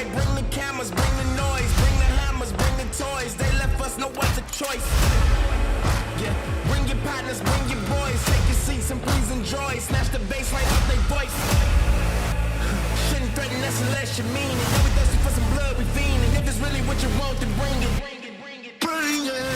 like bring the cameras, bring the noise, bring the hammers, bring the toys. They left us no other choice. Yeah, bring your partners, bring your boys. Take your seats and please enjoy. Snatch the bass right off their voice. Shouldn't threaten us unless you mean it. Yeah, we thirsty for some blood, we fiending. If it's really what you want, then bring it. Bring it.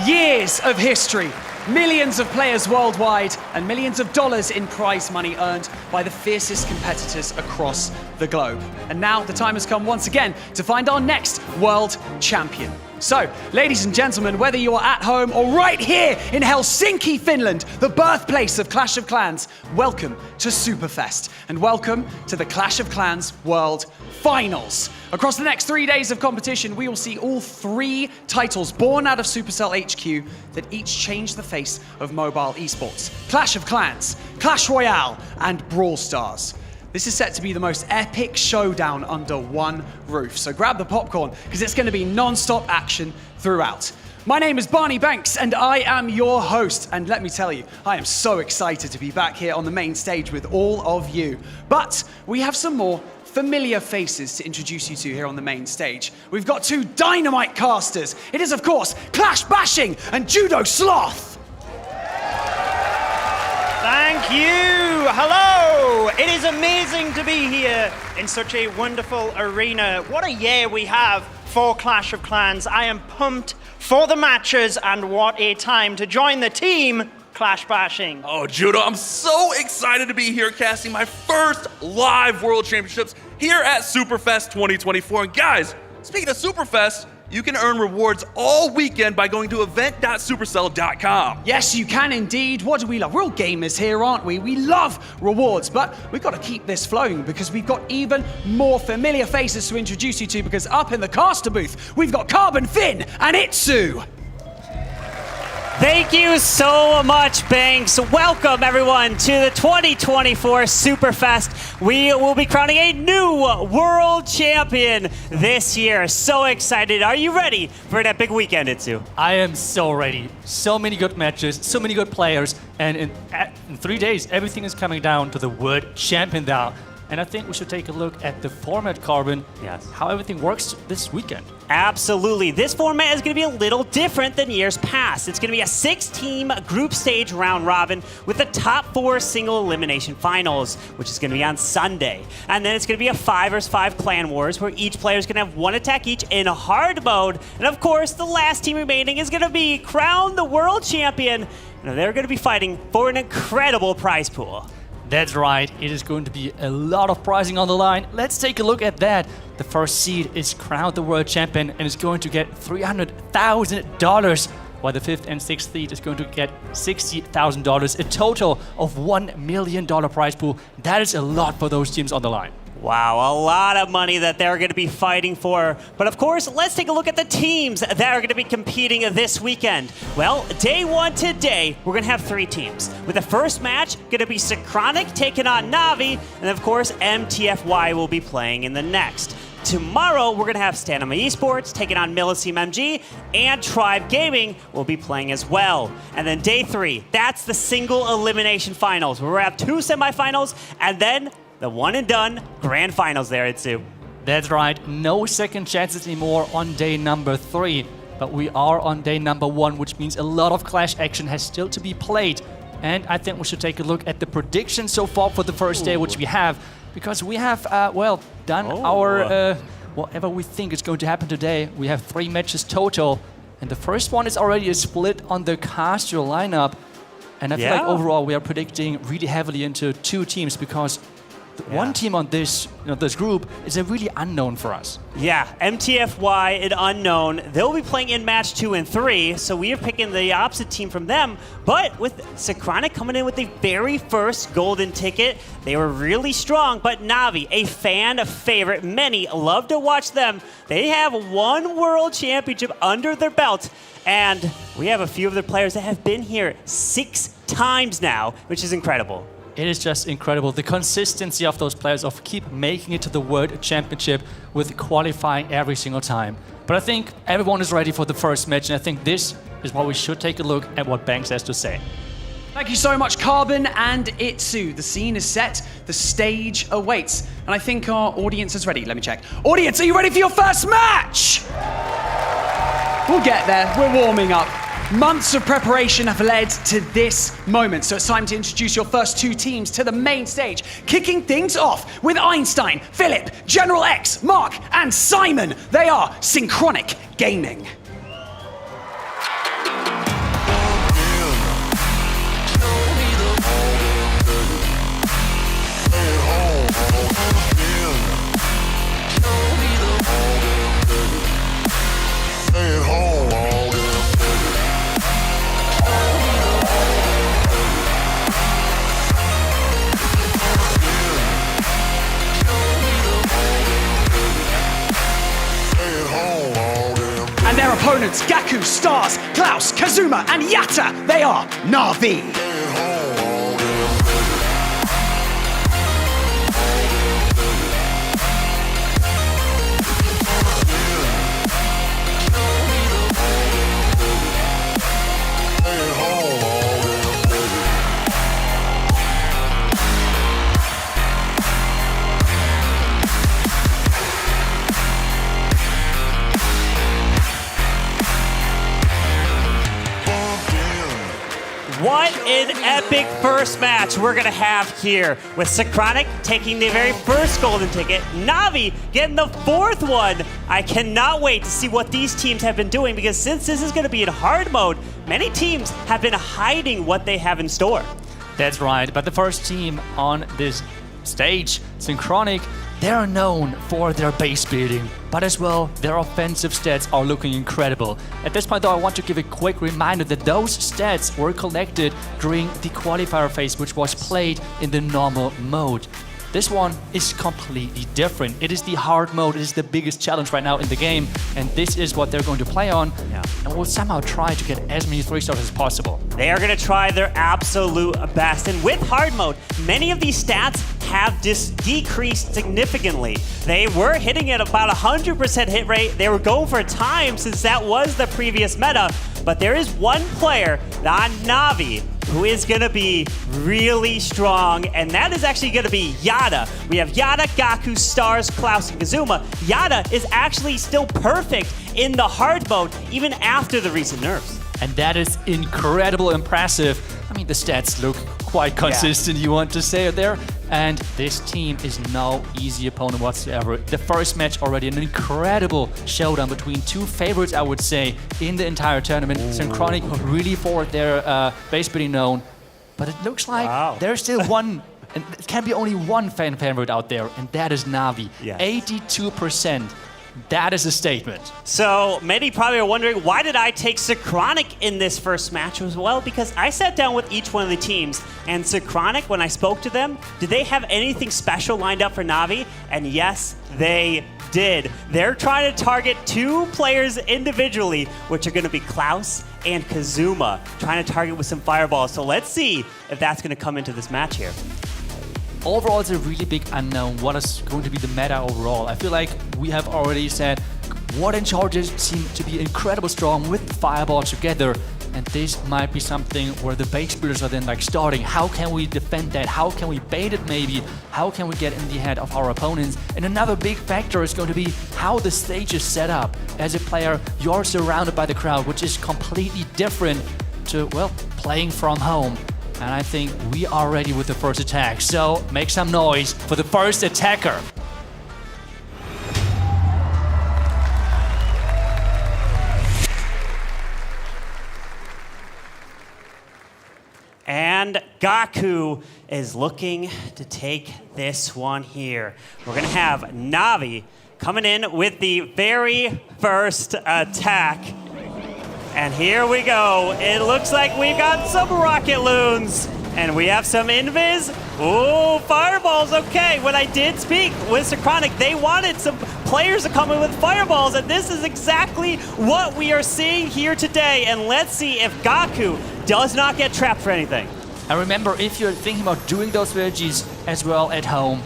Years of history, millions of players worldwide, and millions of dollars in prize money earned by the fiercest competitors across the globe. And now the time has come once again to find our next world champion. So, ladies and gentlemen, whether you are at home or right here in Helsinki, Finland, the birthplace of Clash of Clans, welcome to Superfest, and welcome to the Clash of Clans World Finals. Across the next 3 days of competition, we will see all 3 titles born out of Supercell HQ that each change the face of mobile esports. Clash of Clans, Clash Royale, and Brawl Stars. This is set to be the most epic showdown under one roof. So grab the popcorn, because it's going to be non-stop action throughout. My name is Barney Banks, and I am your host. And let me tell you, I am so excited to be back here on the main stage with all of you. But we have some more familiar faces to introduce you to here on the main stage. We've got 2 dynamite casters. It is, of course, Clash Bashing and Judo Sloth. Thank you. Hello. It is amazing to be here in such a wonderful arena. What a year we have for Clash of Clans. I am pumped for the matches, and what a time to join the team Clash Bashing. Oh, Judo, I'm so excited to be here casting my first live World Championships here at Superfest 2024. And guys, speaking of Superfest, you can earn rewards all weekend by going to event.supercell.com. Yes, you can indeed. What do we love? We're all gamers here, aren't we? We love rewards, but we've got to keep this flowing because we've got even more familiar faces to introduce you to, because up in the caster booth, we've got Carbon Finn and Itsu. Thank you so much, Banks. Welcome, everyone, to the 2024 Superfest. We will be crowning a new world champion this year. So excited. Are you ready for an epic weekend, Itsu? I am so ready. So many good matches, so many good players, and in 3 days, everything is coming down to the world champion now. And I think we should take a look at the format, Carbon. Yes. How everything works this weekend. Absolutely. This format is going to be a little different than years past. It's going to be a 6-team group stage round robin with the top 4 single elimination finals, which is going to be on Sunday. And then it's going to be a 5 vs 5 clan wars where each player is going to have 1 attack each in hard mode. And of course, the last team remaining is going to be crowned the world champion. And they're going to be fighting for an incredible prize pool. That's right, it is going to be a lot of pricing on the line. Let's take a look at that. The first seed is crowned the world champion and is going to get $300,000, while the 5th and 6th seed is going to get $60,000, a total of $1 million prize pool. That is a lot for those teams on the line. Wow, a lot of money that they're going to be fighting for. But of course, let's take a look at the teams that are going to be competing this weekend. Well, day one today, we're going to have 3 teams. With the first match going to be Synchronic taking on Navi, and of course, MTFY will be playing in the next. Tomorrow, we're going to have Stanima Esports taking on Milliseam MG, and Tribe Gaming will be playing as well. And then day 3, that's the single elimination finals, where we'll have 2 semifinals, and then the one and done grand finals there, Itsu. That's right, no second chances anymore on day number 3. But we are on day number 1, which means a lot of clash action has still to be played. And I think we should take a look at the predictions so far for the first day, which we have. Because we have, done our whatever we think is going to happen today. We have 3 matches total. And the first one is already a split on the caster lineup. And I feel like overall we are predicting really heavily into 2 teams because one team on this this group is a really unknown for us. Yeah, MTFY, an unknown. They'll be playing in match 2 and 3, so we are picking the opposite team from them. But with Synchronic coming in with the very first golden ticket, they were really strong. But Navi, a fan favorite, many love to watch them. They have 1 world championship under their belt, and we have a few of their players that have been here 6 times now, which is incredible. It is just incredible. The consistency of those players of keep making it to the World Championship with qualifying every single time. But I think everyone is ready for the first match, and I think this is why we should take a look at what Banks has to say. Thank you so much, Carbon and Itsu. The scene is set, the stage awaits, and I think our audience is ready. Let me check. Audience, are you ready for your first match? We'll get there. We're warming up. Months of preparation have led to this moment, so it's time to introduce your first 2 teams to the main stage. Kicking things off with Einstein, Philip, General X, Mark, and Simon. They are Synchronic Gaming. And their opponents, Gaku, Stars, Klaus, Kazuma, and Yatta, they are Na'Vi. What an epic first match we're going to have here with Synchronic taking the very first golden ticket, Navi getting the 4th one. I cannot wait to see what these teams have been doing because since this is going to be in hard mode, many teams have been hiding what they have in store. That's right, but the first team on this stage, Synchronic, they are known for their base building, but as well, their offensive stats are looking incredible. At this point though, I want to give a quick reminder that those stats were collected during the qualifier phase, which was played in the normal mode. This one is completely different. It is the hard mode, it is the biggest challenge right now in the game, and this is what they're going to play on, and we'll somehow try to get as many 3-stars as possible. They are going to try their absolute best, and with hard mode, many of these stats have decreased significantly. They were hitting at about 100% hit rate. They were going for time since that was the previous meta, but there is one player on Navi who is going to be really strong, and that is actually going to be Yatta. We have Yatta, Gaku, Stars, Klaus, and Kazuma. Yatta is actually still perfect in the hard mode, even after the recent nerfs. And that is incredible, impressive. I mean, the stats look quite consistent, you want to say it there. And this team is no easy opponent whatsoever. The first match already an incredible showdown between 2 favorites, I would say, in the entire tournament. Synchronic really for their base building known, but it looks like there's still one, and it can be only one fan favorite out there, and that is Navi. 82% That is a statement. So many probably are wondering, why did I take Synchronic in this first match as well? Because I sat down with each one of the teams, and Synchronic, when I spoke to them, did they have anything special lined up for Na'Vi? And yes, they did. They're trying to target 2 players individually, which are going to be Klaus and Kazuma, trying to target with some fireballs. So let's see if that's going to come into this match here. Overall, it's a really big unknown. What is going to be the meta overall? I feel like we have already said Warden charges seem to be incredibly strong with Fireball together, and this might be something where the base builders are then like starting. How can we defend that? How can we bait it maybe? How can we get in the head of our opponents? And another big factor is going to be how the stage is set up. As a player, you're surrounded by the crowd, which is completely different to, well, playing from home. And I think we are ready with the first attack. So make some noise for the first attacker. And Gaku is looking to take this one here. We're going to have Na'Vi coming in with the very first attack. And here we go. It looks like we've got some rocket loons. And we have some invis. Ooh, fireballs. Okay, when I did speak with Synchronic, they wanted some players to come in with fireballs. And this is exactly what we are seeing here today. And let's see if Gaku does not get trapped for anything. And remember, if you're thinking about doing those strategies as well at home,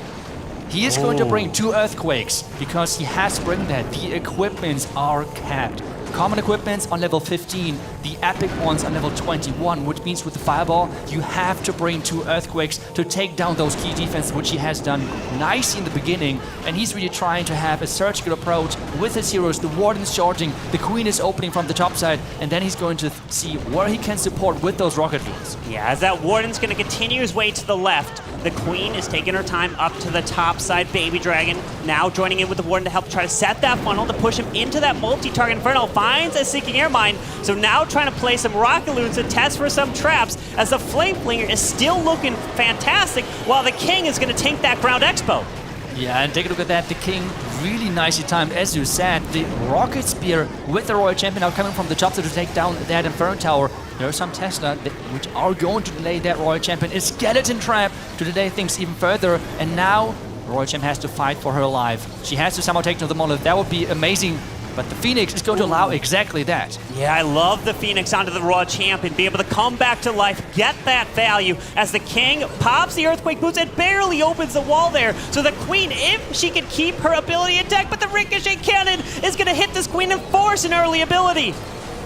he is going to bring 2 earthquakes because he has to bring that. The equipments are capped. Common equipments on level 15, the epic ones on level 21, which means with the fireball, you have to bring 2 earthquakes to take down those key defenses, which he has done nicely in the beginning. And he's really trying to have a surgical approach with his heroes. The Warden's charging, the Queen is opening from the top side, and then he's going to see where he can support with those rocket loons. Yeah, as that Warden's going to continue his way to the left, the Queen is taking her time up to the top side. Baby Dragon now joining in with the Warden to help try to set that funnel to push him into that multi-target Inferno. Finds a Seeking Air Mine, so now trying to play some rocket loons to test for some traps as the Flame Flinger is still looking fantastic while the King is going to tank that Ground Expo. Yeah, and take a look at that. The King really nicely timed, as you said. The Rocket Spear with the Royal Champion now coming from the top side to take down that Inferno Tower. There are some Tesla which are going to delay that Royal Champion. A Skeleton Trap to delay things even further. And now Royal Champion has to fight for her life. She has to somehow take to the monolith. That would be amazing. But the Phoenix is going to allow exactly that. Yeah, I love the Phoenix onto the Royal Champion, be able to come back to life, get that value as the King pops the Earthquake Boots and barely opens the wall there. So the Queen, if she can keep her ability intact, but the Ricochet Cannon is going to hit this Queen and force an early ability.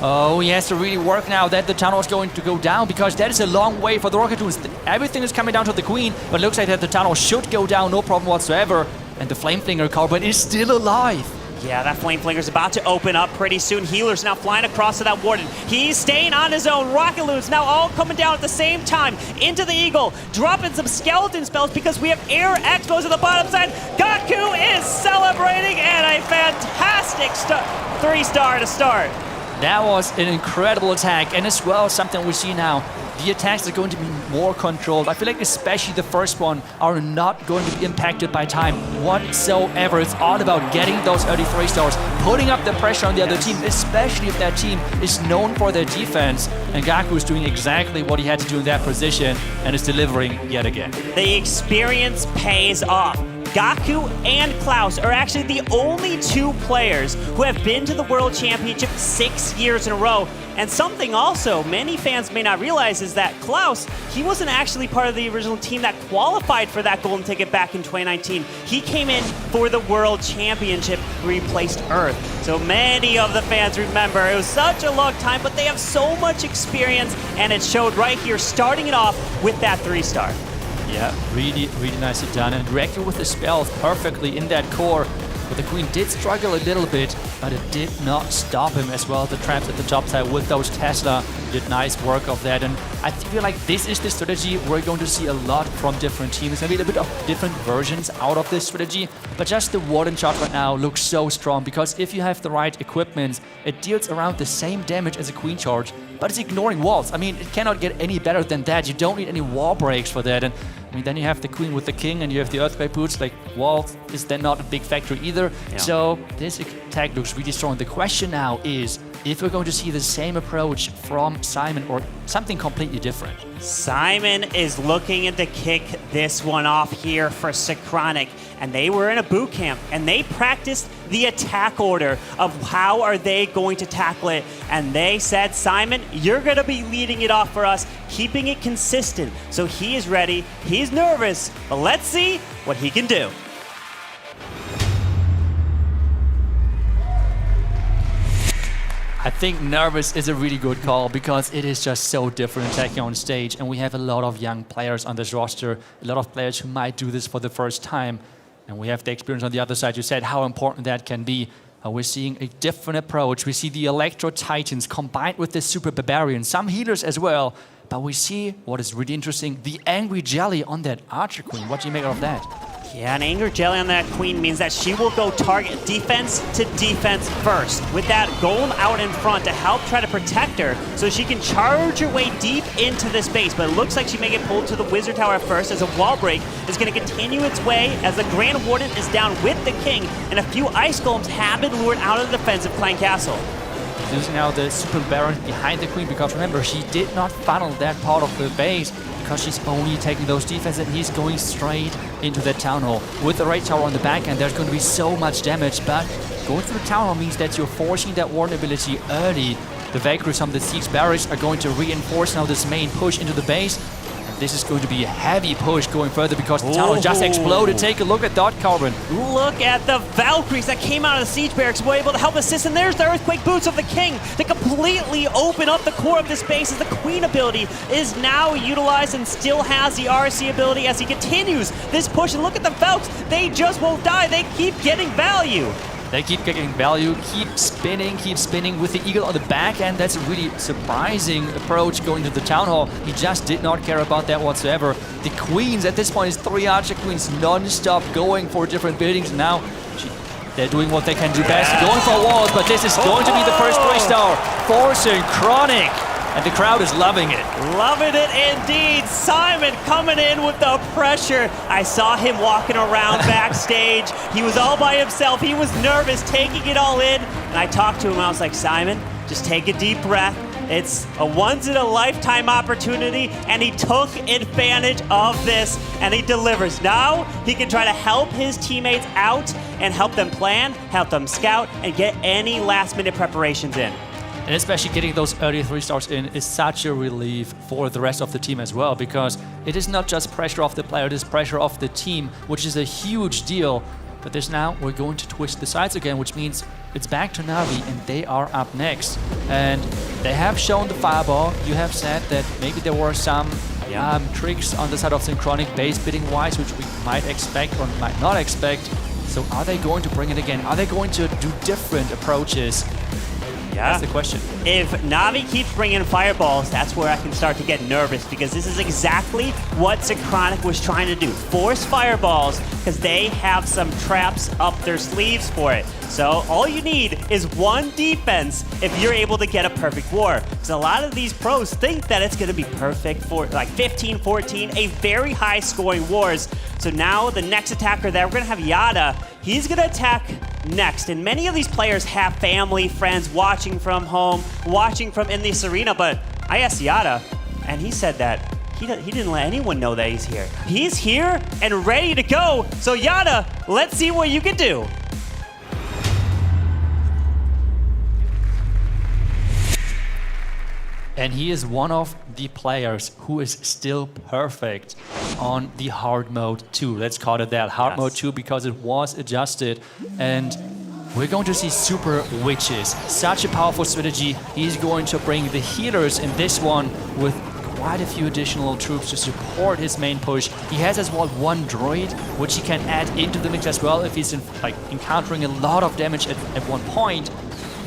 Oh, he has to really work now that the tunnel is going to go down because that is a long way for the Rocket Loons. Everything is coming down to the Queen, but it looks like that the tunnel should go down, no problem whatsoever. And the Flame Flinger Carbon is still alive. Yeah, that Flame Flinger's about to open up pretty soon. Healer's now flying across to that Warden. He's staying on his own. Rocket Loons now all coming down at the same time into the Eagle, dropping some skeleton spells because we have Air Expos on the bottom side. Gaku is celebrating and a fantastic 3-star to start. That was an incredible attack, and as well something we see now. The attacks are going to be more controlled. I feel like especially the first one are not going to be impacted by time whatsoever. It's all about getting those early 3-stars, putting up the pressure on the other team, especially if that team is known for their defense. And Gaku is doing exactly what he had to do in that position and is delivering yet again. The experience pays off. Gaku and Klaus are actually the only 2 players who have been to the World Championship 6 years in a row. And something also many fans may not realize is that Klaus, he wasn't actually part of the original team that qualified for that golden ticket back in 2019. He came in for the World Championship, replaced Earth. So many of the fans remember it was such a long time, but they have so much experience, and it showed right here, starting it off with that 3-star. Yeah, really, really nicely done. And reacting with the spells perfectly in that core. But the Queen did struggle a little bit, but it did not stop him as well. The traps at the top side with those Tesla did nice work of that. And I feel like this is the strategy we're going to see a lot from different teams. Maybe a bit of different versions out of this strategy. But just the Warden shot right now looks so strong because if you have the right equipment, it deals around the same damage as a Queen charge, but it's ignoring walls. I mean, it cannot get any better than that. You don't need any wall breaks for that. And I mean, then you have the queen with the king and you have the earthquake boots. Like, wall is then not a big factor either. Yeah. So this attack looks really strong. The question now is if we're going to see the same approach from Simon or something completely different. Simon is looking to kick this one off here for Synchronic, and they were in a boot camp and they practiced the attack order of how are they going to tackle it, and they said, Simon, you're going to be leading it off for us, keeping it consistent. So he is ready, he's nervous, but let's see what he can do. I think nervous is a really good call because it is just so different attacking on stage, and we have a lot of young players on this roster, a lot of players who might do this for the first time, and we have the experience on the other side. You said how important that can be. We're seeing a different approach. We see the Electro Titans combined with the Super Barbarians, some healers as well, but we see what is really interesting, the Angry Jelly on that Archer Queen. What do you make of that? Yeah, an Anger Jelly on that Queen means that she will go target defense to defense first, with that Golem out in front to help try to protect her so she can charge her way deep into this base. But it looks like she may get pulled to the Wizard Tower first, as a wall break is going to continue its way as the Grand Warden is down with the King, and a few Ice Golems have been lured out of the defense of Klein Castle. Using now the Super Baron behind the Queen, because remember, she did not funnel that part of the base because she's only taking those defenses, and he's going straight into the Town Hall. With the Rage Tower on the back end, there's going to be so much damage, but going through the Town Hall means that you're forcing that Warden ability early. The Valkyries from the Siege Barracks are going to reinforce now this main push into the base. This is going to be a heavy push going further because the Town Hall just exploded. Take a look at that, Carbon. Look at the Valkyries that came out of the Siege Barracks, were able to help assist, and there's the Earthquake Boots of the King to completely open up the core of this base, as the Queen ability is now utilized and still has the RC ability as he continues this push. And look at the Valks, they just won't die, they keep getting value. They keep getting value, keep spinning with the Eagle on the back end. That's a really surprising approach going to the Town Hall. He just did not care about that whatsoever. The Queens, at this point, is 3 Archer Queens non-stop going for different buildings. Now, they're doing what they can do best, going for walls, but this is going to be the first Rage Tower for Synchronic. And the crowd is loving it. Loving it indeed. Simon coming in with the pressure. I saw him walking around backstage. He was all by himself. He was nervous, taking it all in. And I talked to him. I was like, Simon, just take a deep breath. It's a once-in-a-lifetime opportunity, and he took advantage of this, and he delivers. Now he can try to help his teammates out and help them plan, help them scout, and get any last-minute preparations in. And especially getting those early 3 stars in is such a relief for the rest of the team as well, because it is not just pressure off the player, it is pressure off the team, which is a huge deal. But this now, we're going to twist the sides again, which means it's back to Na'Vi, and they are up next. And they have shown the fireball. You have said that maybe there were some tricks on the side of Synchronic base bidding wise, which we might expect or might not expect. So are they going to bring it again? Are they going to do different approaches? Yeah. That's the question. If Na'Vi keeps bringing fireballs, that's where I can start to get nervous, because this is exactly what Synchronic was trying to do. Force fireballs, because they have some traps up their sleeves for it. So all you need is one defense if you're able to get a perfect war. Because a lot of these pros think that it's going to be perfect for like 15-14, a very high scoring wars. So now the next attacker there, we're going to have Yada. He's going to attack next. And many of these players have family, friends watching from home, watching from in this arena. But I asked Yada, and he said that he didn't let anyone know that he's here. He's here and ready to go. So Yada, let's see what you can do. And he is one of the players who is still perfect on the hard mode 2. Let's call it that, hard mode 2, because it was adjusted. And we're going to see Super Witches. Such a powerful strategy. He's going to bring the healers in this one with quite a few additional troops to support his main push. He has as well one droid, which he can add into the mix as well if he's encountering a lot of damage at one point.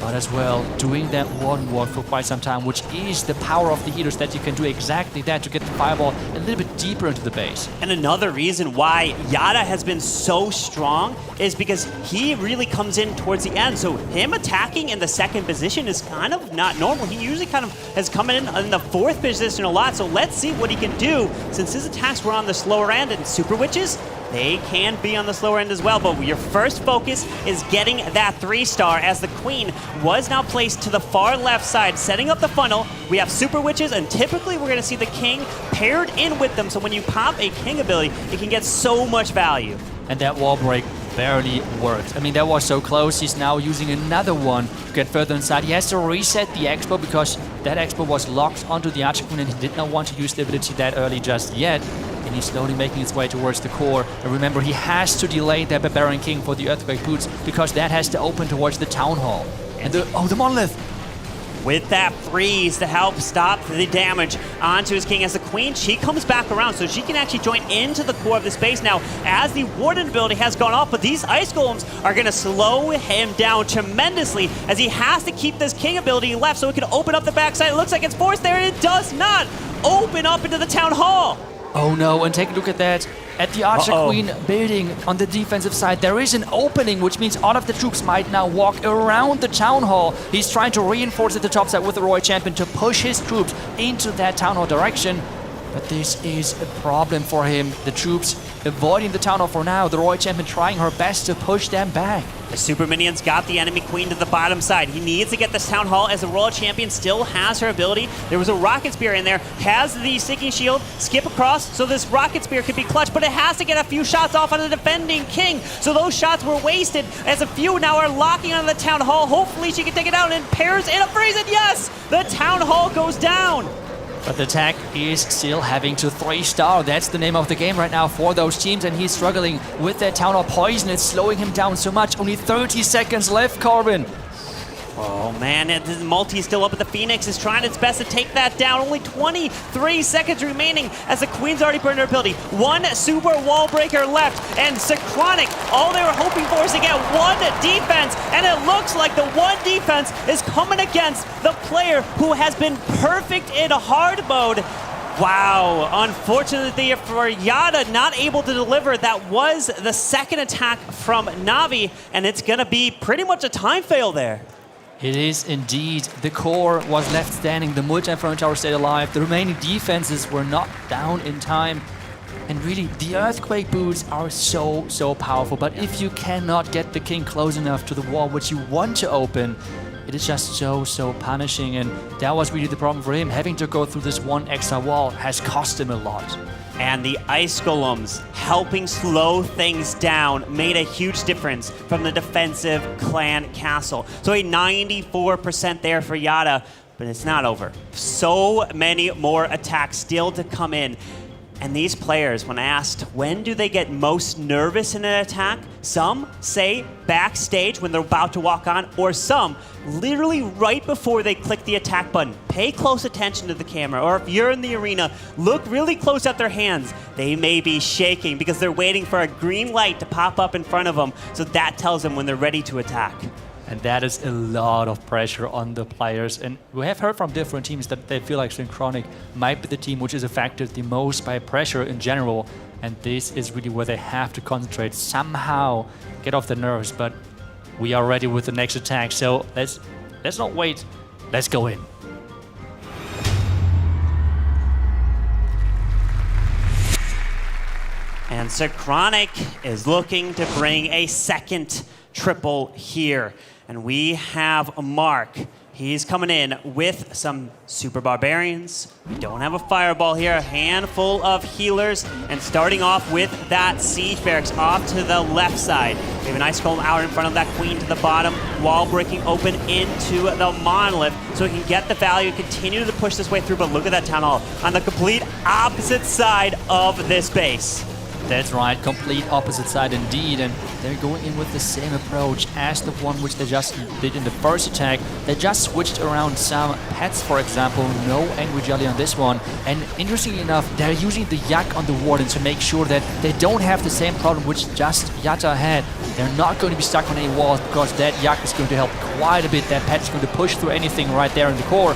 but as well doing that warden walk for quite some time, which is the power of the healers, that you can do exactly that to get the fireball a little bit deeper into the base. And another reason why Yada has been so strong is because he really comes in towards the end. So him attacking in the second position is kind of not normal. He usually kind of has come in the fourth position a lot. So let's see what he can do, since his attacks were on the slower end, and Super Witches, they can be on the slower end as well. But your first focus is getting that 3-star, as the Queen was now placed to the far left side, setting up the funnel. We have Super Witches, and typically we're going to see the King paired in with them. So when you pop a King ability, it can get so much value. And that wall break barely worked. I mean, that was so close. He's now using another one to get further inside. He has to reset the Expo because that Expo was locked onto the Archer Queen, and he did not want to use the ability that early just yet. And he's slowly making his way towards the core. And remember, he has to delay that Barbarian King for the Earthquake Boots, because that has to open towards the Town Hall. And the Monolith! With that freeze to help stop the damage onto his King, as the Queen, she comes back around, so she can actually join into the core of the space now as the Warden ability has gone off. But these Ice Golems are going to slow him down tremendously, as he has to keep this King ability left so it can open up the backside. It looks like it's forced there, and it does not open up into the Town Hall. Oh no, and take a look at that. At the Archer Queen building on the defensive side, there is an opening, which means all of the troops might now walk around the Town Hall. He's trying to reinforce at the top side with the Royal Champion to push his troops into that Town Hall direction. But this is a problem for him. The troops avoiding the Town Hall for now. The Royal Champion trying her best to push them back. The Super Minions got the enemy Queen to the bottom side. He needs to get this Town Hall, as the Royal Champion still has her ability. There was a Rocket Spear in there, has the Seeking Shield, skip across, so this Rocket Spear could be clutch, but it has to get a few shots off on the defending King. So those shots were wasted, as a few now are locking on the Town Hall. Hopefully she can take it out, and pairs in a freeze, and yes! The Town Hall goes down! But the tech is still having to 3-star. That's the name of the game right now for those teams, and he's struggling with that Town Hall poison. It's slowing him down so much. Only 30 seconds left, Corbin. Oh man, the multi still up, at the Phoenix is trying its best to take that down. Only 23 seconds remaining, as the Queen's already burned her ability. One super wall breaker left, and Synchronic, all they were hoping for is to get one defense, and it looks like the one defense is coming against the player who has been perfect in hard mode. Wow, unfortunately for Yada, not able to deliver. That was the second attack from Navi, and it's gonna be pretty much a time fail there. It is indeed. The core was left standing. The multi-inferno tower stayed alive. The remaining defenses were knocked down in time. And really, the Earthquake Boots are so powerful. But if you cannot get the King close enough to the wall which you want to open, it is just so punishing. And that was really the problem for him. Having to go through this one extra wall has cost him a lot. And the Ice Golems helping slow things down made a huge difference from the defensive clan castle. So a 94% there for Yada, but it's not over. So many more attacks still to come in. And these players, when asked when do they get most nervous in an attack, some say backstage when they're about to walk on, or some literally right before they click the attack button. Pay close attention to the camera, or if you're in the arena, look really close at their hands. They may be shaking because they're waiting for a green light to pop up in front of them, so that tells them when they're ready to attack. And that is a lot of pressure on the players. And we have heard from different teams that they feel like Synchronic might be the team which is affected the most by pressure in general. And this is really where they have to concentrate, somehow get off the nerves. But we are ready with the next attack. So let's not wait. Let's go in. And Synchronic is looking to bring a second triple here. And we have Mark. He's coming in with some Super Barbarians. We don't have a Fireball here, a handful of healers, and starting off with that Siege Barracks off to the left side. We have an Ice Golem out in front of that Queen to the bottom, wall breaking open into the Monolith, so he can get the value, continue to push this way through, but look at that Town Hall on the complete opposite side of this base. That's right, complete opposite side indeed, and they're going in with the same approach as the one which they just did in the first attack. They just switched around some pets, for example, no Angry Jelly on this one, and interestingly enough, they're using the Yak on the Warden to make sure that they don't have the same problem which just Yatta had. They're not going to be stuck on any walls because that Yak is going to help quite a bit. That pet is going to push through anything right there in the core,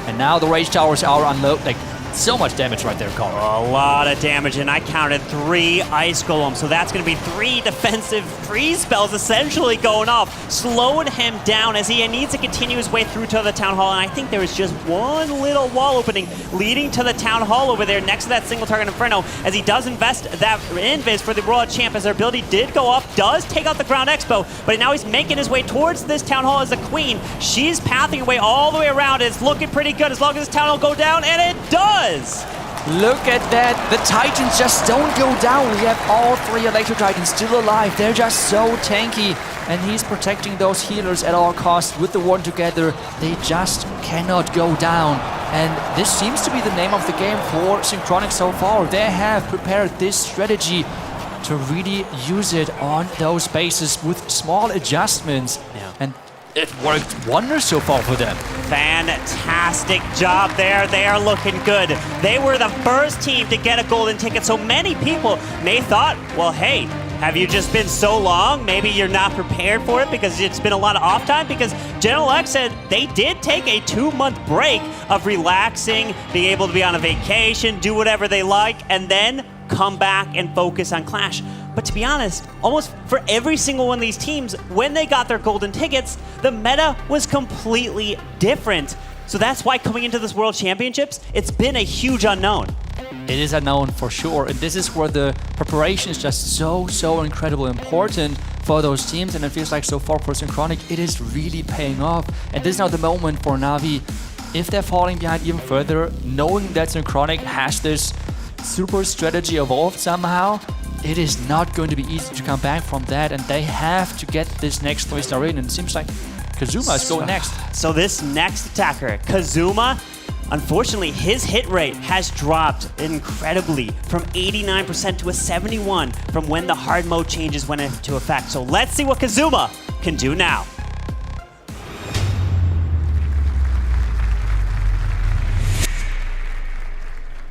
and now the Rage Towers are unloaded. Like, so much damage right there, Carl. A lot of damage, and I counted 3 Ice Golems, so that's going to be 3 defensive freeze spells essentially going off, slowing him down as he needs to continue his way through to the Town Hall, and I think there is just one little wall opening leading to the Town Hall over there next to that single target Inferno, as he does invest that invis for the World Champ, as their ability did go up, does take out the Ground Expo, but now he's making his way towards this Town Hall as the Queen. She's pathing away all the way around. It's looking pretty good as long as this Town Hall go down, and it does! Look at that, the Titans just don't go down. We have all 3 Electro Titans still alive. They're just so tanky, and he's protecting those healers at all costs with the Warden together. They just cannot go down, and this seems to be the name of the game for Synchronic so far. They have prepared this strategy to really use it on those bases with small adjustments, and it worked wonders so far for them. Fantastic job there. They are looking good. They were the first team to get a golden ticket, so many people may thought, well, hey, have you just been so long? Maybe you're not prepared for it because it's been a lot of off time, because General X said they did take a 2-month break of relaxing, being able to be on a vacation, do whatever they like, and then come back and focus on Clash. But to be honest, almost for every single one of these teams, when they got their golden tickets, the meta was completely different. So that's why coming into this World Championships, it's been a huge unknown. It is unknown for sure, and this is where the preparation is just so incredibly important for those teams, and it feels like so far for Synchronic, it is really paying off. And this is now the moment for Na'Vi, if they're falling behind even further, knowing that Synchronic has this super strategy evolved somehow, it is not going to be easy to come back from that, and they have to get this next 3-star in, and it seems like Kazuma is going next. So this next attacker, Kazuma, unfortunately, his hit rate has dropped incredibly from 89% to a 71% from when the hard mode changes went into effect. So let's see what Kazuma can do now.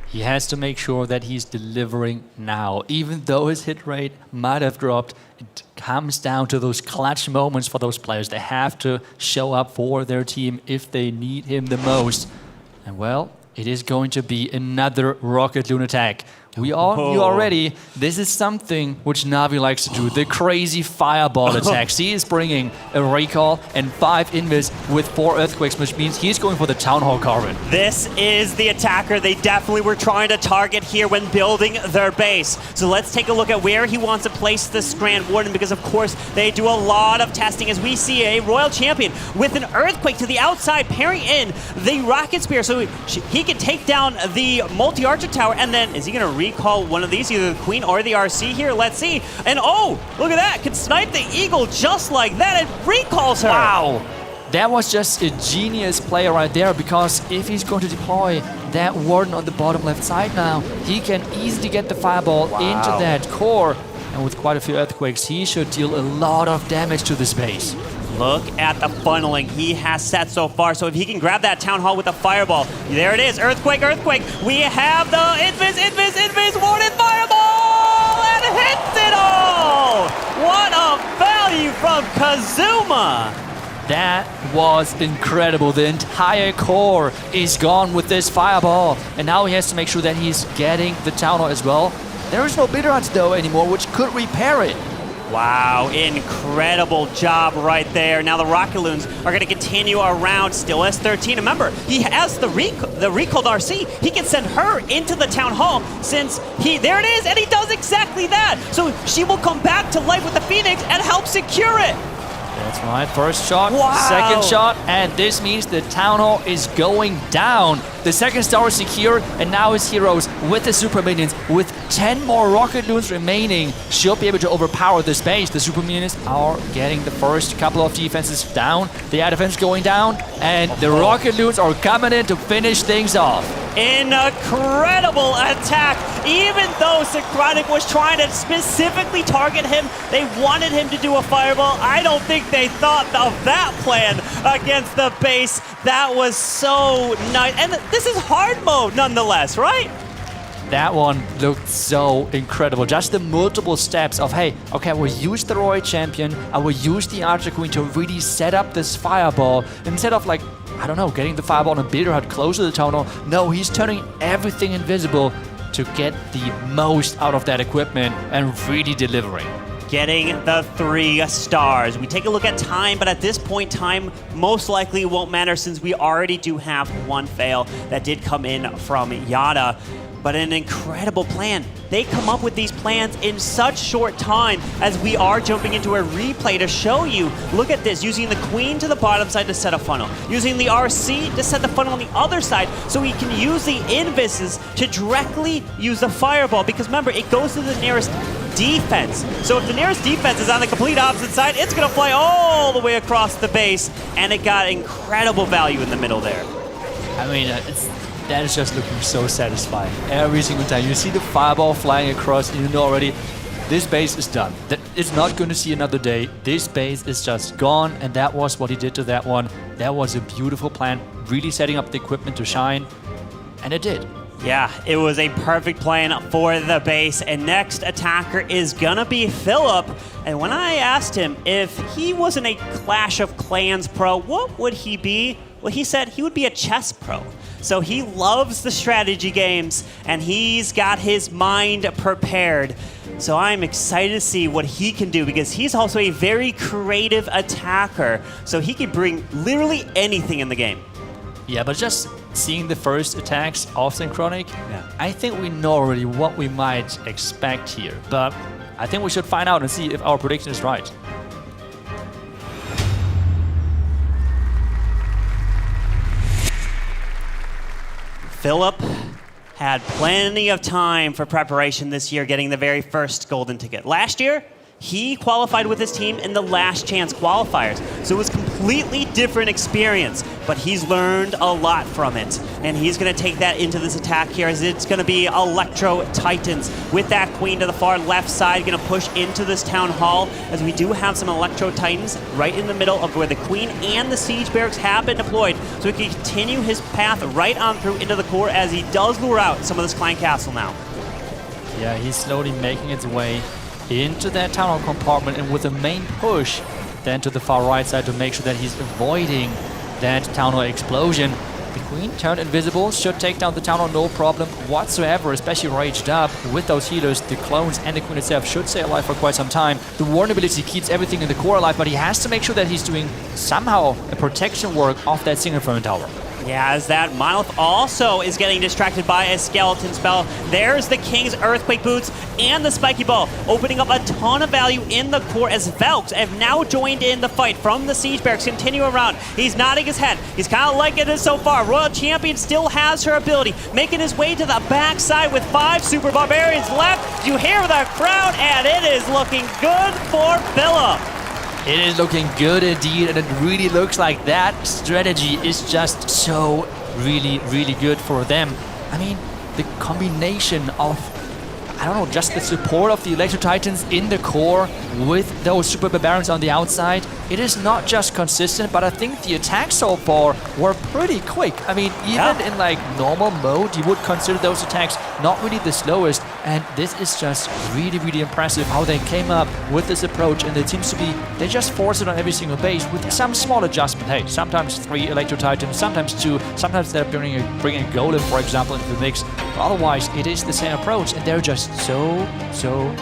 He has to make sure that he's delivering now. Even though his hit rate might have dropped, it comes down to those clutch moments for those players. They have to show up for their team if they need him the most. And well, it is going to be another Rocket Loon attack. We all knew already, this is something which Na'Vi likes to do, the crazy fireball attacks. He is bringing a recall and 5 invis with 4 earthquakes, which means he's going for the Town Hall Carbon. This is the attacker they definitely were trying to target here when building their base. So let's take a look at where he wants to place this Grand Warden, because of course they do a lot of testing as we see a Royal Champion with an earthquake to the outside, pairing in the Rocket Spear, so he can take down the multi-archer tower, and then is he going to recall one of these, either the Queen or the RC here? Let's see. And oh, look at that, can snipe the Eagle just like that and recalls her. Wow, that was just a genius play right there, because if he's going to deploy that Warden on the bottom left side now, he can easily get the fireball into that core, and with quite a few earthquakes, he should deal a lot of damage to this base. Look at the funneling he has set so far. So if he can grab that Town Hall with a fireball, there it is, earthquake, earthquake. We have the invis, Warden fireball, and hits it all! What a value from Kazuma! That was incredible. The entire core is gone with this fireball, and now he has to make sure that he's getting the Town Hall as well. There is no Bitterhunt though anymore, which could repair it. Wow, incredible job right there. Now the Rocket Loons are going to continue around, still S13. Remember, he has the recalled RC. He can send her into the Town Hall since there it is, and he does exactly that. So she will come back to life with the Phoenix and help secure it. That's right, first shot, wow. Second shot, and this means the Town Hall is going down. The second star is secure, and now his heroes with the super minions, with 10 more rocket loons remaining, should be able to overpower this base. The super minions are getting the first couple of defenses down. The air defense going down, and the rocket loons are coming in to finish things off. Incredible attack. Even though Synchronic was trying to specifically target him, they wanted him to do a fireball. I don't think they thought of that plan against the base. That was so nice. And this is hard mode nonetheless, right? That one looked so incredible. Just the multiple steps of, hey, okay, I will use the Roy Champion, I will use the Archer Queen to really set up this fireball. Instead of like, I don't know, getting the fireball and Builder Hut close to the tunnel. No, he's turning everything invisible to get the most out of that equipment and really delivering. Getting the 3 stars. We take a look at time, but at this point, time most likely won't matter since we already do have 1 fail that did come in from Yada. But an incredible plan. They come up with these plans in such short time as we are jumping into a replay to show you. Look at this, using the queen to the bottom side to set a funnel, using the RC to set the funnel on the other side so we can use the invises to directly use the fireball, because remember, it goes to the nearest defense. So if the nearest defense is on the complete opposite side, it's gonna fly all the way across the base, and it got incredible value in the middle there. I mean, that is just looking so satisfying. Every single time you see the fireball flying across, you know already this base is done. It's not going to see another day. This base is just gone, and that was what he did to that one. That was a beautiful plan, really setting up the equipment to shine, and it did. Yeah, it was a perfect plan for the base, and next attacker is gonna be Philip. And when I asked him if he wasn't a Clash of Clans pro, what would he be? Well, he said he would be a chess pro. So he loves the strategy games, and he's got his mind prepared. So I'm excited to see what he can do, because he's also a very creative attacker. So he can bring literally anything in the game. Yeah, but just seeing the first attacks of Synchronic, I think we know already what we might expect here. But I think we should find out and see if our prediction is right. Philip had plenty of time for preparation this year, getting the very first golden ticket. Last year, he qualified with his team in the last chance qualifiers. So it was a completely different experience, but he's learned a lot from it. And he's gonna take that into this attack here, as it's gonna be Electro Titans with that queen to the far left side, gonna push into this town hall, as we do have some Electro Titans right in the middle of where the queen and the siege barracks have been deployed. So he can continue his path right on through into the core, as he does lure out some of this Clan Castle now. Yeah, he's slowly making its way into that tunnel compartment, and with a main push then to the far right side to make sure that he's avoiding that town hall explosion. The queen turned invisible, should take down the town hall no problem whatsoever, especially raged up with those healers. The clones and the queen itself should stay alive for quite some time. The warn ability keeps everything in the core alive, but he has to make sure that he's doing somehow a protection work off that single front tower. Yeah, as that Monolith also is getting distracted by a skeleton spell. There's the King's Earthquake Boots and the Spiky Ball, opening up a ton of value in the core, as Velks have now joined in the fight from the Siege Barracks. Continue around. He's nodding his head. He's kind of liking it so far. Royal Champion still has her ability, making his way to the backside with 5 Super Barbarians left. You hear the crowd, and it is looking good for Philip. It is looking good indeed, and it really looks like that strategy is just so really, really good for them. I mean, the combination of, I don't know, just the support of the Electro Titans in the core with those Super Barbarians on the outside, it is not just consistent, but I think the attacks so far were pretty quick. I mean, even in like normal mode, you would consider those attacks not really the slowest, and this is just really, really impressive how they came up with this approach, and it seems to be, they just force it on every single base with some small adjustment. Hey, sometimes 3 Electro Titans, sometimes 2, sometimes they're bringing a Golem, for example, into the mix, but otherwise it is the same approach, and they're just so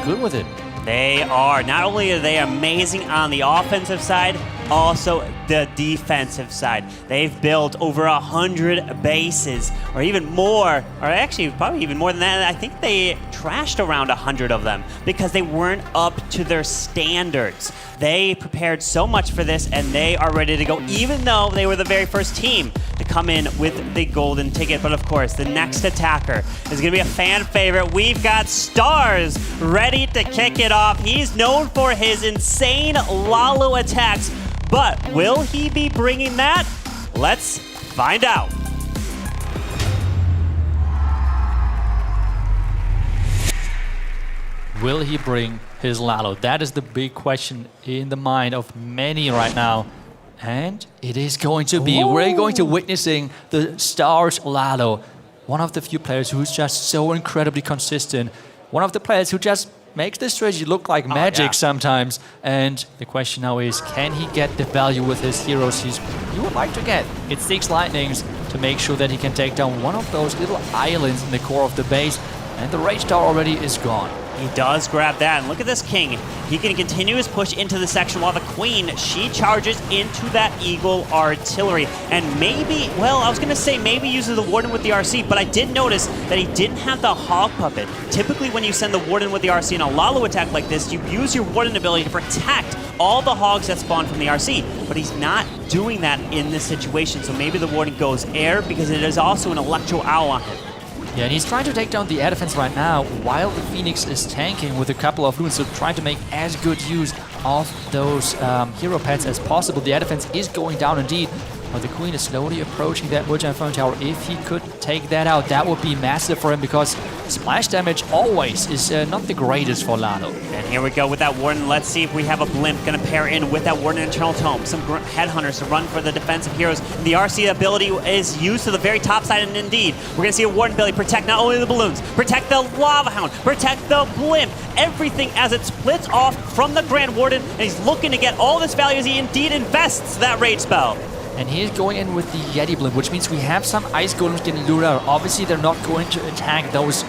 good with it. They are. Not only are they amazing on the offensive side, also the defensive side. They've built over 100 bases, or even more, or actually probably even more than that. I think they trashed around 100 of them because they weren't up to their standards. They prepared so much for this, and they are ready to go, even though they were the very first team to come in with the golden ticket. But of course, the next attacker is going to be a fan favorite. We've got Stars ready to kick it off. He's known for his insane Lalo attacks, but will he be bringing that? Let's find out. Will he bring his Lalo? That is the big question in the mind of many right now. And it is going to be. We're going to witnessing the Stars Lalo. One of the few players who's just so incredibly consistent. One of the players who just makes this strategy look like magic sometimes. And the question now is, can he get the value with his heroes he would like to get? It's 6 lightnings to make sure that he can take down one of those little islands in the core of the base. And the Rage Star already is gone. He does grab that, and look at this King. He can continue his push into the section while the Queen, she charges into that Eagle artillery. And maybe, well, I was gonna say maybe uses the Warden with the RC, but I did notice that he didn't have the Hog Puppet. Typically when you send the Warden with the RC in a Lalo attack like this, you use your Warden ability to protect all the Hogs that spawn from the RC, but he's not doing that in this situation. So maybe the Warden goes air because it is also an Electro Owl on him. Yeah, and he's trying to take down the air defense right now while the Phoenix is tanking with a couple of loons, so trying to make as good use of those hero pets as possible. The air defense is going down indeed, but the Queen is slowly approaching that Wood Giant Phone Tower. If he could take that out, that would be massive for him because splash damage always is not the greatest for Lalo. And here we go with that Warden. Let's see if we have a Blimp going to pair in with that Warden Internal Tome. Some Headhunters to run for the defensive heroes. And the RC ability is used to the very top side, and indeed, we're going to see a Warden ability protect not only the balloons, protect the Lava Hound, protect the Blimp, everything as it splits off from the Grand Warden, and he's looking to get all this value as he indeed invests that Rage spell. And he's going in with the Yeti Blimp, which means we have some Ice Golems getting lured out. Obviously, they're not going to attack those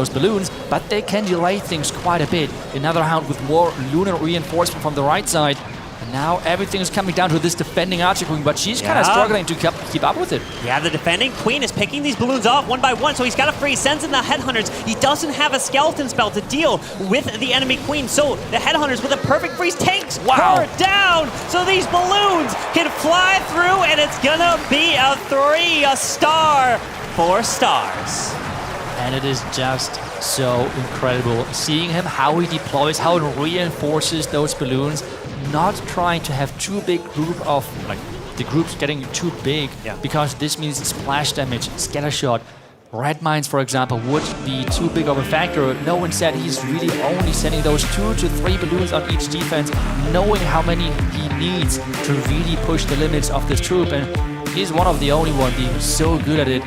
balloons, but they can delay things quite a bit. Another Hound with more lunar reinforcement from the right side. And now everything is coming down to this defending Archer Queen, but she's kind of struggling to keep up with it. Yeah, the defending Queen is picking these balloons off one by one, so he's got to free. Sends in the Headhunters. He doesn't have a skeleton spell to deal with the enemy Queen, so the Headhunters with a perfect freeze takes her down. So these balloons can fly through, and it's gonna be a 3-star for Stars. And it is just so incredible seeing him, how he deploys, how he reinforces those balloons. Not trying to have too big group of, like, the groups getting too big, because this means splash damage, scatter shot. Red mines, for example, would be too big of a factor. No one said he's really only sending those 2 to 3 balloons on each defense, knowing how many he needs to really push the limits of this troop. And he's one of the only one being so good at it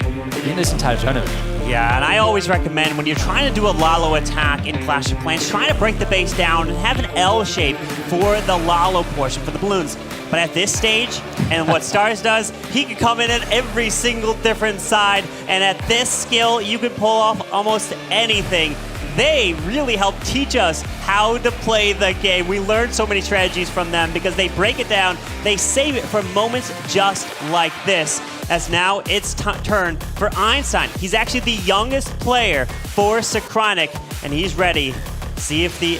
in this entire tournament. Yeah, and I always recommend when you're trying to do a Lalo attack in Clash of Clans, trying to break the base down and have an L shape for the Lalo portion, for the balloons. But at this stage, and what Stars does, he can come in at every single different side, and at this skill, you can pull off almost anything. They really help teach us how to play the game. We learned so many strategies from them because they break it down, they save it for moments just like this. As now it's turn for Einstein. He's actually the youngest player for Synchronic, and he's ready. See if the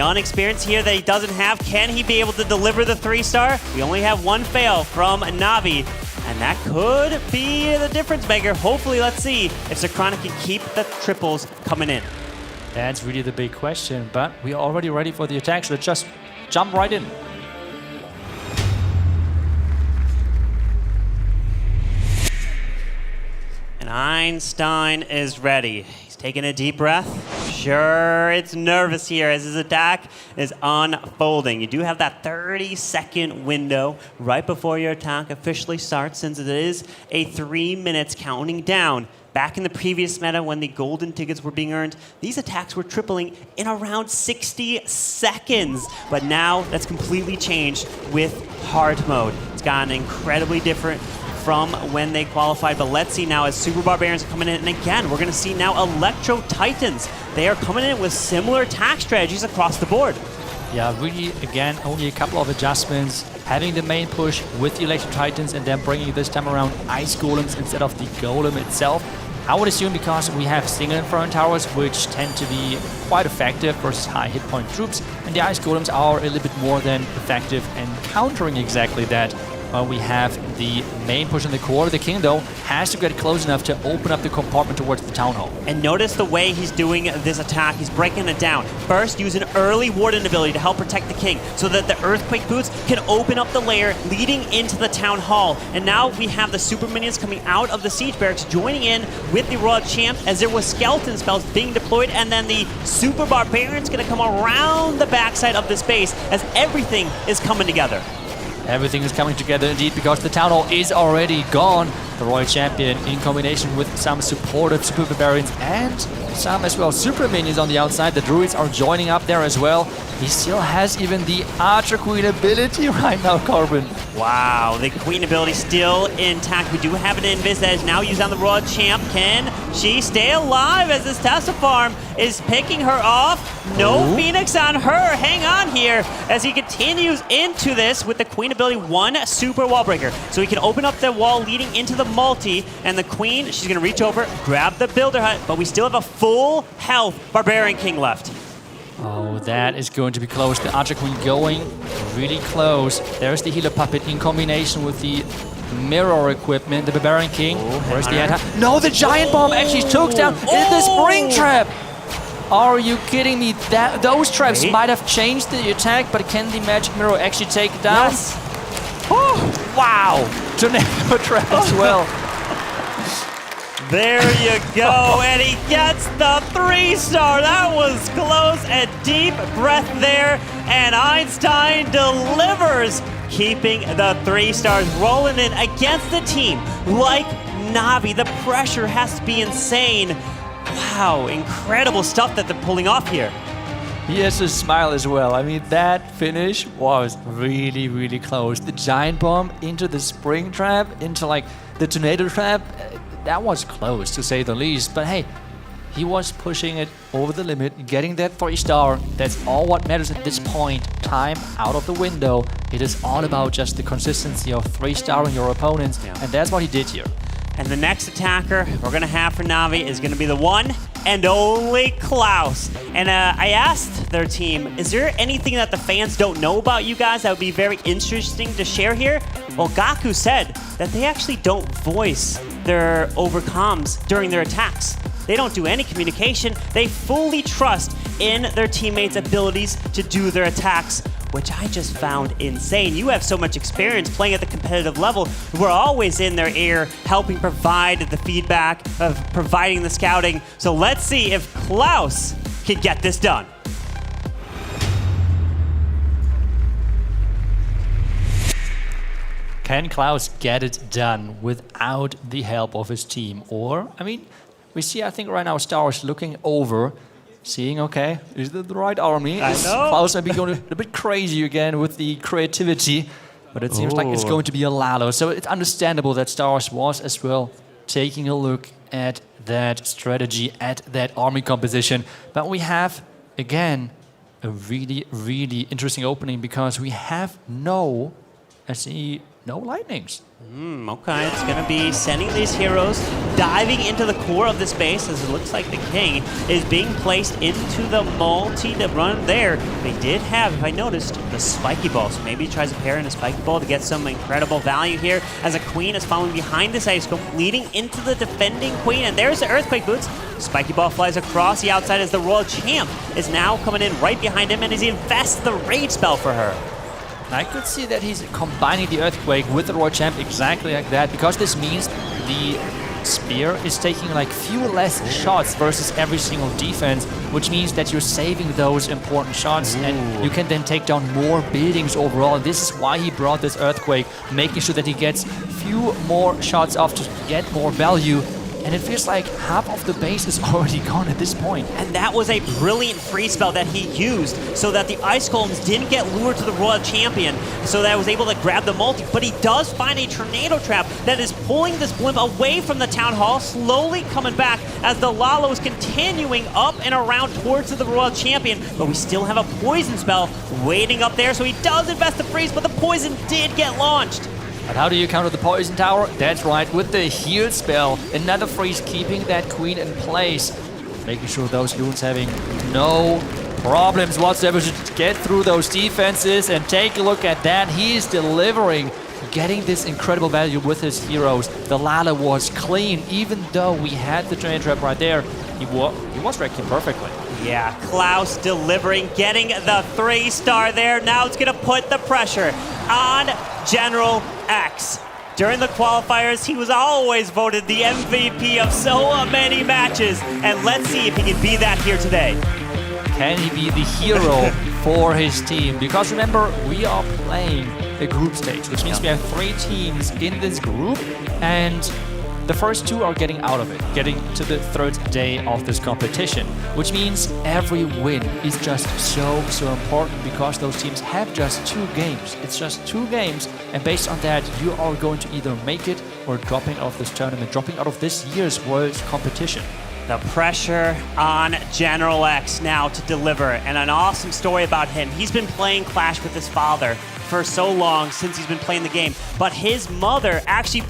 unexperience here that he doesn't have, can he be able to deliver the 3-star? We only have one fail from Navi, and that could be the difference maker. Hopefully, let's see if Synchronic can keep the triples coming in. That's really the big question, but we are already ready for the attack, so let's just jump right in. And Einstein is ready. He's taking a deep breath. Sure, it's nervous here as his attack is unfolding. You do have that 30-second window right before your attack officially starts, since it is a 3 minutes counting down. Back in the previous meta, when the golden tickets were being earned, these attacks were tripling in around 60 seconds. But now that's completely changed with hard mode. It's gotten incredibly different from when they qualified, but let's see now as Super Barbarians are coming in, and again, we're gonna see now Electro Titans. They are coming in with similar attack strategies across the board. Yeah, really, again, only a couple of adjustments. Having the main push with the Electro Titans and then bringing this time around Ice Golems instead of the Golem itself. I would assume because we have single Inferno Towers, which tend to be quite effective versus high hit point troops, and the Ice Golems are a little bit more than effective and countering exactly that. We have the main push in the core. The king, though, has to get close enough to open up the compartment towards the town hall. And notice the way he's doing this attack. He's breaking it down. First, use an early warden ability to help protect the king so that the earthquake boots can open up the layer leading into the town hall. And now we have the super minions coming out of the siege barracks, joining in with the Royal Champ as there was skeleton spells being deployed, and then the super barbarian's gonna come around the backside of this base as everything is coming together. Everything is coming together indeed because the town hall is already gone. The Royal Champion in combination with some supportive super barbarians and some as well super minions on the outside. The druids are joining up there as well. He still has even the Archer Queen ability right now, Corbin. Wow, the Queen ability still intact. We do have an Invis that is now used on the Royal Champ. Can she stay alive as this Tesla farm is picking her off? No Phoenix on her. Hang on here as he continues into this with the Queen ability, one super wall breaker. So he can open up the wall leading into the multi, and the Queen, she's going to reach over, grab the Builder Hut, but we still have a full health Barbarian King left. Oh, that is going to be close. The Archer Queen going really close. There's the Healer Puppet in combination with the mirror equipment. The Barbarian King. Where's the attack? No, the Giant Bomb actually took down in the Spring Trap. Are you kidding me? Those traps might have changed the attack, but can the Magic Mirror actually take it down? Yes. Oh, wow. Tornado Trap as well. There you go, and he gets the 3-star. That was close. A deep breath there, and Einstein delivers, keeping the 3 stars rolling in against the team like Na'Vi. The pressure has to be insane. Wow, incredible stuff that they're pulling off here. He has a smile as well. I mean, that finish was really, really close. The Giant Bomb into the Spring Trap, into like the Tornado Trap. That was close, to say the least. But hey, he was pushing it over the limit, getting that 3-star. That's all what matters at this point. Time out of the window. It is all about just the consistency of 3-starring your opponents, and that's what he did here. And the next attacker we're going to have for Na'Vi is going to be the one and only Klaus. And I asked their team, is there anything that the fans don't know about you guys that would be very interesting to share here? Well, Gaku said that they actually don't voice their overcoms during their attacks. They don't do any communication. They fully trust in their teammates' abilities to do their attacks, which I just found insane. You have so much experience playing at the competitive level. We're always in their ear, helping provide the feedback, of providing the scouting. So let's see if Klaus can get this done. Can Klaus get it done without the help of his team? Or, I mean, we see, I think right now, Stars looking over, seeing, okay, is that the right army? Is Klaus maybe going a bit crazy again with the creativity? But it seems like it's going to be a Lalo. So it's understandable that Stars was as well taking a look at that strategy, at that army composition. But we have, again, a really, really interesting opening because we have no lightnings. Okay, it's going to be sending these heroes diving into the core of this base as it looks like the king is being placed into the multi to run there. They did have, if I noticed, the spiky ball, so maybe he tries to pair in a spiky ball to get some incredible value here as a queen is following behind this ice golem, leading into the defending queen, and there's the earthquake boots. Spiky ball flies across the outside as the Royal Champ is now coming in right behind him, and as he invests the rage spell for her. I could see that he's combining the Earthquake with the Royal Champ exactly like that, because this means the Spear is taking like few less shots versus every single defense, which means that you're saving those important shots and you can then take down more buildings overall. This is why he brought this Earthquake, making sure that he gets few more shots off to get more value. and it feels like half of the base is already gone at this point. And that was a brilliant free spell that he used so that the Ice Golems didn't get lured to the Royal Champion, so that I was able to grab the multi. But he does find a Tornado Trap that is pulling this blimp away from the Town Hall, slowly coming back as the Lalo is continuing up and around towards the Royal Champion. But we still have a poison spell waiting up there, so he does invest the freeze, but the poison did get launched. But how do you counter the poison tower? That's right, with the heal spell. Another freeze keeping that queen in place. Making sure those loons having no problems whatsoever to get through those defenses. And take a look at that. He is delivering, getting this incredible value with his heroes. The Lala was clean, even though we had the Tornado Trap right there. He was wrecking perfectly. Yeah, Klaus delivering, getting the 3-star there. Now it's gonna put the pressure on General X. During the qualifiers, he was always voted the MVP of so many matches. And let's see if he can be that here today. Can he be the hero for his team? Because remember, we are playing a group stage, which means we have 3 teams in this group, and the first 2 are getting out of it, getting to the 3rd day of this competition, which means every win is just so important because those teams have just 2 games. It's just 2 games, and based on that, you are going to either make it or dropping out of this tournament, dropping out of this year's World competition. The pressure on General X now to deliver, and an awesome story about him. He's been playing Clash with his father for so long since he's been playing the game, but his mother actually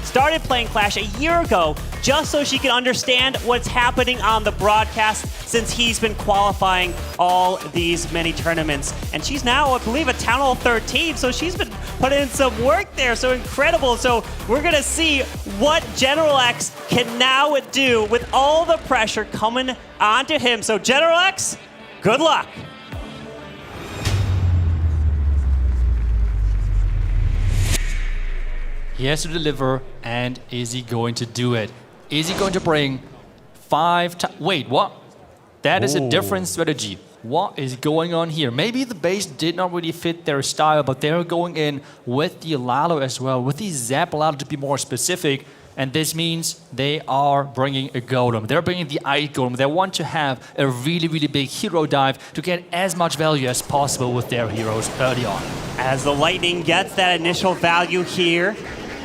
started playing Clash a year ago just so she could understand what's happening on the broadcast since he's been qualifying all these many tournaments. And she's now, I believe, a Town Hall 13, so she's been putting in some work there, so incredible. So we're gonna see what General X can now do with all the pressure coming onto him. So General X, good luck. He has to deliver, and is he going to do it? Is he going to bring 5 times? Wait, what? That is a different strategy. What is going on here? Maybe the base did not really fit their style, but they're going in with the Lalo as well, with the Zap Lalo to be more specific. And this means they are bringing a Golem. They're bringing the Ice Golem. They want to have a really, really big hero dive to get as much value as possible with their heroes early on. As the Lightning gets that initial value here,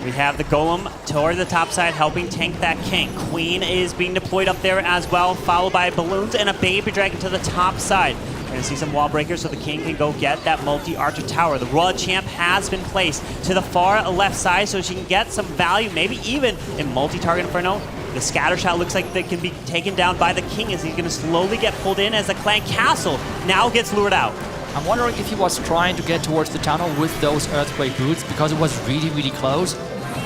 we have the Golem toward the top side helping tank that King. Queen is being deployed up there as well, followed by balloons and a Baby Dragon to the top side. We're going to see some wall breakers so the King can go get that multi-archer tower. The Royal Champ has been placed to the far left side so she can get some value, maybe even in multi-target Inferno. The scatter shot looks like they can be taken down by the King as he's going to slowly get pulled in as the Clan Castle now gets lured out. I'm wondering if he was trying to get towards the tunnel with those Earthquake boots because it was really, really close.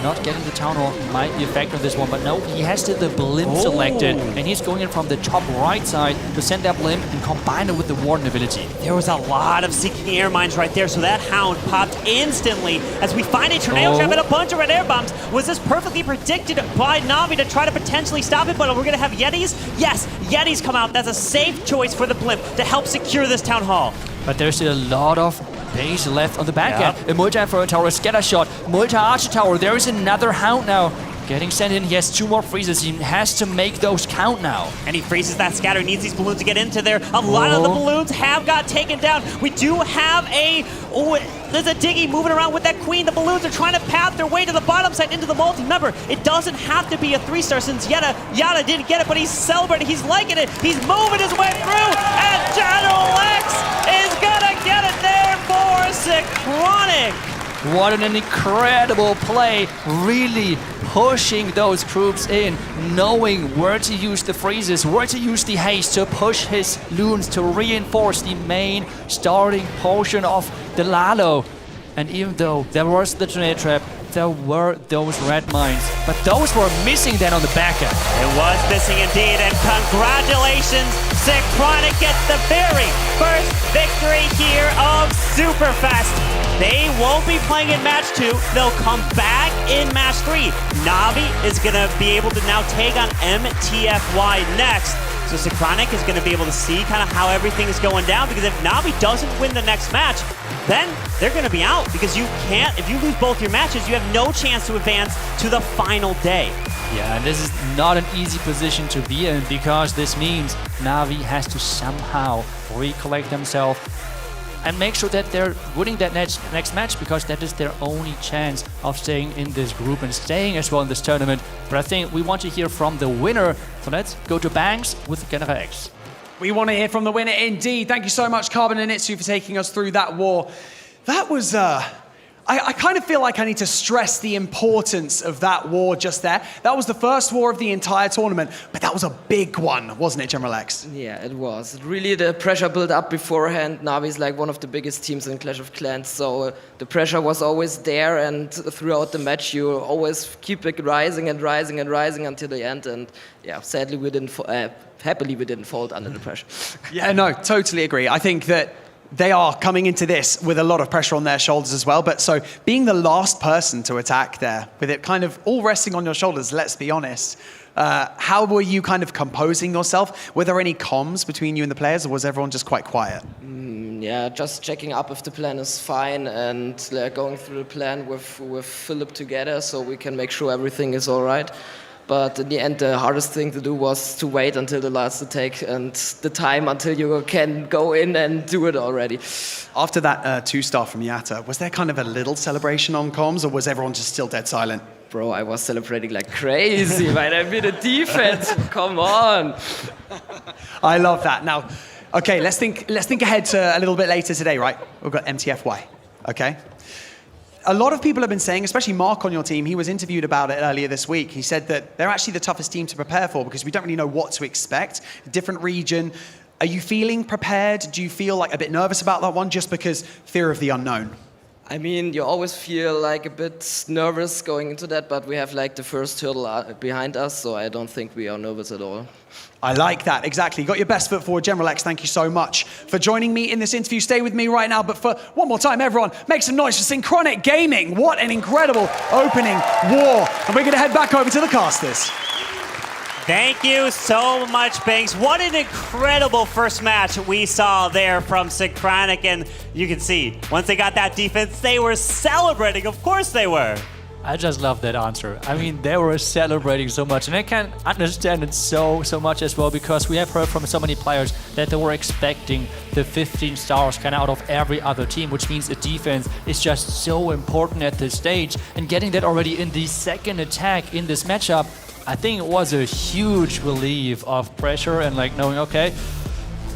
Not getting the Town Hall might be a factor in this one, but no, he has the blimp selected, and he's going in from the top right side to send that blimp and combine it with the Warden ability. There was a lot of Seeking Air Mines right there, so that Hound popped instantly as we find a Tornado Trap and a bunch of red air bombs. Was this perfectly predicted by Navi to try to potentially stop it, but we're going to have Yetis? Yes, Yetis come out. That's a safe choice for the blimp to help secure this Town Hall. But there's still a lot of base left on the back end. A multi-Inferno Tower, a scatter shot, multi-Archer Tower. There is another Hound now getting sent in. He has 2 more freezes. He has to make those count now. And he freezes that scatter. He needs these balloons to get into there. A lot of the balloons have got taken down. We do have there's a Diggy moving around with that Queen. The balloons are trying to path their way to the bottom side into the multi. Remember, it doesn't have to be a 3-star since Yada didn't get it, but he's celebrating. He's liking it. He's moving his way through, and General X is gonna get it there for Synchronic. What an incredible play, really pushing those troops in, knowing where to use the freezes, where to use the haste to push his loons to reinforce the main starting portion of the Lalo. And even though there was the Tornado Trap, there were those red mines, but those were missing then on the back end. It was missing indeed, and congratulations, Synchronic gets the very first victory here of Superfest. They won't be playing in match 2. They'll come back in match 3. Navi is going to be able to now take on MTFY next. So Synchronic is going to be able to see kind of how everything is going down, because if Navi doesn't win the next match, then they're going to be out, because you can't, if you lose both your matches, you have no chance to advance to the final day. Yeah, and this is not an easy position to be in because this means Na'Vi has to somehow recollect themselves and make sure that they're winning that next match because that is their only chance of staying in this group and staying as well in this tournament. But I think we want to hear from the winner. So let's go to Banks with General X. We want to hear from the winner indeed. Thank you so much, Carbon and Itsu, for taking us through that war. That was, I kind of feel like I need to stress the importance of that war just there. That was the first war of the entire tournament, but that was a big one, wasn't it, General X? Yeah, it was. Really, the pressure built up beforehand. Na'Vi is like one of the biggest teams in Clash of Clans, so the pressure was always there, and throughout the match, you always keep it rising and rising and rising until the end. And yeah, sadly, happily, we didn't fold under the pressure. Yeah, no, totally agree. I think that they are coming into this with a lot of pressure on their shoulders as well. But so being the last person to attack there, with it kind of all resting on your shoulders, let's be honest, how were you kind of composing yourself? Were there any comms between you and the players, or was everyone just quite quiet? Yeah, just checking up if the plan is fine and going through the plan with Philip together so we can make sure everything is all right. But in the end, the hardest thing to do was to wait until the last attack and the time until you can go in and do it already. After that 2-star from Yatta, was there kind of a little celebration on comms, or was everyone just still dead silent? Bro, I was celebrating like crazy, man. I beat the defense. Come on. I love that. Now, okay, let's think ahead to a little bit later today, right? We've got MTFY, okay? A lot of people have been saying, especially Mark on your team, he was interviewed about it earlier this week. He said that they're actually the toughest team to prepare for because we don't really know what to expect. Different region. Are you feeling prepared? Do you feel like a bit nervous about that one just because fear of the unknown? I mean, you always feel like a bit nervous going into that, but we have like the first hurdle behind us, so I don't think we are nervous at all. I like that, exactly. Got your best foot forward, General X. Thank you so much for joining me in this interview. Stay with me right now, but for one more time, everyone, make some noise for Synchronic Gaming. What an incredible opening war. And we're going to head back over to the casters. Thank you so much, Banks. What an incredible first match we saw there from Synchronic. And you can see, once they got that defense, they were celebrating. Of course they were. I just love that answer. I mean, they were celebrating so much, and I can understand it so much as well, because we have heard from so many players that they were expecting the 15 stars kind of out of every other team, which means the defense is just so important at this stage. And getting that already in the second attack in this matchup, I think it was a huge relief of pressure and like knowing, okay,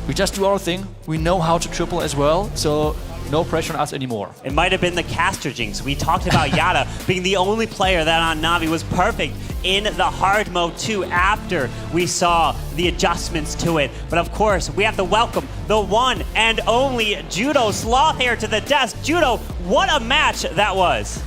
we just do our thing. We know how to triple as well, so no pressure on us anymore. It might have been the caster jinx. We talked about Yatta being the only player that on Na'Vi was perfect in the hard mode too after we saw the adjustments to it. But of course, we have to welcome the one and only Judo Sloth here to the desk. Judo, what a match that was.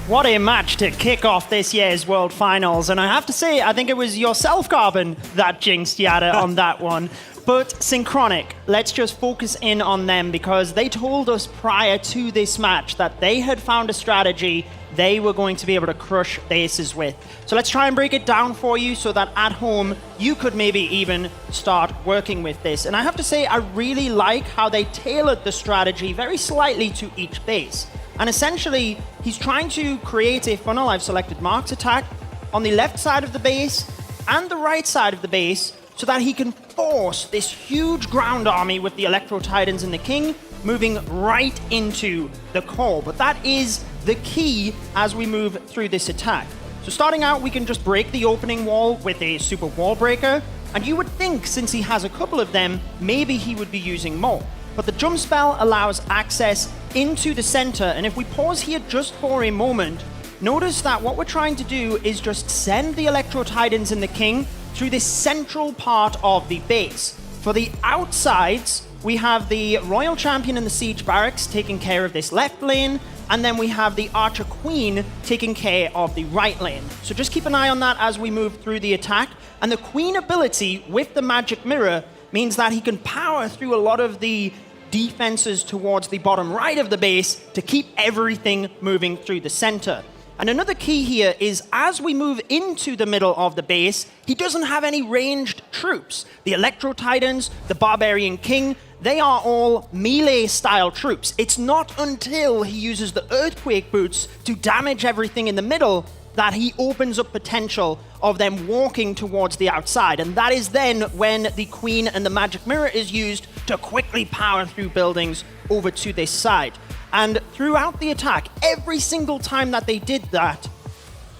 What a match to kick off this year's World Finals. And I have to say, I think it was yourself, Carbon, that jinxed Yatta on that one. But Synchronic, let's just focus in on them because they told us prior to this match that they had found a strategy they were going to be able to crush the Aces with. So let's try and break it down for you so that at home you could maybe even start working with this. And I have to say, I really like how they tailored the strategy very slightly to each base. And essentially, he's trying to create a funnel. I've selected Mark's attack on the left side of the base and the right side of the base so that he can force this huge ground army with the Electro Titans and the King moving right into the core. But that is the key as we move through this attack. So starting out, we can just break the opening wall with a super wall breaker. And you would think, since he has a couple of them, maybe he would be using more. But the jump spell allows access into the center. And if we pause here just for a moment, notice that what we're trying to do is just send the Electro Titans and the King through this central part of the base. For the outsides, we have the Royal Champion and the Siege Barracks taking care of this left lane, and then we have the Archer Queen taking care of the right lane. So just keep an eye on that as we move through the attack. And the Queen ability with the Magic Mirror means that he can power through a lot of the defenses towards the bottom right of the base to keep everything moving through the center. And another key here is as we move into the middle of the base, he doesn't have any ranged troops. The Electro Titans, the Barbarian King, they are all melee-style troops. It's not until he uses the Earthquake Boots to damage everything in the middle that he opens up potential of them walking towards the outside. And that is then when the Queen and the Magic Mirror is used to quickly power through buildings over to this side. And throughout the attack, every single time that they did that,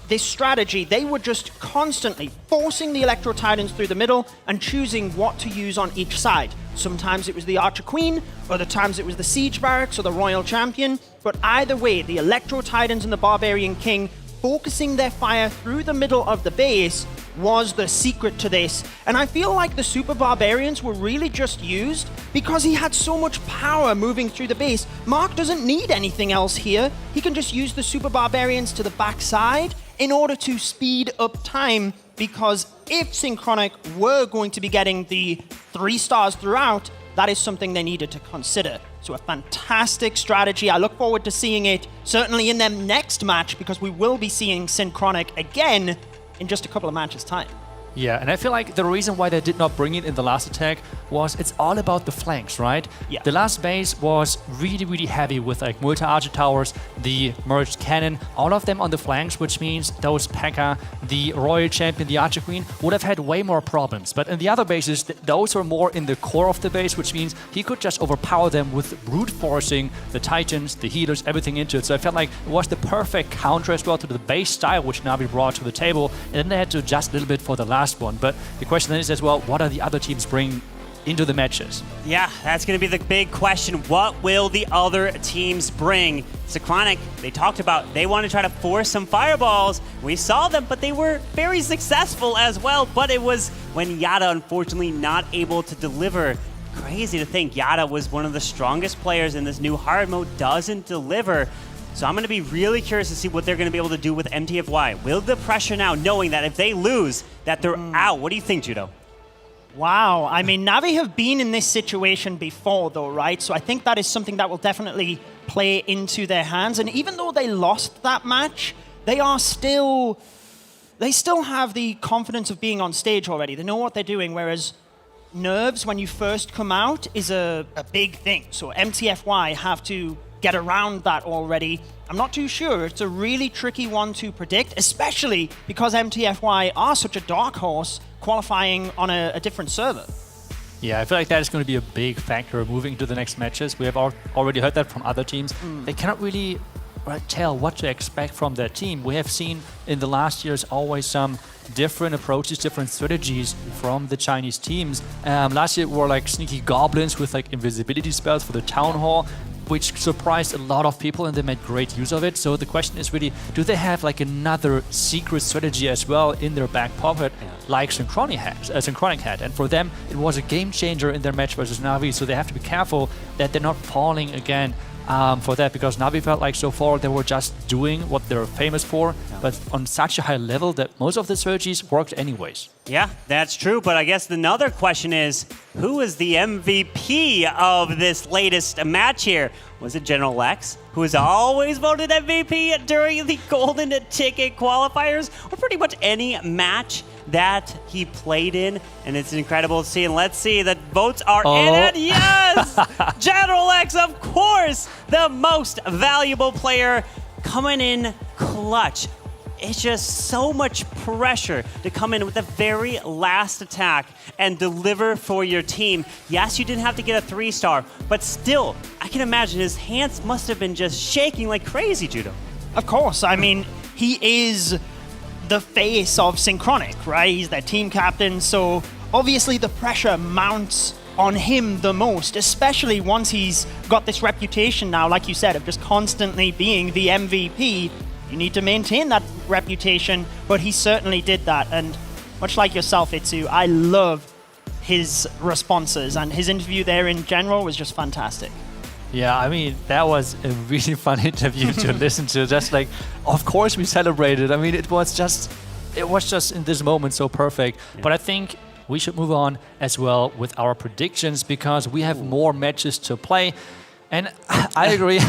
this strategy, they were just constantly forcing the Electro Titans through the middle and choosing what to use on each side. Sometimes it was the Archer Queen, other times it was the Siege Barracks or the Royal Champion, but either way, the Electro Titans and the Barbarian King focusing their fire through the middle of the base was the secret to this. And I feel like the Super Barbarians were really just used because he had so much power moving through the base. Mark doesn't need anything else here. He can just use the Super Barbarians to the backside in order to speed up time, because if Synchronic were going to be getting the 3 stars throughout, that is something they needed to consider. So a fantastic strategy. I look forward to seeing it certainly in their next match, because we will be seeing Synchronic again in just a couple of matches' time. Yeah, and I feel like the reason why they did not bring it in the last attack was it's all about the flanks, right? Yeah. The last base was really, really heavy with like multi-archer towers, the merged cannon, all of them on the flanks, which means those P.E.K.K.A, the Royal Champion, the Archer Queen would have had way more problems. But in the other bases, those were more in the core of the base, which means he could just overpower them with brute forcing the Titans, the healers, everything into it. So I felt like it was the perfect counter as well to the base style which Na'Vi brought to the table. And then they had to adjust a little bit for the last one. But the question then is as well, what are the other teams bringing into the matches? Yeah, that's going to be the big question. What will the other teams bring? Synchronic, they talked about they want to try to force some fireballs. We saw them, but they were very successful as well. But it was when Yada, unfortunately, not able to deliver. Crazy to think Yada was one of the strongest players in this new hard mode, doesn't deliver. So I'm going to be really curious to see what they're going to be able to do with MTFY. Will the pressure now, knowing that if they lose, that they're out? What do you think, Judo? Wow. I mean, Na'Vi have been in this situation before, though, right? So I think that is something that will definitely play into their hands. And even though they lost that match, they still have the confidence of being on stage already. They know what they're doing, whereas nerves, when you first come out, is a big thing. So MTFY have to get around that already. I'm not too sure. It's a really tricky one to predict, especially because MTFY are such a dark horse qualifying on a different server. Yeah, I feel like that is going to be a big factor moving into the next matches. We have already heard that from other teams. They cannot really tell what to expect from their team. We have seen in the last years always some different approaches, different strategies from the Chinese teams. Last year were like sneaky goblins with like invisibility spells for the town hall, which surprised a lot of people and they made great use of it. So the question is really, do they have like another secret strategy as well in their back pocket, like Synchronic had? And for them, it was a game changer in their match versus Na'Vi. So they have to be careful that they're not falling again for that, because Na'Vi felt like so far they were just doing what they're famous for, but on such a high level that most of the strategies worked anyways. Yeah, that's true. But I guess another question is, who is the MVP of this latest match here? Was it General Lex, who is always voted MVP during the Golden Ticket qualifiers, or pretty much any match that he played in? And it's incredible to see. And let's see, the votes are in it. Yes! General Lex, of course, the most valuable player, coming in clutch. It's just so much pressure to come in with the very last attack and deliver for your team. Yes, you didn't have to get a 3-star, but still, I can imagine his hands must have been just shaking like crazy, Judo. Of course. I mean, he is the face of Synchronic, right? He's their team captain, so obviously the pressure mounts on him the most, especially once he's got this reputation now, like you said, of just constantly being the MVP. You need to maintain that reputation, but he certainly did that. And much like yourself, Itsu, I love his responses, and his interview there in general was just fantastic. Yeah, I mean, that was a really fun interview to listen to. Just like, of course we celebrated. I mean, it was just in this moment so perfect. Yeah. But I think we should move on as well with our predictions, because we have more matches to play. And I agree.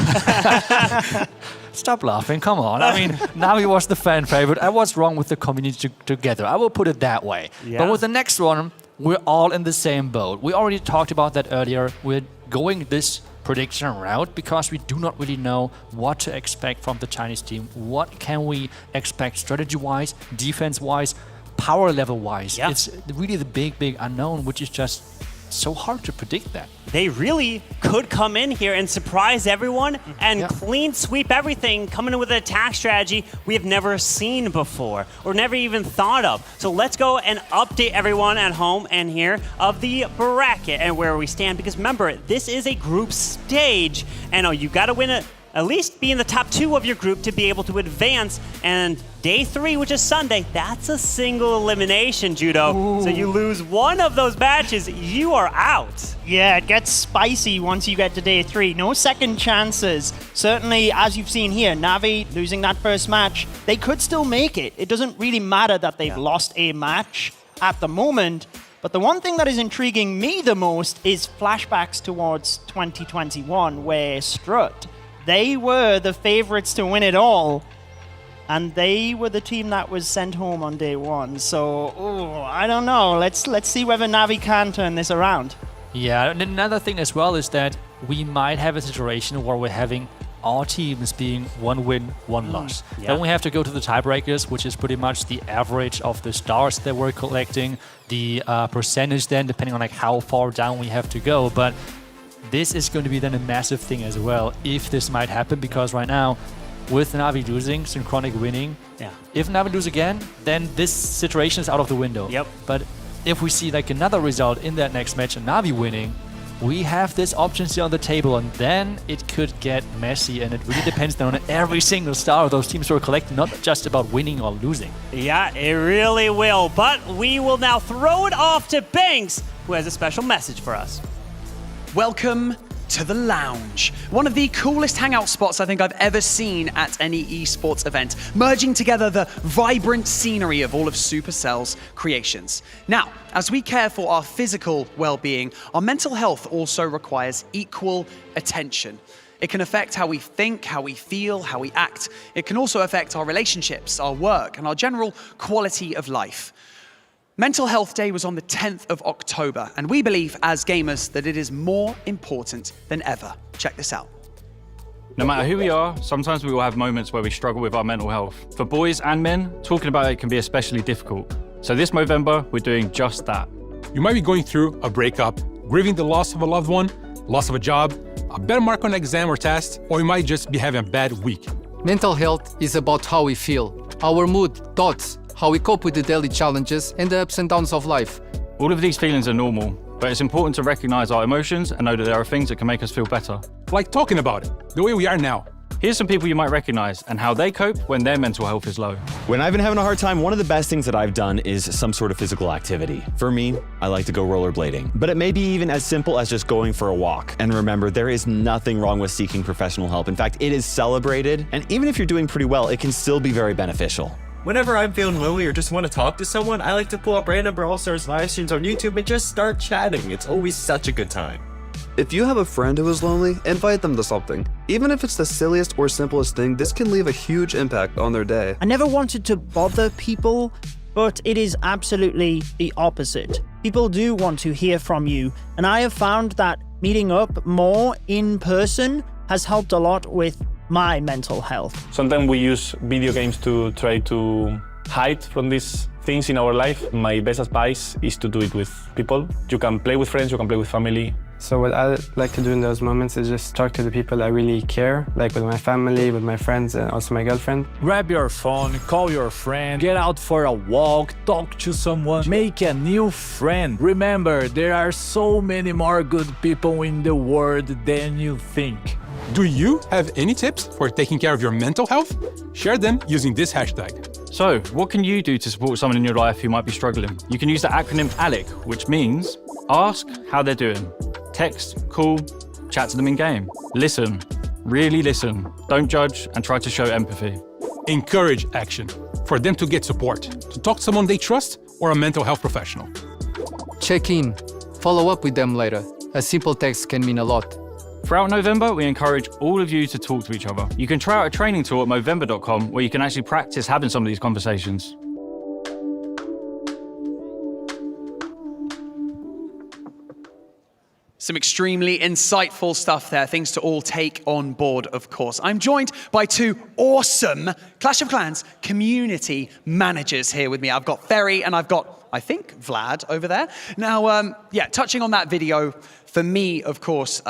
Stop laughing, come on. I mean, Na'Vi was the fan favorite. I was wrong with the community together. I will put it that way. Yeah. But with the next one, we're all in the same boat. We already talked about that earlier. We're going this prediction route because we do not really know what to expect from the Chinese team. What can we expect strategy-wise, defense-wise, power level-wise? Yeah. It's really the big unknown, which is just so hard to predict that. They really could come in here and surprise everyone and clean sweep everything, coming in with an attack strategy we have never seen before or never even thought of. So let's go and update everyone at home and here of the bracket and where we stand, because remember, this is a group stage, and you got to win it. At least be in the top 2 of your group to be able to advance. And day 3, which is Sunday, that's a single elimination, Judo. Ooh. So you lose one of those matches, you are out. Yeah, it gets spicy once you get to day 3. No second chances. Certainly, as you've seen here, Navi losing that first match, they could still make it. It doesn't really matter that they've lost a match at the moment. But the one thing that is intriguing me the most is flashbacks towards 2021, where Strut, they were the favorites to win it all, and they were the team that was sent home on day 1. So, I don't know. Let's see whether Navi can turn this around. Yeah, and another thing as well is that we might have a situation where we're having all teams being 1 win, 1 loss. Then we have to go to the tiebreakers, which is pretty much the average of the stars that we're collecting, the percentage then, depending on like how far down we have to go. But this is going to be then a massive thing as well, if this might happen, because right now, with Navi losing, Synchronic winning, if Navi lose again, then this situation is out of the window. But if we see like another result in that next match and Navi winning, we have this option still on the table, and then it could get messy, and it really depends then on every single star of those teams who are collecting, not just about winning or losing. Yeah, it really will. But we will now throw it off to Banks, who has a special message for us. Welcome to the lounge. One of the coolest hangout spots I think I've ever seen at any esports event, merging together the vibrant scenery of all of Supercell's creations. Now, as we care for our physical well-being, our mental health also requires equal attention. It can affect how we think, how we feel, how we act. It can also affect our relationships, our work, and our general quality of life. Mental Health Day was on the 10th of October, and we believe as gamers that it is more important than ever. Check this out. No matter who we are, sometimes we will have moments where we struggle with our mental health. For boys and men, talking about it can be especially difficult. So this November, we're doing just that. You might be going through a breakup, grieving the loss of a loved one, loss of a job, a bad mark on an exam or test, or you might just be having a bad week. Mental health is about how we feel, our mood, thoughts, how we cope with the daily challenges and the ups and downs of life. All of these feelings are normal, but it's important to recognize our emotions and know that there are things that can make us feel better. Like talking about it, the way we are now. Here's some people you might recognize and how they cope when their mental health is low. When I've been having a hard time, one of the best things that I've done is some sort of physical activity. For me, I like to go rollerblading, but it may be even as simple as just going for a walk. And remember, there is nothing wrong with seeking professional help. In fact, it is celebrated, and even if you're doing pretty well, it can still be very beneficial. Whenever I'm feeling lonely or just want to talk to someone, I like to pull up random Brawl Stars live streams on YouTube and just start chatting. It's always such a good time. If you have a friend who is lonely, invite them to something. Even if it's the silliest or simplest thing, this can leave a huge impact on their day. I never wanted to bother people, but it is absolutely the opposite. People do want to hear from you, and I have found that meeting up more in person has helped a lot with my mental health. Sometimes we use video games to try to hide from these things in our life. My best advice is to do it with people. You can play with friends, you can play with family. So what I like to do in those moments is just talk to the people I really care, like with my family, with my friends, and also my girlfriend. Grab your phone, call your friend, get out for a walk, talk to someone, make a new friend. Remember, there are so many more good people in the world than you think. Do you have any tips for taking care of your mental health? Share them using this hashtag. So, what can you do to support someone in your life who might be struggling? You can use the acronym ALEC, which means ask how they're doing. Text, call, chat to them in game. Listen, really listen. Don't judge and try to show empathy. Encourage action for them to get support, to talk to someone they trust or a mental health professional. Check in, follow up with them later. A simple text can mean a lot. Throughout November, we encourage all of you to talk to each other. You can try out a training tool at Movember.com where you can actually practice having some of these conversations. Some extremely insightful stuff there, things to all take on board, of course. I'm joined by two awesome Clash of Clans community managers here with me. I've got Ferry and I've got, I think, Vlad over there. Now, touching on that video, for me, of course,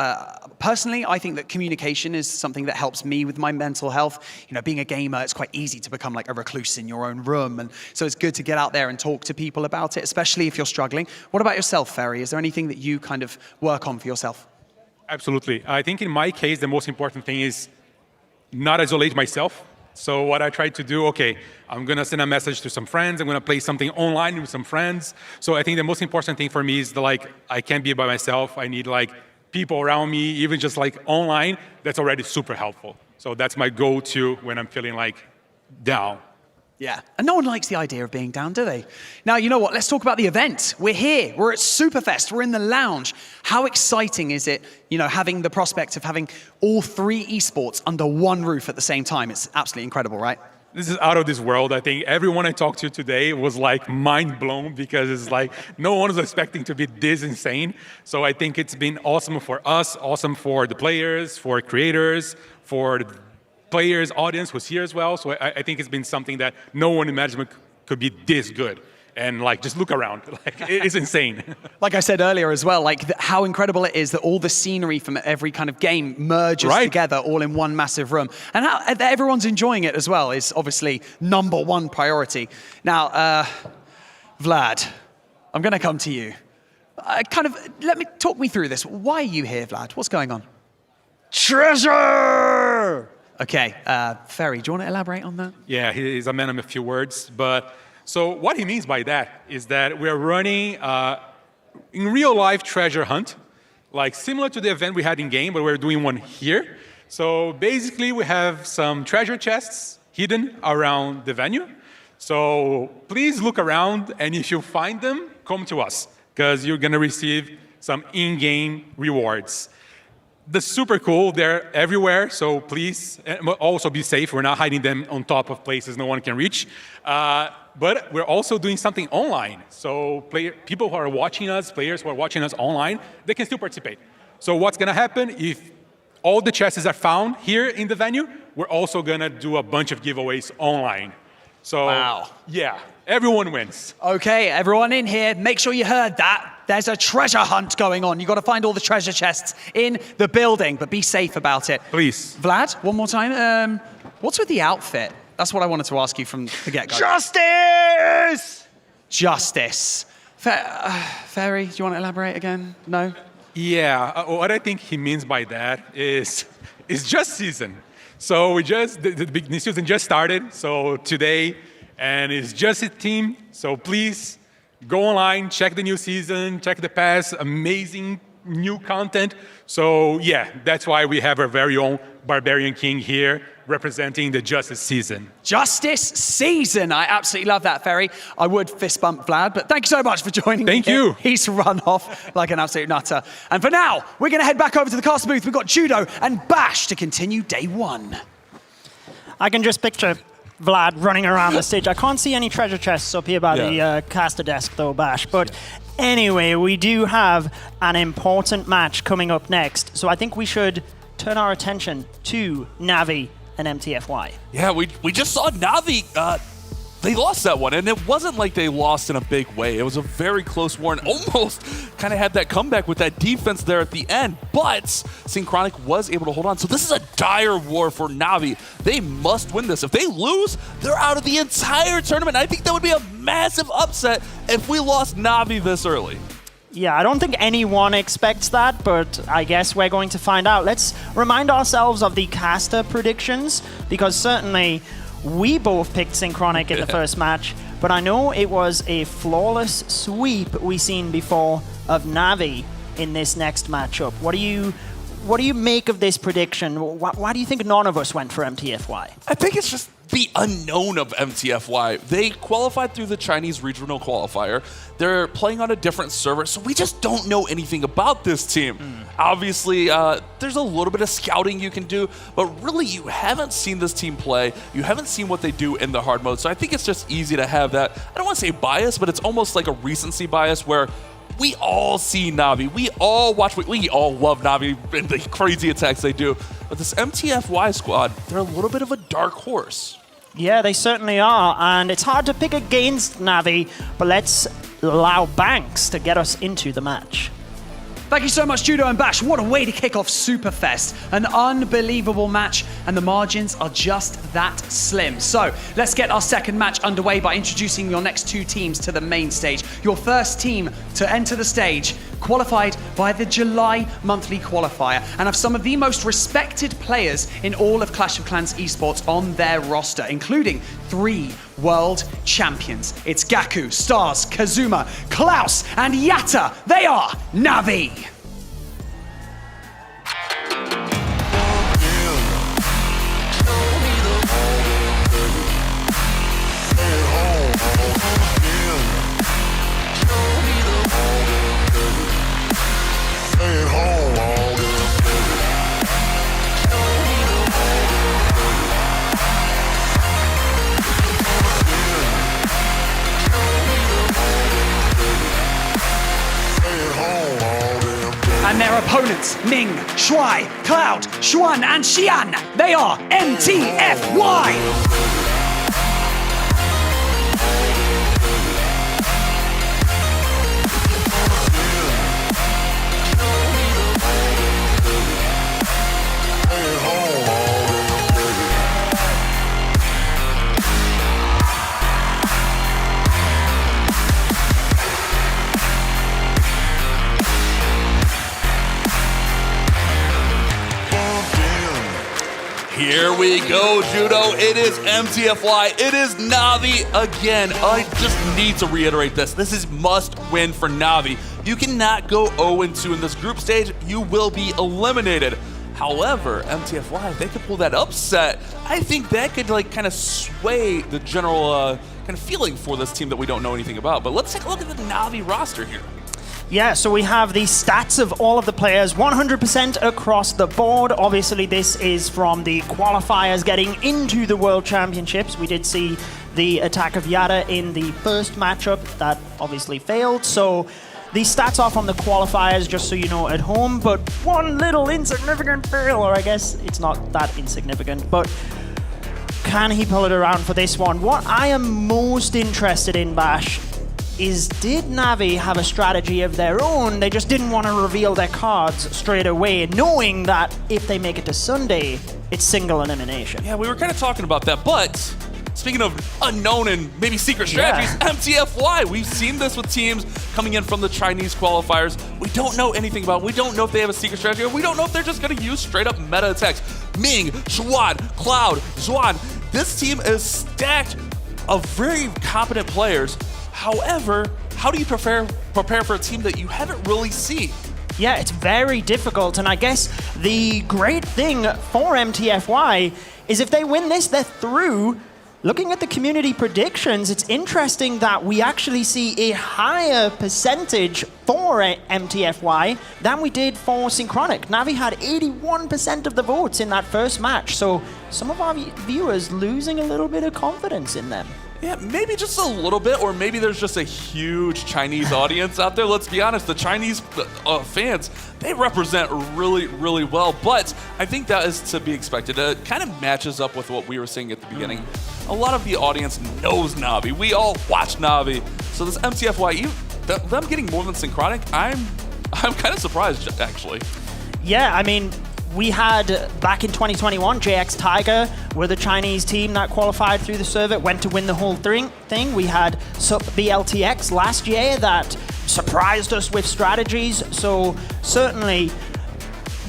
personally, I think that communication is something that helps me with my mental health. You know, being a gamer, it's quite easy to become like a recluse in your own room. And so it's good to get out there and talk to people about it, especially if you're struggling. What about yourself, Ferry? Is there anything that you kind of work on for yourself? Absolutely. I think in my case, the most important thing is not isolate myself. So what I try to do, okay, I'm going to send a message to some friends. I'm going to play something online with some friends. So I think the most important thing for me is I can't be by myself. I need people around me, even just online. That's already super helpful. So that's my go-to when I'm feeling down. Yeah, and no one likes the idea of being down, do they? Now, you know what? Let's talk about the event. We're here. We're at Superfest. We're in the lounge. How exciting is it, having the prospect of having all three esports under one roof at the same time? It's absolutely incredible, right? This is out of this world. I think everyone I talked to today was mind blown because it's no one was expecting to be this insane. So I think it's been awesome for us, awesome for the players, for creators, for the players, audience who's here as well. So I think it's been something that no one in management could be this good. And just look around, it's insane. Like I said earlier as well, how incredible it is that all the scenery from every kind of game merges together all in one massive room. And how everyone's enjoying it as well is obviously #1 priority. Now, Vlad, I'm gonna come to you. Talk me through this. Why are you here, Vlad? What's going on? Treasure! Okay, Ferry, do you want to elaborate on that? Yeah, he's a man of a few words, but so what he means by that is that we're running in real life treasure hunt, similar to the event we had in game, but we're doing one here. So basically we have some treasure chests hidden around the venue. So please look around, and if you find them, come to us, because you're gonna receive some in-game rewards. That's super cool. They're everywhere, so please also be safe. We're not hiding them on top of places no one can reach. But we're also doing something online. So people who are watching us, players who are watching us online, they can still participate. So what's going to happen if all the chests are found here in the venue, we're also going to do a bunch of giveaways online. So wow. Yeah, everyone wins. Okay, everyone in here, make sure you heard that. There's a treasure hunt going on. You've got to find all the treasure chests in the building, but be safe about it. Please. Vlad, one more time. What's with the outfit? That's what I wanted to ask you from the get-go. Justice! Justice. Ferry, do you want to elaborate again? No? Yeah, what I think he means by that is just season. So the big new season just started, so today, and it's just a team, so please, go online, check the new season, check the past, amazing new content. So yeah, that's why we have our very own Barbarian King here representing the Justice season. Justice season. I absolutely love that, Ferry. I would fist bump Vlad, but thank you so much for joining me. Thank you. He's run off like an absolute nutter. And for now, we're going to head back over to the caster booth. We've got Judo and Bash to continue day one. I can just picture Vlad running around the stage. I can't see any treasure chests up here by the caster desk, though, Bash. But anyway, we do have an important match coming up next. So I think we should turn our attention to Navi and MTFY. Yeah, we just saw Navi. They lost that one, and it wasn't like they lost in a big way. It was a very close war and almost kind of had that comeback with that defense there at the end, but Synchronic was able to hold on. So this is a dire war for Navi. They must win this. If they lose, they're out of the entire tournament. I think that would be a massive upset if we lost Navi this early. Yeah, I don't think anyone expects that, but I guess we're going to find out. Let's remind ourselves of the caster predictions, because certainly we both picked Synchronic in the first match, but I know it was a flawless sweep we seen before of Navi in this next matchup. What do you make of this prediction? Why do you think none of us went for MTFY? I think it's just the unknown of MTFY. They qualified through the Chinese regional qualifier. They're playing on a different server, so we just don't know anything about this team. Obviously, there's a little bit of scouting you can do, but really you haven't seen this team play. You haven't seen what they do in the hard mode, so I think it's just easy to have that, I don't want to say bias, but it's almost like a recency bias where we all see Na'Vi. We all watch, we all love Na'Vi and the crazy attacks they do. But this MTFY squad, they're a little bit of a dark horse. Yeah, they certainly are, and it's hard to pick against Na'Vi, but let's allow Banks to get us into the match. Thank you so much, Judo and Bash. What a way to kick off Superfest. An unbelievable match, and the margins are just that slim. So let's get our second match underway by introducing your next two teams to the main stage. Your first team to enter the stage, qualified by the July monthly qualifier, and have some of the most respected players in all of Clash of Clans esports on their roster, including 3 world champions. It's Gaku, Stars, Kazuma, Klaus, and Yatta. They are Na'Vi. And their opponents, Ming, Shuai, Cloud, Xuan, and Xian. They are MTFY. Here we go, Judo. It is MTFY. It is Na'Vi again. I just need to reiterate this. This is must win for Na'Vi. You cannot go 0-2 in this group stage. You will be eliminated. However, MTFY, if they could pull that upset, I think that could kind of sway the general kind of feeling for this team that we don't know anything about. But let's take a look at the Na'Vi roster here. Yeah, so we have the stats of all of the players, 100% across the board. Obviously, this is from the qualifiers getting into the World Championships. We did see the attack of Yada in the first matchup. That obviously failed. So the stats are from the qualifiers, just so you know at home. But one little insignificant fail, or I guess it's not that insignificant, but can he pull it around for this one? What I am most interested in, Bash, is did Na'Vi have a strategy of their own? They just didn't want to reveal their cards straight away, knowing that if they make it to Sunday, it's single elimination. Yeah, we were kind of talking about that, but speaking of unknown and maybe secret strategies, MTFY, we've seen this with teams coming in from the Chinese qualifiers. We don't know anything about it. We don't know if they have a secret strategy, or we don't know if they're just going to use straight up meta attacks. Ming, Xuan, Cloud, Xuan, this team is stacked of very competent players. However, how do you prepare for a team that you haven't really seen? Yeah, it's very difficult, and I guess the great thing for MTFY is if they win this, they're through. Looking at the community predictions, it's interesting that we actually see a higher percentage for MTFY than we did for Synchronic. Na'Vi had 81% of the votes in that first match, so some of our viewers losing a little bit of confidence in them. Yeah, maybe just a little bit, or maybe there's just a huge Chinese audience out there. Let's be honest, the Chinese fans, they represent really, really well, but I think that is to be expected. It kind of matches up with what we were saying at the beginning. A lot of the audience knows Na'Vi. We all watch Na'Vi. So this MTFY, them getting more than Synchronic, I'm kind of surprised, actually. Yeah, I mean, we had, back in 2021, JX Tiger were the Chinese team that qualified through the circuit, went to win the whole thing. We had SUP BLTX last year that surprised us with strategies. So certainly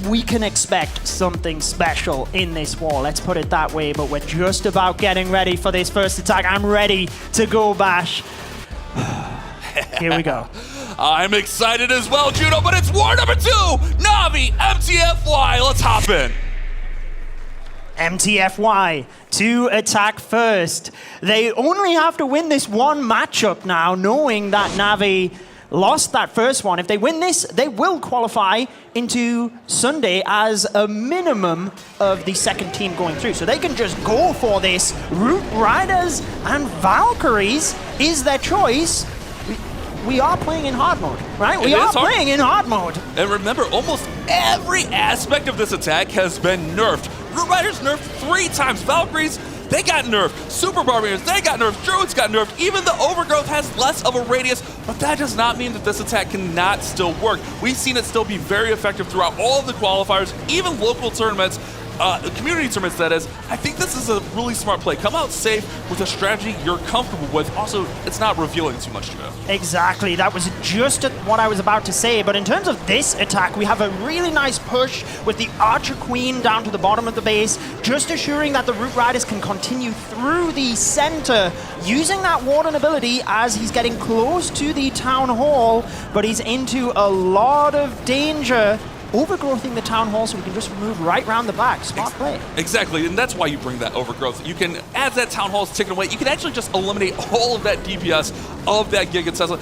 we can expect something special in this war. Let's put it that way, but we're just about getting ready for this first attack. I'm ready to go, Bash. Here we go. I'm excited as well, Judo, but it's war number 2, Na'Vi, MTFY. Let's hop in. MTFY to attack first. They only have to win this one matchup now, knowing that Na'Vi lost that first one. If they win this, they will qualify into Sunday as a minimum of the second team going through. So they can just go for this. Root Riders and Valkyries is their choice. we are playing in hard mode, right? We are playing in hard mode. And remember, almost every aspect of this attack has been nerfed. Root Riders nerfed 3 times. Valkyries, they got nerfed. Super Barbarians, they got nerfed. Druids got nerfed. Even the Overgrowth has less of a radius, but that does not mean that this attack cannot still work. We've seen it still be very effective throughout all of the qualifiers, even local tournaments. Community tournaments, that is. I think this is a really smart play. Come out safe with a strategy you're comfortable with. Also, it's not revealing too much to it. Exactly, that was just what I was about to say. But in terms of this attack, we have a really nice push with the Archer Queen down to the bottom of the base, just assuring that the Root Riders can continue through the center, using that Warden ability as he's getting close to the Town Hall, but he's into a lot of danger. Overgrowthing the Town Hall so we can just move right around the back. Smart play. Exactly, and that's why you bring that Overgrowth. You can, as that Town Hall is taken away, you can actually just eliminate all of that DPS of that Giga Tesla.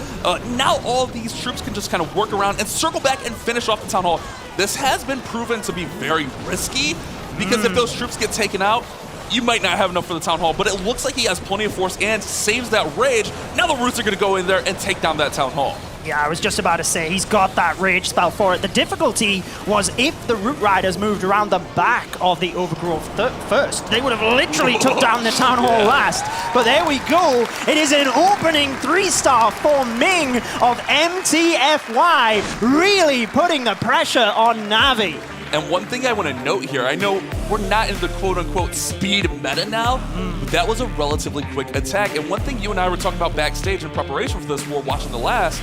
Now all of these troops can just kind of work around and circle back and finish off the Town Hall. This has been proven to be very risky, because if those troops get taken out, you might not have enough for the Town Hall, but it looks like he has plenty of force and saves that rage. Now the Roots are going to go in there and take down that Town Hall. Yeah, I was just about to say, he's got that rage spell for it. The difficulty was if the Root Riders moved around the back of the Overgrowth first, they would have literally took down the Town Hall last. But there we go. It is an opening 3-star for Ming of MTFY, really putting the pressure on Navi. And one thing I want to note here, I know we're not in the quote-unquote speed meta now, but that was a relatively quick attack. And one thing you and I were talking about backstage in preparation for this, we were watching the last,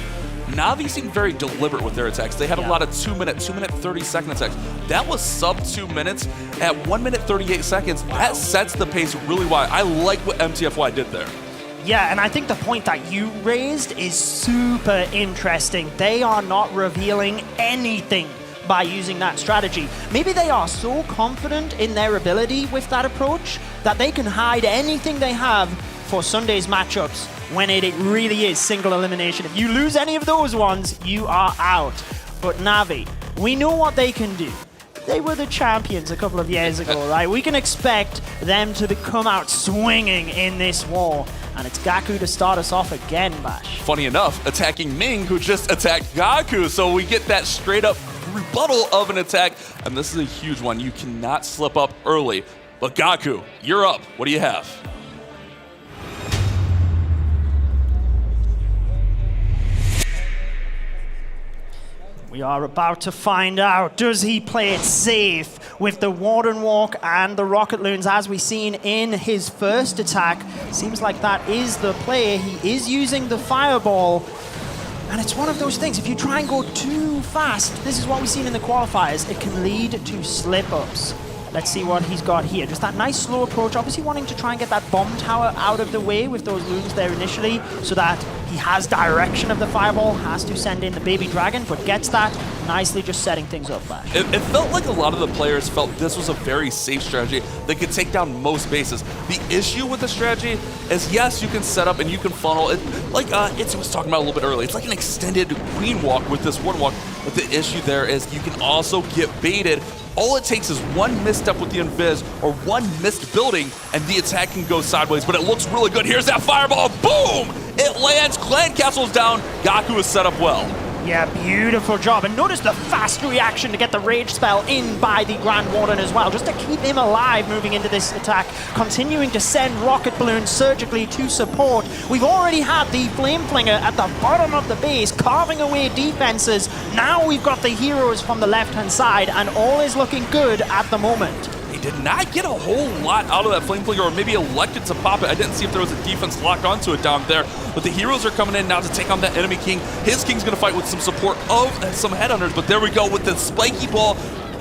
Navi seemed very deliberate with their attacks. They had a lot of 2-minute, 30-second attacks. That was sub 2 minutes at 1 minute 38 seconds. That sets the pace really wide. I like what MTFY did there. Yeah, and I think the point that you raised is super interesting. They are not revealing anything by using that strategy. Maybe they are so confident in their ability with that approach that they can hide anything they have for Sunday's matchups when it really is single elimination. If you lose any of those ones, you are out. But Navi, we know what they can do. They were the champions a couple of years ago, right? We can expect them to come out swinging in this war. And it's Gaku to start us off again, Bash. Funny enough, attacking Ming, who just attacked Gaku, so we get that straight up rebuttal of an attack, and this is a huge one. You cannot slip up early. But Gaku, you're up. What do you have? We are about to find out, does he play it safe with the Warden Walk and the Rocket Loons as we've seen in his first attack? Seems like that is the play. He is using the Fireball. And it's one of those things, if you try and go too fast, this is what we've seen in the qualifiers, it can lead to slip-ups. Let's see what he's got here. Just that nice slow approach, obviously wanting to try and get that bomb tower out of the way with those loons there initially, so that he has direction of the Fireball, has to send in the baby dragon, but gets that, nicely just setting things up back. It felt like a lot of the players felt this was a very safe strategy that could take down most bases. The issue with the strategy is, yes, you can set up and you can funnel it, like Itz was talking about a little bit earlier. It's like an extended Queen Walk with this Warden Walk, but the issue there is you can also get baited. All it takes is one misstep with the Invis or one missed building and the attack can go sideways, but it looks really good. Here's that Fireball, boom! It lands, Clan Castle's down, Gaku is set up well. Yeah, beautiful job. And notice the fast reaction to get the Rage spell in by the Grand Warden as well, just to keep him alive moving into this attack, continuing to send Rocket Balloons surgically to support. We've already had the Flame Flinger at the bottom of the base, carving away defenses. Now we've got the heroes from the left-hand side, and all is looking good at the moment. He did not get a whole lot out of that Flame Flinger, or maybe elected to pop it. I didn't see if there was a defense locked onto it down there, but the heroes are coming in now to take on that enemy king. His king's gonna fight with some support of some headhunters, but there we go with the spiky ball.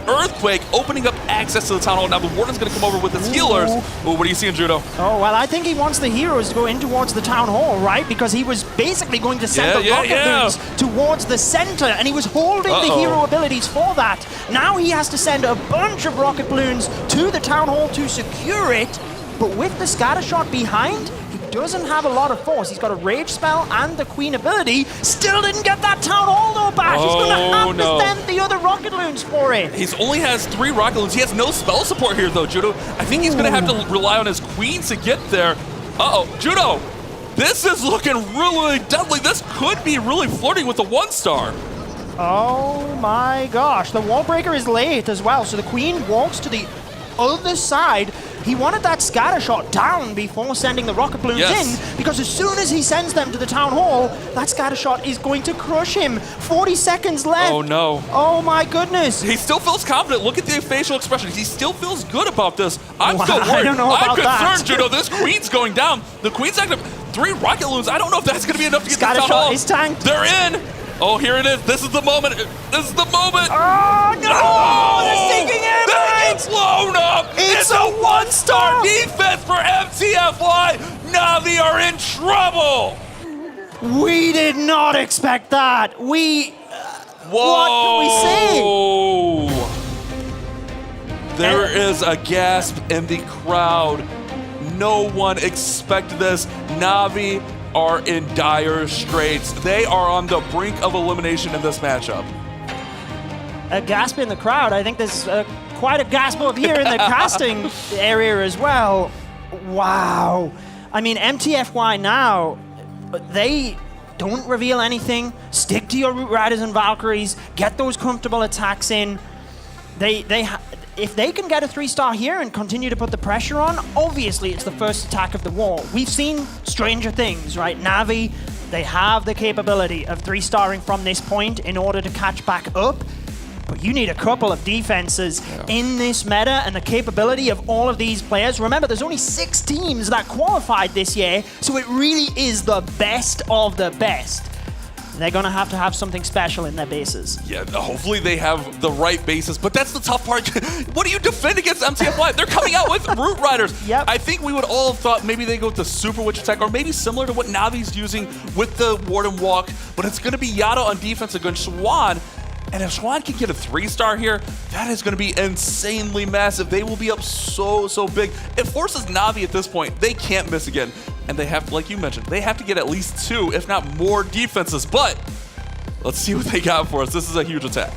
Earthquake opening up access to the Town Hall. Now the Warden's going to come over with his healers. Ooh, what are you seeing, Judo? Oh, well, I think he wants the heroes to go in towards the Town Hall, right? Because he was basically going to send the Rocket Loons towards the center, and he was holding the hero abilities for that. Now he has to send a bunch of Rocket Balloons to the Town Hall to secure it, but with the scatter shot behind, he doesn't have a lot of force. He's got a Rage spell and the Queen ability. Still didn't get that Town Hall though, Bash. He's going to have to send the other Rocket Loons for it. He only has 3 Rocket Loons. He has no spell support here though, Judo. I think he's going to have to rely on his Queen to get there. Uh-oh, Judo. This is looking really deadly. This could be really flirting with the 1-star. Oh my gosh, the wall breaker is late as well, so the Queen walks to the other side. He wanted that scatter shot down before sending the rocket balloons in, because as soon as he sends them to the town hall, that scatter shot is going to crush him. 40 seconds left. Oh no. Oh my goodness. He still feels confident. Look at the facial expressions. He still feels good about this. I'm still worried. I don't know about I'm concerned, Judo. This Queen's going down. The Queen's active. 3 rocket balloons. I don't know if that's going to be enough to get scatter the town hall. shot is tanked. They're in. Oh, here it is. This is the moment. This is the moment. Oh, no! Oh, They're sinking in! That gets blown up. It's a 1-star defense for MTFY. Navi are in trouble. We did not expect that. Whoa. What can we say? There is a gasp in the crowd. No one expected this. Navi are in dire straits. They are on the brink of elimination in this matchup. A gasp in the crowd. I think there's quite a gasp up here in the casting area as well. Wow. I mean, MTFY now, they don't reveal anything. Stick to your Root Riders and Valkyries. Get those comfortable attacks in. If they can get a 3-star here and continue to put the pressure on, obviously it's the first attack of the war. We've seen stranger things, right? Navi, they have the capability of 3-starring from this point in order to catch back up. But you need a couple of defenses in this meta, and the capability of all of these players. Remember, there's only 6 teams that qualified this year, so it really is the best of the best. They're going to have something special in their bases. Yeah, hopefully they have the right bases, but that's the tough part. What do you defend against MTFY? They're coming out with Root Riders. Yep. I think we would all have thought maybe they go with the Super Witch attack, or maybe similar to what Navi's using with the Warden Walk, but it's going to be Yada on defense against Swan. And if Swan can get a 3-star here, that is going to be insanely massive. They will be up so big. It forces Navi at this point. They can't miss again. And they have, like you mentioned, they have to get at least 2, if not more defenses. But let's see what they got for us. This is a huge attack.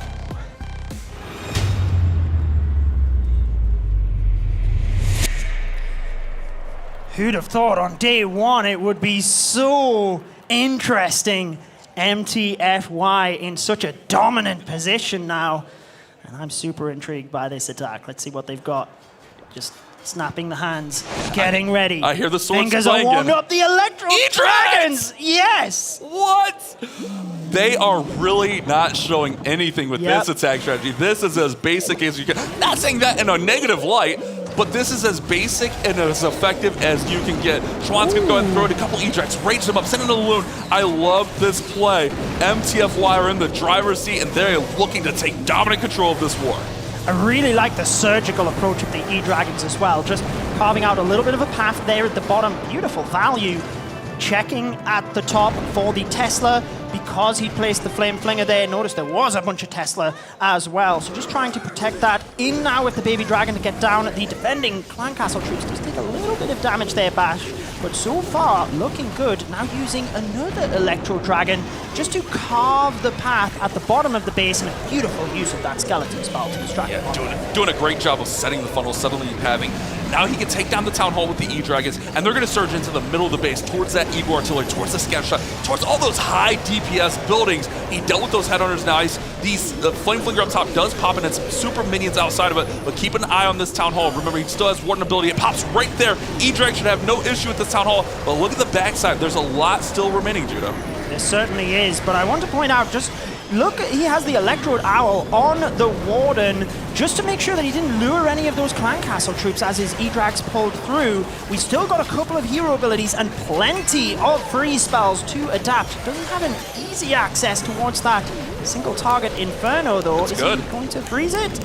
Who'd have thought on day 1 it would be so interesting? MTFY in such a dominant position now. And I'm super intrigued by this attack. Let's see what they've got. Just snapping the hands, getting ready. I hear the swords Fingers are warmed again. up. The Electro Dragons! Yes! What? They are really not showing anything with this attack strategy. This is as basic as you can. Not saying that in a negative light, but this is as basic and as effective as you can get. Schwann's going to go ahead and throw in a couple E-Drags, range them up, send in a Loon. I love this play. MTFY are in the driver's seat, and they're looking to take dominant control of this war. I really like the surgical approach of the E-Dragons as well. Just carving out a little bit of a path there at the bottom. Beautiful value. Checking at the top for the Tesla because he placed the Flame Flinger there. Notice there was a bunch of Tesla as well. So just trying to protect that. In now with the Baby Dragon to get down at the defending Clan Castle troops. Does take a little bit of damage there, Bash. But so far, looking good. Now using another Electro Dragon just to carve the path at the bottom of the base, and a beautiful use of that skeleton spell to distract him. Doing a great job of setting the funnel, suddenly having. Now he can take down the Town Hall with the E-Dragons, and they're going to surge into the middle of the base, towards that Eagle Artillery, towards the Scout Shot, towards all those high DPS buildings. He dealt with those Headhunters now. The Flame Flinger up top does pop, and it's super minions outside of it, but keep an eye on this Town Hall. Remember, he still has Warden ability. It pops right there. E-Drag should have no issue with this Town Hall, but look at the backside. There's a lot still remaining, Judo. There certainly is, but I want to point out, just look, he has the Electrode Owl on the Warden just to make sure that he didn't lure any of those Clan Castle troops as his E-Drags pulled through. We still got a couple of hero abilities and plenty of free spells to adapt. Doesn't have an easy access towards that single target Inferno though. Is he going to freeze it?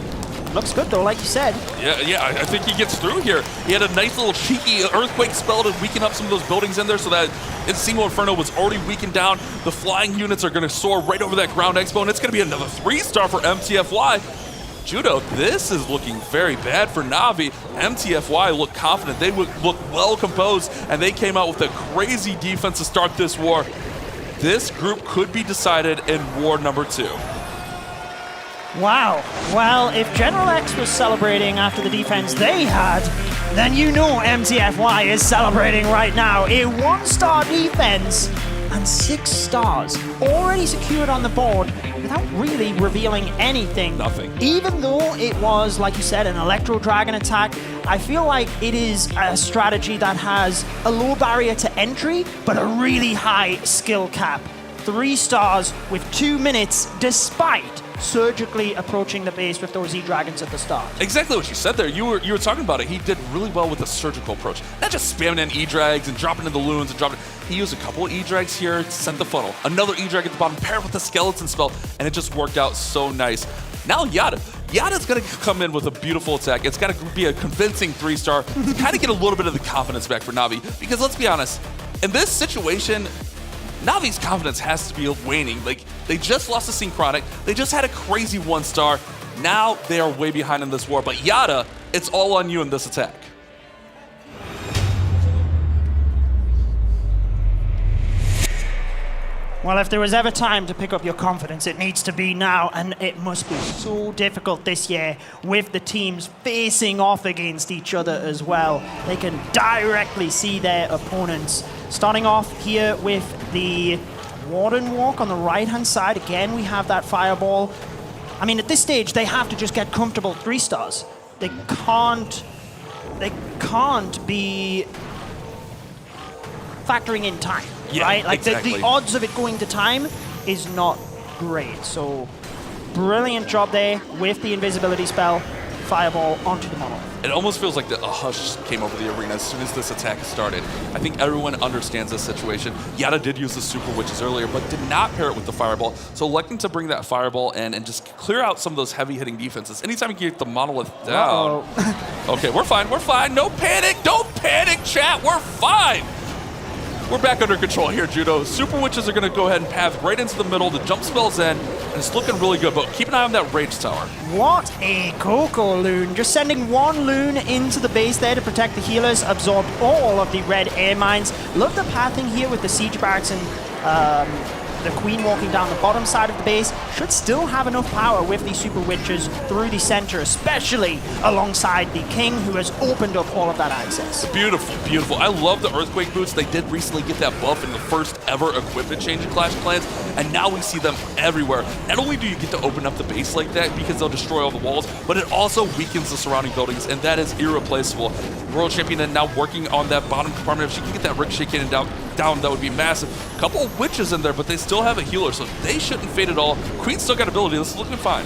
Looks good though, like you said. Yeah, I think he gets through here. He had a nice little cheeky Earthquake spell to weaken up some of those buildings in there so that Single Inferno was already weakened down. The flying units are going to soar right over that ground expo, and it's going to be another 3-star for MTFY. Judo, this is looking very bad for Navi. MTFY look confident. They look well composed, and they came out with a crazy defense to start this war. This group could be decided in war number 2. Wow. Well, if General X was celebrating after the defense they had, then you know MTFY is celebrating right now. A 1-star defense and 6 stars already secured on the board without really revealing anything. Nothing. Even though it was, like you said, an Electro Dragon attack, I feel like it is a strategy that has a low barrier to entry, but a really high skill cap. 3 stars with 2 minutes, despite surgically approaching the base with those E-Dragons at the start. Exactly what you said there. You were talking about it. He did really well with the surgical approach. Not just spamming in E-Drags and dropping in the Loons and dropping. He used a couple of E-Drags here to send the funnel. Another E-Drag at the bottom, paired with the skeleton spell, and it just worked out so nice. Now Yada's going to come in with a beautiful attack. It's got to be a convincing 3-star to kind of get a little bit of the confidence back for Navi. Because let's be honest, in this situation, Navi's confidence has to be waning. Like, they just lost to Synchronic. They just had a crazy 1-star. Now they are way behind in this war. But Yada, it's all on you in this attack. Well, if there was ever time to pick up your confidence, it needs to be now, and it must be so difficult this year with the teams facing off against each other as well. They can directly see their opponents. Starting off here with the Warden Walk on the right-hand side. Again, we have that Fireball. I mean, at this stage, they have to just get comfortable 3 stars. They can't be factoring in time, right? Like exactly. the odds of it going to time is not great. So brilliant job there with the invisibility spell. Fireball onto the model. It almost feels like a hush came over the arena as soon as this attack started. I think everyone understands this situation. Yada did use the Super Witches earlier, but did not pair it with the Fireball. So electing to bring that Fireball in and just clear out some of those heavy-hitting defenses. Anytime you get the Monolith down. Okay, we're fine, no panic, don't panic, chat, we're fine. We're back under control here, Judo. Super Witches are going to go ahead and path right into the middle. The jump spell's in, and it's looking really good, but keep an eye on that Rage Tower. What a Coco Loon. Just sending 1 Loon into the base there to protect the healers, absorb all of the red air mines. Love the pathing here with the Siege Barracks and the Queen walking down the bottom side of the base. Should still have enough power with the Super Witches through the center, especially alongside the King, who has opened up all of that access. Beautiful, beautiful. I love the Earthquake boots. They did recently get that buff in the first ever equipment change in Clash of Clans, and now we see them everywhere. Not only do you get to open up the base like that because they'll destroy all the walls, but it also weakens the surrounding buildings, and that is irreplaceable. World Champion and now working on that bottom compartment. If she can get that Ricochet cannon down, that would be massive. A couple of Witches in there, but they still have a healer, so they shouldn't fade at all. Queen's still got ability. This is looking fine.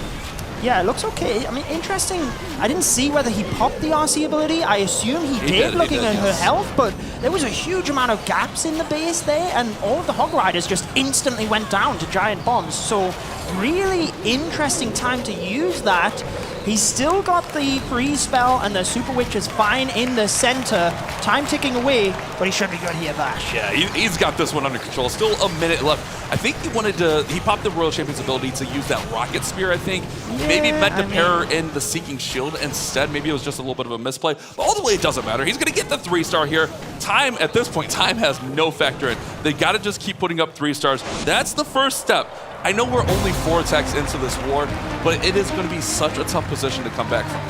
Yeah, it looks okay. I mean, interesting. I didn't see whether he popped the RC ability. I assume he did, looking at her health, but there was a huge amount of gaps in the base there, and all of the Hog Riders just instantly went down to giant bombs. So really interesting time to use that. He's still got the freeze spell, and the Super Witch is fine in the center. Time ticking away, but he should be good here, Vash. Yeah, he's got this one under control. Still a minute left. I think he popped the Royal Champion's ability to use that Rocket Spear, I think. Yeah, maybe meant to pair in the Seeking Shield instead. Maybe it was just a little bit of a misplay. But ultimately, it doesn't matter. He's going to get the 3-star here. Time, at this point, time has no factor in. They got to just keep putting up 3 stars. That's the first step. I know we're only 4 attacks into this war, but it is going to be such a tough position to come back from.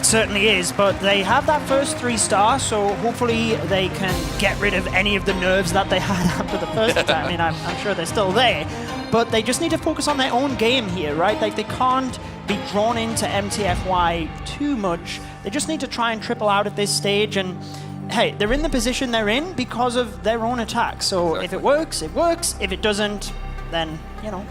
It certainly is, but they have that first 3-star, so hopefully they can get rid of any of the nerves that they had after the first attack. I mean, I'm sure they're still there, but they just need to focus on their own game here, right? Like, they can't be drawn into MTFY too much. They just need to try and triple out at this stage, and hey, they're in the position they're in because of their own attack. So if it works, it works. If it doesn't, then, you know,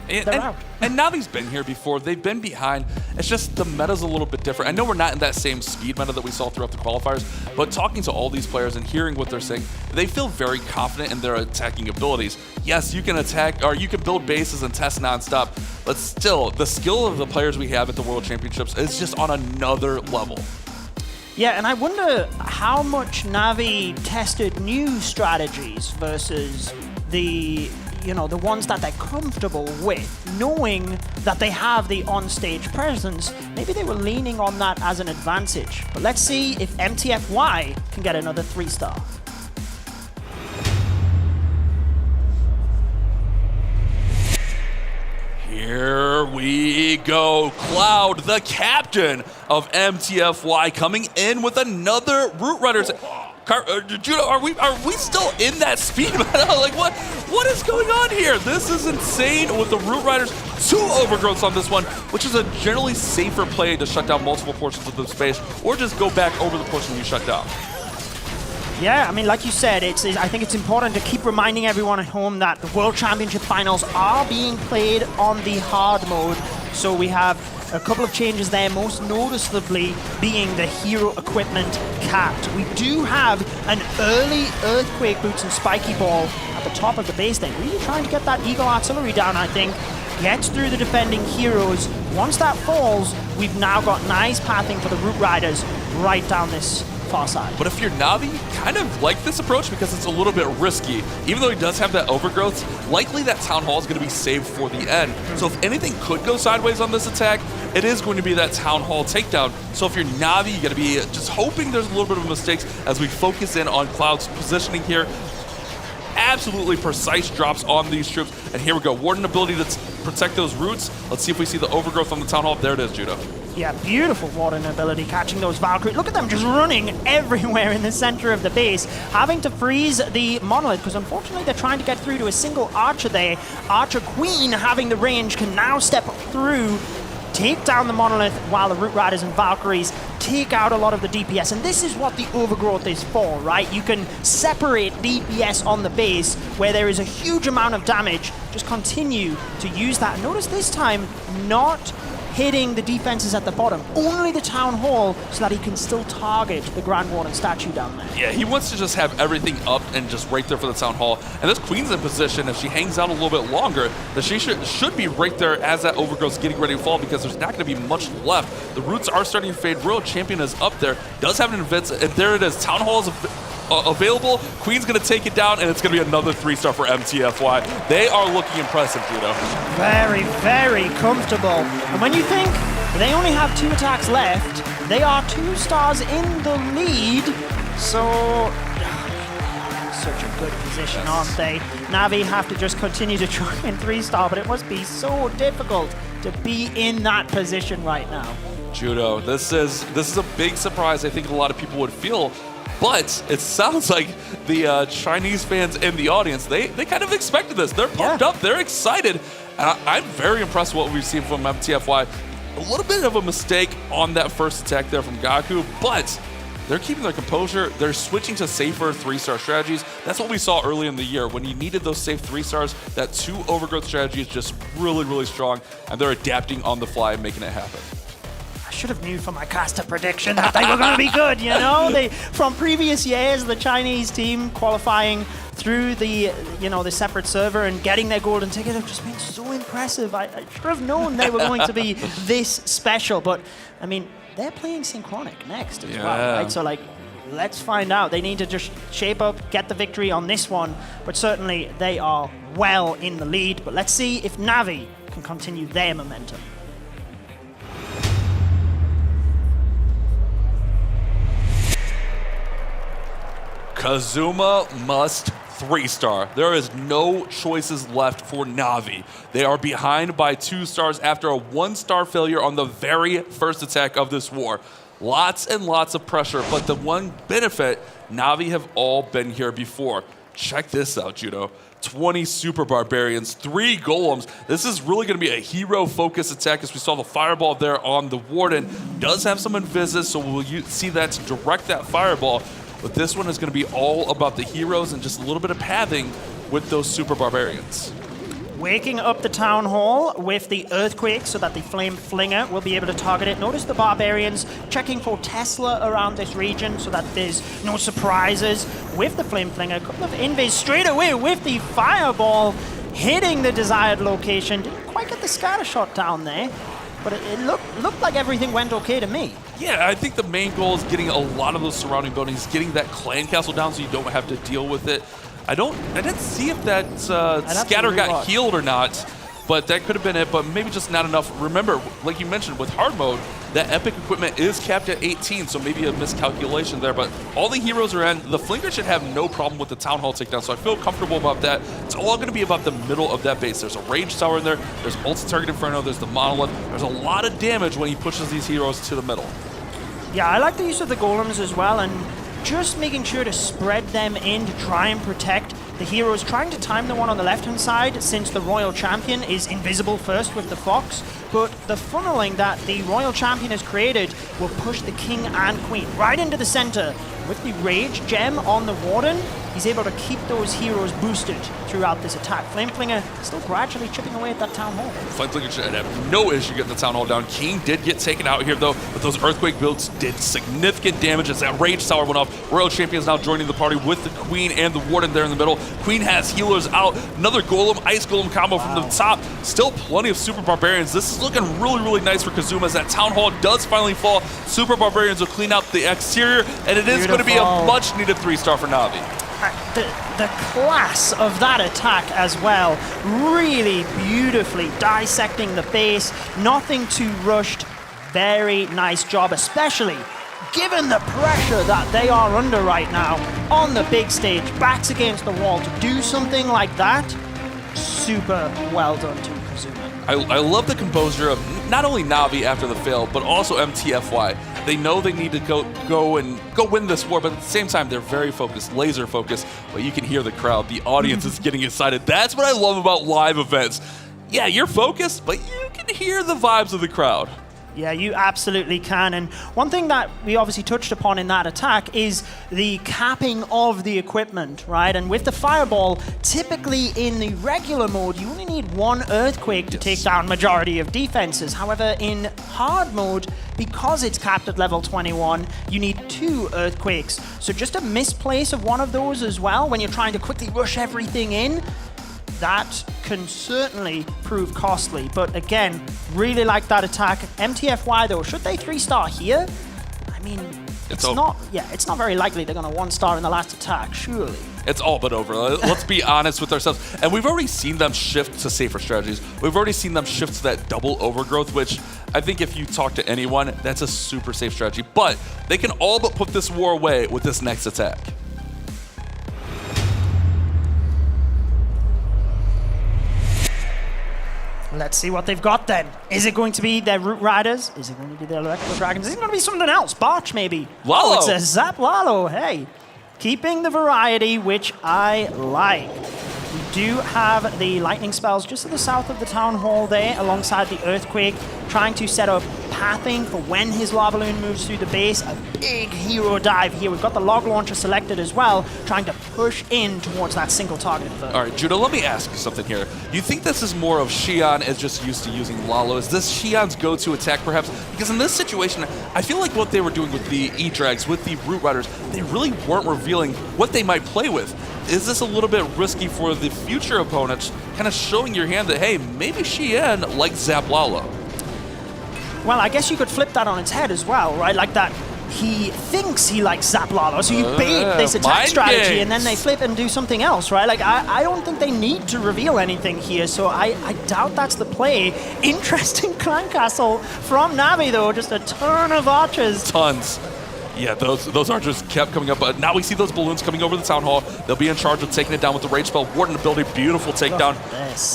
they're out. And Navi's been here before. They've been behind. It's just the meta's a little bit different. I know we're not in that same speed meta that we saw throughout the qualifiers, but talking to all these players and hearing what they're saying, they feel very confident in their attacking abilities. Yes, you can attack, or you can build bases and test nonstop, but still, the skill of the players we have at the World Championships is just on another level. Yeah, and I wonder how much Navi tested new strategies versus the ones that they're comfortable with, knowing that they have the on-stage presence. Maybe they were leaning on that as an advantage. But let's see if MTFY can get another 3-star. Here we go. Cloud, the captain of MTFY, coming in with another Root Riders. Judo, are we still in that speed battle? Like, what is going on here? This is insane with the Root Riders. 2 overgrowths on this one, which is a generally safer play to shut down multiple portions of the space, or just go back over the portion you shut down. Yeah, I mean, like you said, I think it's important to keep reminding everyone at home that the World Championship Finals are being played on the hard mode. So we have a couple of changes there, most noticeably being the hero equipment capped. We do have an early Earthquake Boots and Spiky Ball at the top of the base thing. Really trying to get that Eagle Artillery down, I think. Gets through the defending heroes. Once that falls, we've now got nice pathing for the Root Riders right down this far side. But if you're Navi, you kind of like this approach because it's a little bit risky. Even though he does have that overgrowth, likely that Town Hall is going to be saved for the end. So if anything could go sideways on this attack, it is going to be that Town Hall takedown. So if you're Navi, you got to be just hoping there's a little bit of mistakes as we focus in on Cloud's positioning here. Absolutely precise drops on these troops. And here we go. Warden ability to protect those roots. Let's see if we see the overgrowth on the Town Hall. There it is, Judo. Yeah, beautiful Warden ability, catching those Valkyries. Look at them just running everywhere in the center of the base, having to freeze the Monolith, because unfortunately they're trying to get through to a single Archer there. Archer Queen, having the range, can now step through, take down the Monolith, while the Root Riders and Valkyries take out a lot of the DPS. And this is what the overgrowth is for, right? You can separate DPS on the base where there is a huge amount of damage. Just continue to use that. Notice this time, not hitting the defenses at the bottom, only the Town Hall, so that he can still target the Grand Warden statue down there. Yeah, he wants to just have everything up and just right there for the Town Hall. And this Queen's in position, if she hangs out a little bit longer, that she should be right there as that overgrowth's getting ready to fall, because there's not going to be much left. The roots are starting to fade. World Champion is up there, does have an advance, and there it is. Town Hall is available. Queen's going to take it down, and it's going to be another 3-star for MTFY. They are looking impressive, Judo. Very, very comfortable. And when you think they only have 2 attacks left, they are 2 stars in the lead. So, such a good position, aren't they? Navi have to just continue to try and 3-star, but it must be so difficult to be in that position right now. Judo, this is a big surprise. I think a lot of people would feel. But it sounds like the Chinese fans in the audience, they kind of expected this. They're pumped up. They're excited. And I'm very impressed with what we've seen from MTFY. A little bit of a mistake on that first attack there from Gaku, but they're keeping their composure. They're switching to safer 3-star strategies. That's what we saw early in the year. When you needed those safe 3-stars, that 2 overgrowth strategy is just really, really strong. And they're adapting on the fly and making it happen. I should have knew from my caster prediction that they were going to be good, you know? From previous years, the Chinese team qualifying through the, the separate server and getting their golden ticket have just been so impressive. I should have known they were going to be this special. But, I mean, they're playing Synchronic next as well, right? So, let's find out. They need to just shape up, get the victory on this one. But certainly, they are well in the lead. But let's see if Navi can continue their momentum. Kazuma must 3-star. There is no choices left for Navi. They are behind by 2 stars after a 1-star failure on the very first attack of this war. Lots and lots of pressure, but the one benefit, Navi have all been here before. Check this out, Judo. 20 Super Barbarians, 3 Golems. This is really going to be a hero-focused attack, as we saw the Fireball there on the Warden. Does have some Invises, so we'll see that to direct that Fireball. But this one is going to be all about the heroes and just a little bit of pathing with those Super Barbarians. Waking up the Town Hall with the Earthquake so that the Flame Flinger will be able to target it. Notice the Barbarians checking for Tesla around this region so that there's no surprises with the Flame Flinger. A couple of invis straight away with the Fireball hitting the desired location. Didn't quite get the scatter shot down there, but it looked like everything went okay to me. Yeah, I think the main goal is getting a lot of those surrounding buildings, getting that clan castle down so you don't have to deal with it. I didn't see if that scatter got healed or not. but that could have been it, but maybe just not enough. Remember, like you mentioned, with hard mode, that epic equipment is capped at 18, so maybe a miscalculation there, but all the heroes are in. The Flinker should have no problem with the Town Hall takedown, so I feel comfortable about that. It's all going to be about the middle of that base. There's a Rage Tower in there, there's Multi-Target Inferno, there's the Monolith. There's a lot of damage when he pushes these heroes to the middle. Yeah, I like the use of the golems as well, and just making sure to spread them in to try and protect the heroes, trying to time the one on the left-hand side since the Royal Champion is invisible first with the Fox, but the funneling that the Royal Champion has created will push the King and Queen right into the center. With the Rage Gem on the Warden, he's able to keep those heroes boosted throughout this attack. Flameflinger still gradually chipping away at that Town Hall. Flameflinger should have no issue getting the Town Hall down. King did get taken out here, though, but those Earthquake builds did significant damage as that Rage Tower went off. Royal Champion is now joining the party with the Queen and the Warden there in the middle. Queen has healers out. Another Golem, Ice Golem combo from the top. Still plenty of Super Barbarians. This is looking really, really nice for Kazuma as that Town Hall does finally fall. Super Barbarians will clean out the exterior, and it is going to be a much-needed 3-star for Navi. The class of that attack as well, really beautifully dissecting the base, nothing too rushed, very nice job, especially given the pressure that they are under right now on the big stage, backs against the wall. To do something like that, super well done to Kazuma. I love the composure of not only Navi after the fail, but also MTFY. They know they need to go win this war, but at the same time, they're very focused, laser focused. But you can hear the crowd. The audience is getting excited. That's what I love about live events. Yeah, you're focused, but you can hear the vibes of the crowd. Yeah, you absolutely can. And one thing that we obviously touched upon in that attack is the capping of the equipment, right? And with the Fireball, typically in the regular mode, you only need one Earthquake to take down majority of defenses. However, in hard mode, because it's capped at level 21, you need 2 Earthquakes. So just a misplace of one of those as well when you're trying to quickly rush everything in, that can certainly prove costly. But again, really like that attack. MTFY though, should they 3-star here? I mean, it's not very likely they're gonna 1-star in the last attack, surely. It's all but over. Let's be honest with ourselves. And we've already seen them shift to safer strategies. We've already seen them shift to that double overgrowth, which I think if you talk to anyone, that's a super safe strategy. But they can all but put this war away with this next attack. Let's see what they've got then. Is it going to be their Root Riders? Is it going to be their Electro Dragons? Is it going to be something else? Barch, maybe? Lalo. Oh, it's a Zap Lalo. Hey, keeping the variety, which I like. We do have the lightning spells just to the south of the Town Hall there, alongside the Earthquake, trying to set up pathing for when his lava balloon moves through the base. A big hero dive here. We've got the log launcher selected as well, trying to push in towards that single target. All right, Judah, let me ask you something here. You think this is more of Xi'an is just used to using Lalo? Is this Xi'an's go-to attack, perhaps? Because in this situation, I feel like what they were doing with the E-Drags, with the Root Riders, they really weren't revealing what they might play with. Is this a little bit risky for the future opponents, kind of showing your hand that, hey, maybe Xi'an likes Zap Lalo? Well, I guess you could flip that on its head as well, right? Like that he thinks he likes Zap Lalo, so you bait this attack strategy games. and then they flip and do something else, right? Like, I don't think they need to reveal anything here, so I doubt that's the play. Interesting clan castle from Navi, though. Just a ton of archers. Tons. Yeah, those archers kept coming up, but now we see those balloons coming over the Town Hall. They'll be in charge of taking it down with the Rage Spell. Warden ability, beautiful takedown.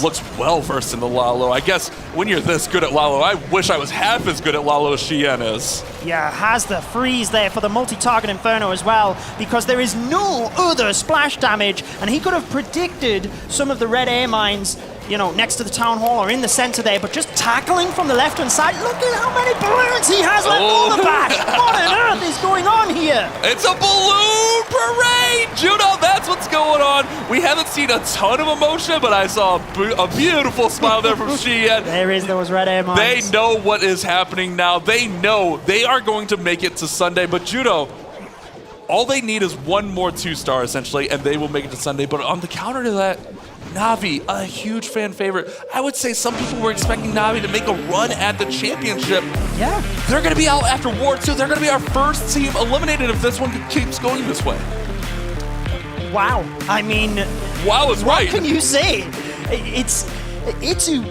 Looks well versed in the Lalo. I guess when you're this good at Lalo, I wish I was half as good at Lalo as Xi'an is. Yeah, has the freeze there for the multi-target Inferno as well, because there is no other splash damage, and he could have predicted some of the red air mines, you know, next to the Town Hall or in the center there, but just tackling from the left-hand side. Look at how many balloons he has left on the back. What on earth is going on here? It's a balloon parade! Juno, that's what's going on. We haven't seen a ton of emotion, but I saw a beautiful smile there from Xi'an. There is those red air mines. They know what is happening now. They know they are going to make it to Sunday, but Juno, all they need is one more 2-star, essentially, and they will make it to Sunday. But on the counter to that, Navi, a huge fan favorite. I would say some people were expecting Navi to make a run at the championship. Yeah. They're going to be out after War 2. They're going to be our first team eliminated if this one keeps going this way. Wow. I mean... Wow is right. What can you say? Itsu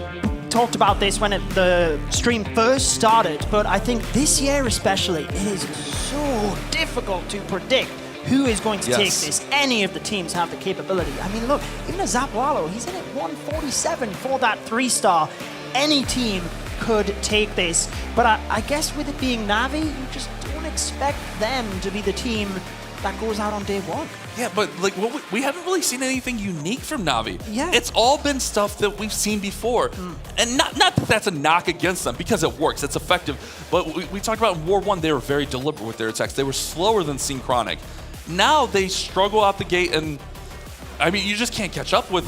talked about this when the stream first started, but I think this year especially, it is so difficult to predict who is going to take this. Any of the teams have the capability. I mean, look, even a Zapwalo, he's in at 147 for that 3-star. Any team could take this, but I guess with it being Navi, you just don't expect them to be the team that goes out on day one. Yeah, but like we haven't really seen anything unique from Navi. Yeah. It's all been stuff that we've seen before. And not that that's a knock against them, because it works, it's effective. But we talked about in War 1, they were very deliberate with their attacks. They were slower than Synchronic. Now they struggle out the gate, and I mean, you just can't catch up with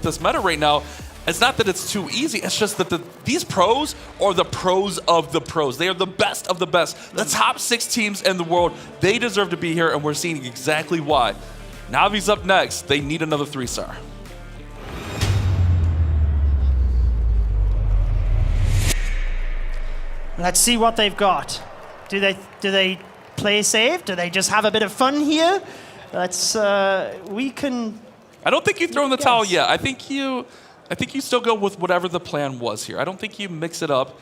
this meta right now. It's not that it's too easy, it's just that these pros are the pros of the pros. They are the best of the best. The top 6 teams in the world, they deserve to be here, and we're seeing exactly why. Navi's up next. They need another 3-star. Let's see what they've got. Do they play safe? Do they just have a bit of fun here? Let's we can. I don't think you throw in the towel yet. I think you still go with whatever the plan was here. I don't think you mix it up.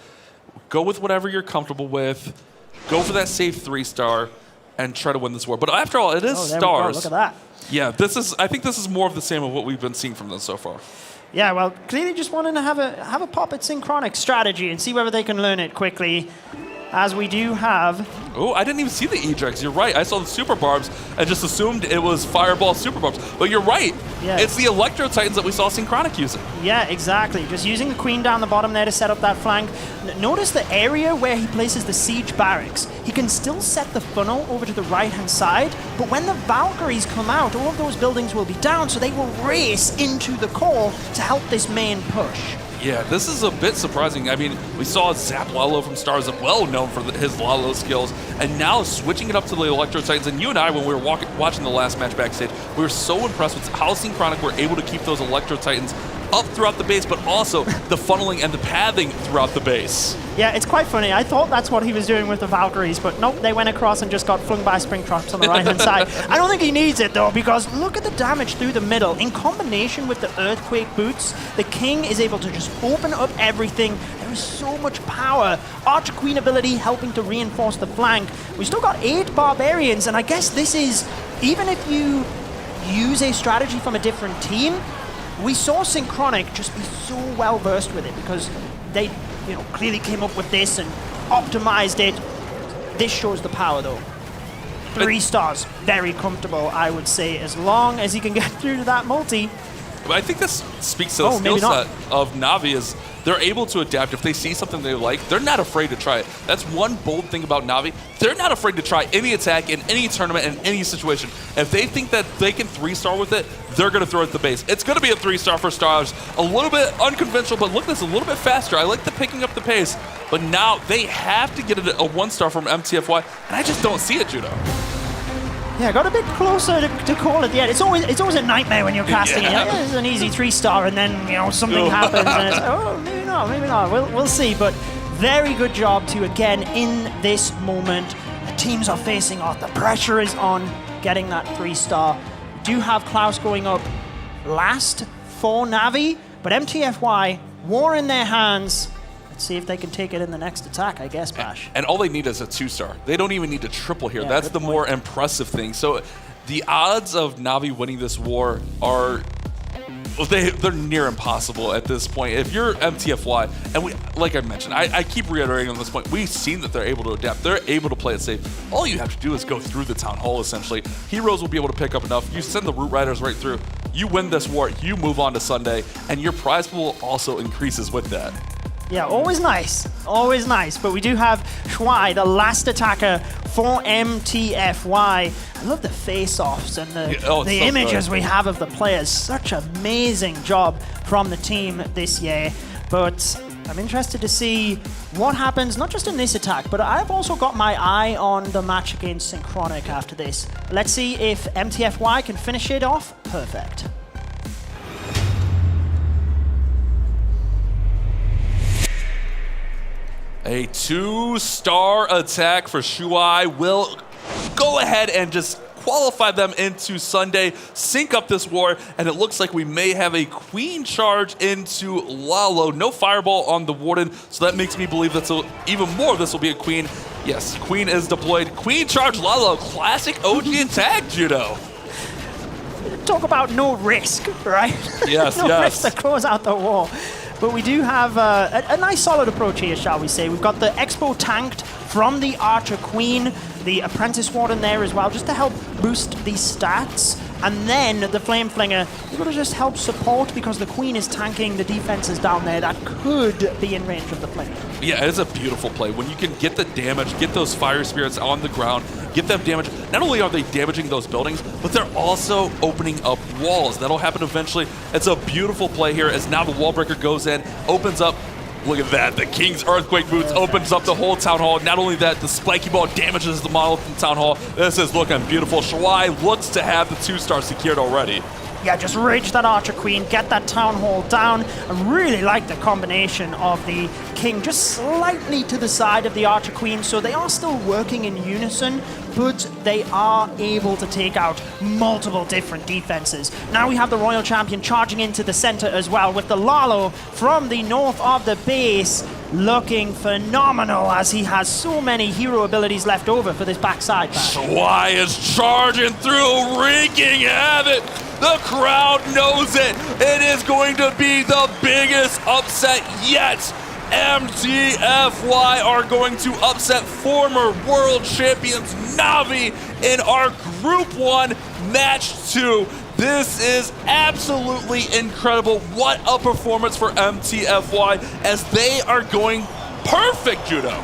Go with whatever you're comfortable with. Go for that safe 3-star and try to win this war. But after all, it is stars. Look at that. Yeah, I think this is more of the same of what we've been seeing from them so far. Yeah, well, clearly just wanting to have a pop at Synchronic strategy and see whether they can learn it quickly, as we do have. Oh, I didn't even see the ejects. You're right. I saw the super barbs and just assumed it was fireball super barbs. But you're right. Yeah. It's the Electro Titans that we saw Synchronic using. Yeah, exactly. Just using the Queen down the bottom there to set up that flank. Notice the area where he places the siege barracks. He can still set the funnel over to the right-hand side, but when the Valkyries come out, all of those buildings will be down, so they will race into the core to help this main push. Yeah, this is a bit surprising. I mean, we saw Zapwalo from Stars Up, well known for his Lalo skills, and now switching it up to the Electro Titans. And you and I, when we were watching the last match backstage, we were so impressed with how Synchronic were able to keep those Electro Titans up throughout the base, but also the funneling and the pathing throughout the base. Yeah, it's quite funny. I thought that's what he was doing with the Valkyries, but nope, they went across and just got flung by Springtrops on the right-hand side. I don't think he needs it, though, because look at the damage through the middle. In combination with the Earthquake boots, the King is able to just open up everything. There is so much power. Archer Queen ability helping to reinforce the flank. We still got 8 Barbarians, and I guess this is, even if you use a strategy from a different team, we saw Synchronic just be so well versed with it because they, clearly came up with this and optimized it. This shows the power, though. 3 stars, very comfortable, I would say, as long as he can get through to that multi. But I think this speaks to the skill set of Navi is they're able to adapt. If they see something they like, they're not afraid to try it. That's one bold thing about Navi. They're not afraid to try any attack in any tournament, in any situation. If they think that they can 3-star with it, they're going to throw it at the base. It's going to be a 3-star for Stars. A little bit unconventional, but look, this a little bit faster. I like the picking up the pace. But now they have to get it a 1-star from MTFY, and I just don't see it, Judo. Yeah, got a bit closer to call at the end. It's always a nightmare when you're casting it. Yeah, it's an easy 3-star, and then something happens, and it's maybe not. We'll see. But very good job to again in this moment. The teams are facing off. The pressure is on getting that 3-star. We do have Klaus going up last for Navi, but MTFY war in their hands. See if they can take it in the next attack, I guess, Bash. And all they need is a 2-star. They don't even need to triple here. Yeah, that's the more impressive thing. So the odds of Navi winning this war are they're near impossible at this point. If you're MTFY, and like I mentioned, I keep reiterating on this point, we've seen that they're able to adapt. They're able to play it safe. All you have to do is go through the town hall, essentially. Heroes will be able to pick up enough. You send the Root Riders right through. You win this war, you move on to Sunday, and your prize pool also increases with that. Yeah, always nice. Always nice. But we do have Shuai, the last attacker for MTFY. I love the face-offs and the images we have of the players. Such an amazing job from the team this year. But I'm interested to see what happens, not just in this attack, but I've also got my eye on the match against Synchronic after this. Let's see if MTFY can finish it off perfect. A 2-star attack for Shuai will go ahead and just qualify them into Sunday, sync up this war, and it looks like we may have a Queen charge into Lalo. No Fireball on the Warden, so that makes me believe that even more this will be a Queen. Yes, Queen is deployed. Queen charge Lalo, classic OG attack, Judo. Talk about no risk, right? Yes, no risk to close out the war. But we do have a nice solid approach here, shall we say. We've got the Expo tanked from the Archer Queen, the Apprentice Warden there as well, just to help boost these stats. And then the Flame Flinger is going to just help support because the Queen is tanking the defenses down there that could be in range of the Flame. Yeah, it is a beautiful play. When you can get the damage, get those Fire Spirits on the ground, get them damaged. Not only are they damaging those buildings, but they're also opening up walls. That'll happen eventually. It's a beautiful play here as now the wall breaker goes in, opens up. Look at that. The King's Earthquake Boots opens up the whole Town Hall. Not only that, the Spiky Ball damages the model from Town Hall. This is looking beautiful. Shuai looks to have the 2-star secured already. Yeah, just rage that Archer Queen, get that Town Hall down. I really like the combination of the King just slightly to the side of the Archer Queen, so they are still working in unison, but they are able to take out multiple different defenses. Now we have the Royal Champion charging into the center as well with the Lalo from the north of the base, looking phenomenal as he has so many hero abilities left over for this backside back. Shuai is charging through, wreaking havoc. The crowd knows it. It is going to be the biggest upset yet. MTFY are going to upset former world champions Na'Vi in our Group 1 Match 2. This is absolutely incredible. What a performance for MTFY as they are going perfect, Judo.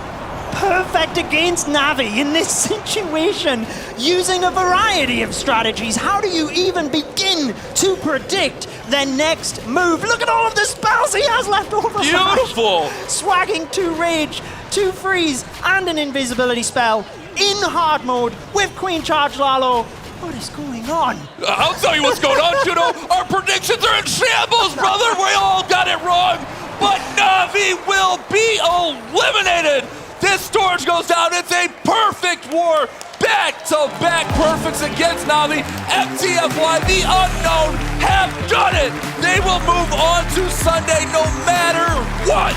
Perfect against Na'Vi in this situation, using a variety of strategies. How do you even begin to predict their next move? Look at all of the spells he has left over. Beautiful. Swagging 2 Rage, 2 Freeze, and an invisibility spell in hard mode with Queen Charge Lalo. What is going on? I'll tell you what's going on, Judo. Our predictions are in shambles, brother. We all got it wrong, but Na'Vi will be eliminated. This storage goes down. It's a perfect war. Back-to-back perfects against Na'Vi. MTFY, the unknown, have done it. They will move on to Sunday no matter what.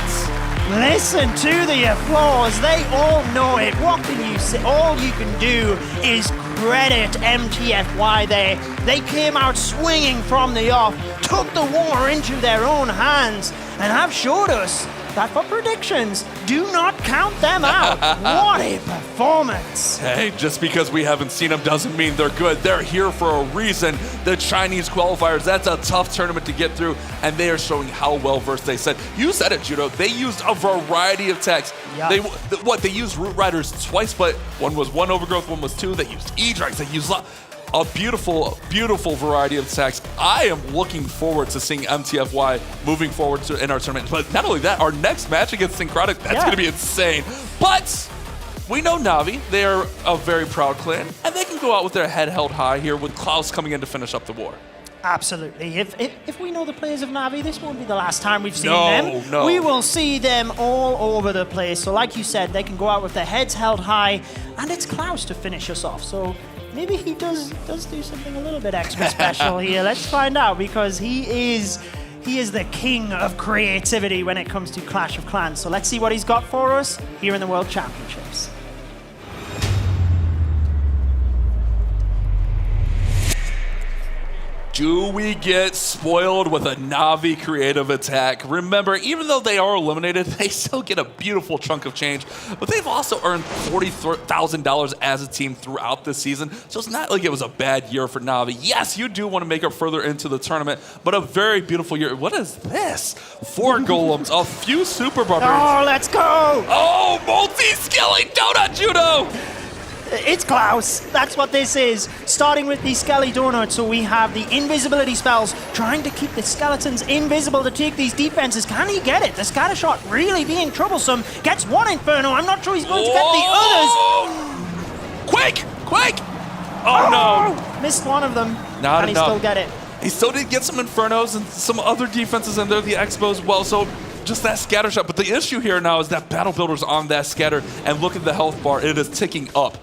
Listen to the applause. They all know it. What can you say? All you can do is credit MTFY there. They came out swinging from the off, took the war into their own hands, and have showed us that for predictions, do not count them out. What a performance. Hey, just because we haven't seen them doesn't mean they're good. They're here for a reason. The Chinese qualifiers, that's a tough tournament to get through, and they are showing how well-versed they said. You said it, Judo. They used a variety of techs. Yeah. They used Root Riders twice, but one was 1 Overgrowth, one was 2. They used E-Drags, they used a beautiful, beautiful variety of attacks. I am looking forward to seeing MTFY moving forward in our tournament. But not only that, our next match against Syncrotic, that's going to be insane. But we know Na'Vi. They are a very proud clan, and they can go out with their head held high here with Klaus coming in to finish up the war. Absolutely. If we know the players of Na'Vi, this won't be the last time we've seen them. No. We will see them all over the place. So like you said, they can go out with their heads held high, and it's Klaus to finish us off. So maybe he does do something a little bit extra special here. Let's find out, because he is the king of creativity when it comes to Clash of Clans. So let's see what he's got for us here in the World Championships. Do we get spoiled with a Na'Vi creative attack? Remember, even though they are eliminated, they still get a beautiful chunk of change, but they've also earned $40,000 as a team throughout this season, so it's not like it was a bad year for Na'Vi. Yes, you do want to make it further into the tournament, but a very beautiful year. What is this? 4 golems, a few super barbarians. Oh, let's go! Oh, multi-skelly donut judo! It's Klaus. That's what this is. Starting with the Skelly Donut, so we have the invisibility spells, trying to keep the skeletons invisible to take these defenses. Can he get it? The scatter shot really being troublesome. Gets 1 Inferno. I'm not sure he's going to get the others. Quake! Oh, no. Missed one of them. Not Can enough. he still get it? He still did get some Infernos and some other defenses in there, the Expo as well. So just that scatter shot. But the issue here now is that Battle Builder's on that scatter, and look at the health bar. It is ticking up.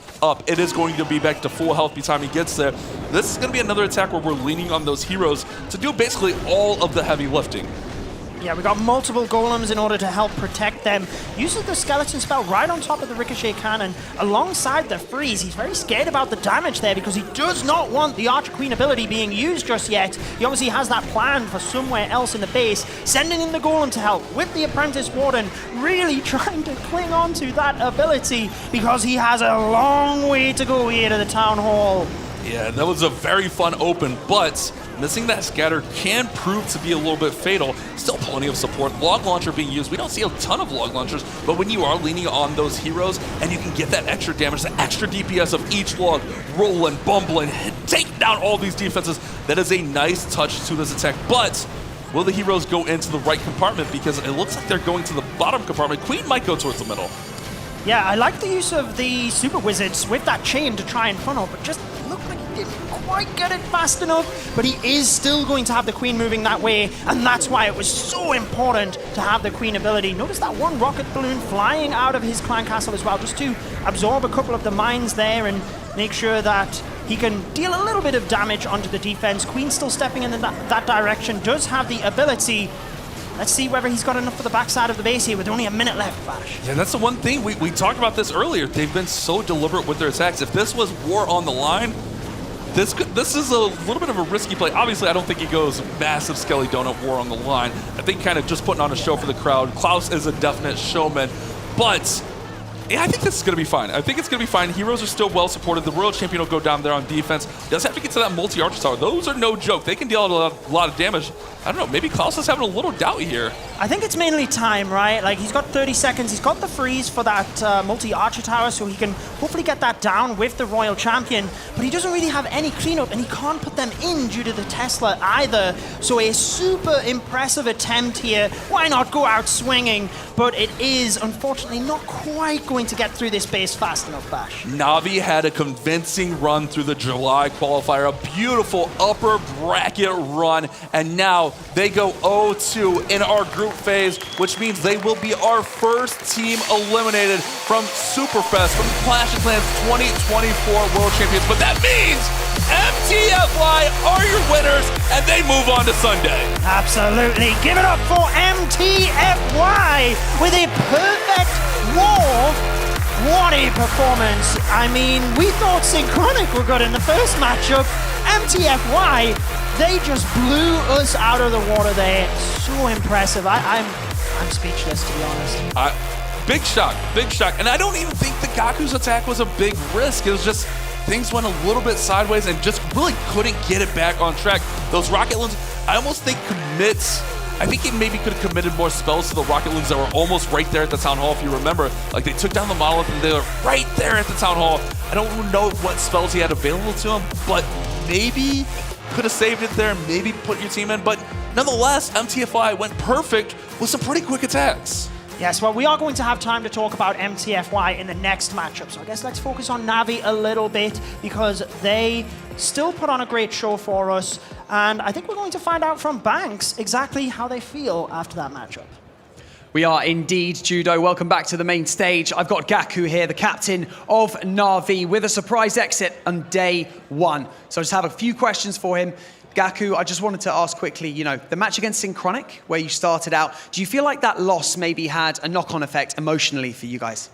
It is going to be back to full health by the time he gets there. This is going to be another attack where we're leaning on those heroes to do basically all of the heavy lifting. Yeah, we got multiple golems in order to help protect them. Uses the skeleton spell right on top of the ricochet cannon alongside the freeze. He's very scared about the damage there because he does not want the Archer Queen ability being used just yet. He obviously has that plan for somewhere else in the base, sending in the golem to help with the Apprentice Warden, really trying to cling on to that ability because he has a long way to go here to the Town Hall. Yeah, that was a very fun open, but missing that scatter can prove to be a little bit fatal. Still plenty of support. Log launcher being used. We don't see a ton of log launchers, but when you are leaning on those heroes and you can get that extra damage, the extra DPS of each log, rolling, bumbling, take down all these defenses, that is a nice touch to this attack. But will the heroes go into the right compartment? Because it looks like they're going to the bottom compartment. Queen might go towards the middle. Yeah, I like the use of the Super Wizards with that chain to try and funnel, but just looked like he didn't quite get it fast enough. But he is still going to have the Queen moving that way, and that's why it was so important to have the Queen ability. Notice that one rocket balloon flying out of his clan castle as well, just to absorb a couple of the mines there and make sure that he can deal a little bit of damage onto the defense. Queen still stepping in that direction, does have the ability. Let's see whether he's got enough for the backside of the base here with only a minute left, Bash. Yeah, that's the one thing. We talked about this earlier. They've been so deliberate with their attacks. If this was war on the line, this is a little bit of a risky play. Obviously, I don't think he goes massive Skelly Donut war on the line. I think kind of just putting on a show for the crowd. Klaus is a definite showman, but yeah, I think this is going to be fine. I think it's going to be fine. Heroes are still well supported. The Royal Champion will go down there on defense. Does have to get to that multi-archer tower. Those are no joke. They can deal a lot of damage. I don't know, maybe Klaus is having a little doubt here. I think it's mainly time, right? Like, he's got 30 seconds. He's got the freeze for that multi-archer tower, so he can hopefully get that down with the Royal Champion. But he doesn't really have any cleanup, and he can't put them in due to the Tesla either. So a super impressive attempt here. Why not go out swinging? But it is, unfortunately, not quite going to get through this base fast enough, Bash. Na'Vi had a convincing run through the July qualifier, a beautiful upper bracket run, and now they go 0-2 in our group phase, which means they will be our first team eliminated from Superfest, from Clash of Clans 2024 World Champions. But that means MTFY are your winners, and they move on to Sunday. Absolutely. Give it up for MTFY with a perfect war. What a performance. I mean, we thought Synchronic were good in the first matchup. MTFY, they just blew us out of the water there. So impressive. I'm speechless, to be honest. Big shock. And I don't even think the Gaku's attack was a big risk. It was just things went a little bit sideways and just really couldn't get it back on track. Those Rocket Loons, I almost think commits. I think he maybe could have committed more spells to the Rocket Loons that were almost right there at the Town Hall, if you remember. Like, they took down the Monolith and they were right there at the Town Hall. I don't know what spells he had available to him, but maybe could have saved it there, maybe put your team in. But nonetheless, MTFI went perfect with some pretty quick attacks. Yes, well, we are going to have time to talk about MTFY in the next matchup. So I guess let's focus on Na'Vi a little bit because they still put on a great show for us. And I think we're going to find out from Banks exactly how they feel after that matchup. We are indeed, Judo. Welcome back to the main stage. I've got Gaku here, the captain of Na'Vi, with a surprise exit on day one. So I just have a few questions for him. Gaku, I just wanted to ask quickly, the match against Synchronic, where you started out, do you feel like that loss maybe had a knock-on effect emotionally for you guys?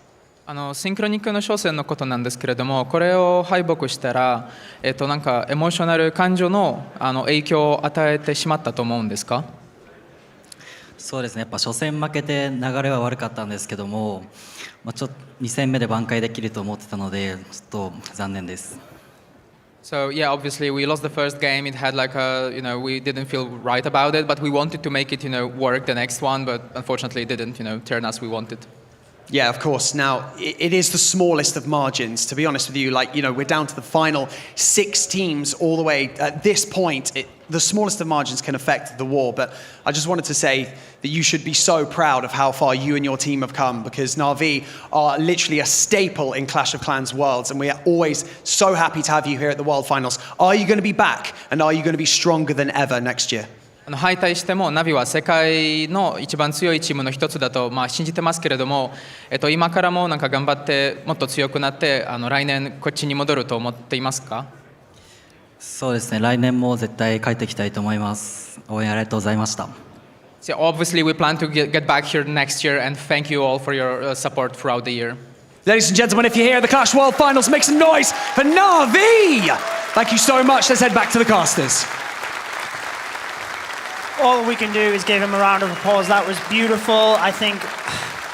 シンクロニックの初戦のことなんですけれども、これを敗北したら、なんかエモーショナル感情の影響を与えてしまったと思うんですか？そうですね。やっぱ初戦負けて流れは悪かったんですけども、ちょっと2戦目で挽回できると思ってたので、ちょっと残念です。So yeah, obviously we lost the first game. It had like we didn't feel right about it, but we wanted to make it, work the next one, but unfortunately it didn't, turn us we wanted. Yeah, of course. Now, it is the smallest of margins, to be honest with you. We're down to the final 6 teams all the way. At this point, the smallest of margins can affect the war. But I just wanted to say that you should be so proud of how far you and your team have come, because Na'Vi are literally a staple in Clash of Clans Worlds, and we are always so happy to have you here at the World Finals. Are you going to be back, and are you going to be stronger than ever next year? 敗退してもナビは世界の一番強いチームの一つだと信じてますけれども、今からもなんか頑張ってもっと強くなって来年こっちに戻ると思っていますか？そうですね、来年も絶対帰ってきたいと思います。応援ありがとうございました。So obviously we plan to get back here next year and thank you all for your support throughout the year. Ladies and gentlemen, if you're here at the Clash World Finals, make some noise for Na'Vi! Thank you so much. Let's head back to the casters. All we can do is give him a round of applause. That was beautiful. I think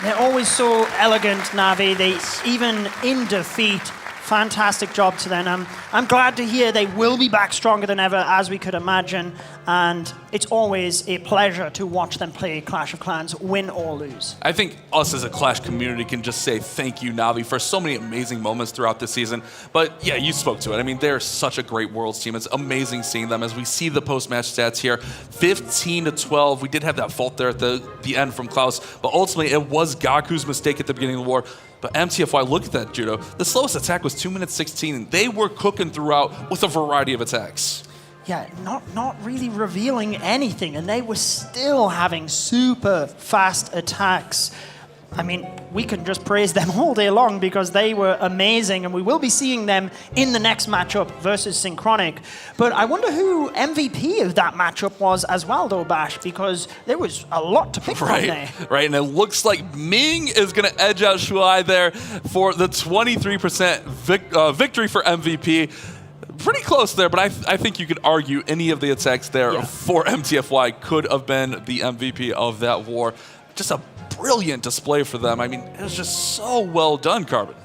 they're always so elegant, Na'Vi. They, even in defeat, fantastic job to them. I'm glad to hear they will be back stronger than ever, as we could imagine. And it's always a pleasure to watch them play Clash of Clans, win or lose. I think us as a Clash community can just say thank you, Na'Vi, for so many amazing moments throughout this season. But yeah, you spoke to it. I mean, they're such a great Worlds team. It's amazing seeing them as we see the post-match stats here. 15-12. We did have that fault there at the end from Klaus, but ultimately it was Gaku's mistake at the beginning of the war. But MTFY, look at that, Judo. The slowest attack was 2 minutes 16. They were cooking throughout with a variety of attacks. Yeah, not really revealing anything, and they were still having super fast attacks. I mean, we can just praise them all day long because they were amazing, and we will be seeing them in the next matchup versus Synchronic. But I wonder who MVP of that matchup was as well, though, Bash, because there was a lot to pick from there. Right, and it looks like Ming is going to edge out Shuai there for the 23% victory for MVP. Pretty close there, but I think you could argue any of the attacks there for MTFY could have been the MVP of that war. Just a brilliant display for them. I mean, it was just so well done, Carbon.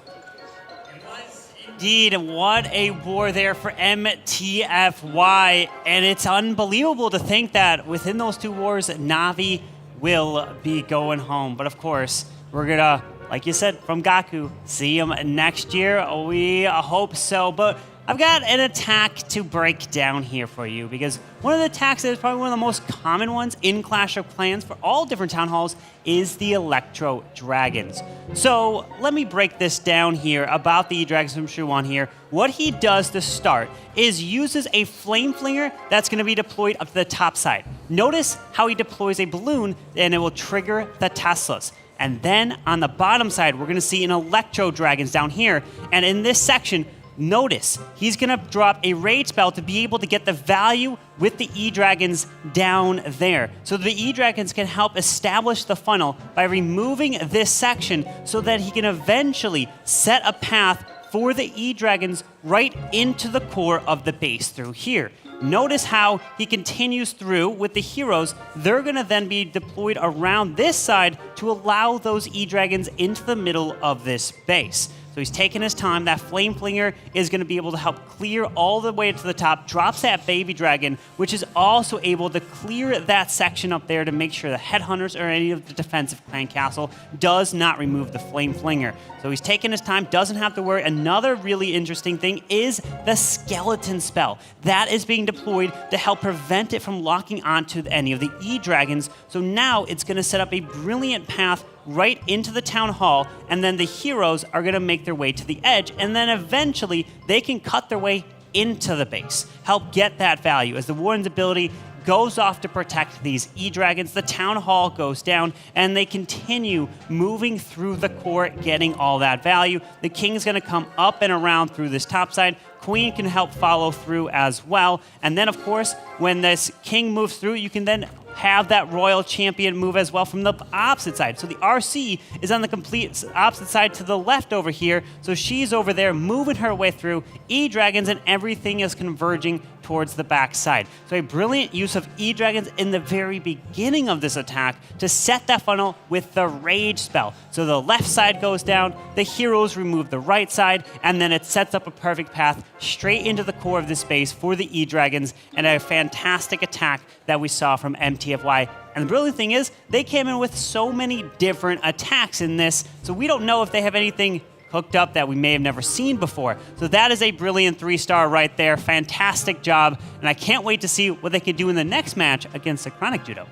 Indeed, what a war there for MTFY. And it's unbelievable to think that within those two wars, Na'Vi will be going home. But of course, we're going to, like you said, from Gaku, see him next year. We hope so. But I've got an attack to break down here for you because one of the attacks that is probably one of the most common ones in Clash of Clans for all different town halls is the Electro Dragons. So let me break this down here about the E-Dragons from Shuwan here. What he does to start is uses a Flame Flinger that's going to be deployed up to the top side. Notice how he deploys a balloon and it will trigger the Teslas. And then on the bottom side, we're going to see an Electro Dragons down here. And in this section, notice, he's going to drop a raid spell to be able to get the value with the E-Dragons down there. So the E-Dragons can help establish the funnel by removing this section so that he can eventually set a path for the E-Dragons right into the core of the base through here. Notice how he continues through with the heroes. They're going to then be deployed around this side to allow those E-Dragons into the middle of this base. So he's taking his time. That Flame Flinger is going to be able to help clear all the way to the top, drops that Baby Dragon, which is also able to clear that section up there to make sure the Headhunters or any of the defensive Clan Castle does not remove the Flame Flinger. So he's taking his time, doesn't have to worry. Another really interesting thing is the Skeleton spell. That is being deployed to help prevent it from locking onto any of the E-Dragons. So now it's going to set up a brilliant path right into the town hall, and then the heroes are going to make their way to the edge, and then eventually they can cut their way into the base, help get that value. As the Warden's ability goes off to protect these E-Dragons, the town hall goes down, and they continue moving through the core, getting all that value. The King's going to come up and around through this top side. Queen can help follow through as well. And then, of course, when this King moves through, you can then have that Royal Champion move as well from the opposite side. So the RC is on the complete opposite side to the left over here. So she's over there moving her way through. E-Dragons and everything is converging towards the back side. So a brilliant use of E-Dragons in the very beginning of this attack to set that funnel with the Rage spell. So the left side goes down, the heroes remove the right side, and then it sets up a perfect path straight into the core of this base for the E-Dragons, and a fantastic attack that we saw from MTFY. And the brilliant thing is, they came in with so many different attacks in this, so we don't know if they have anything hooked up that we may have never seen before. So that is a brilliant 3-star right there. Fantastic job. And I can't wait to see what they could do in the next match against the Chronic Judo.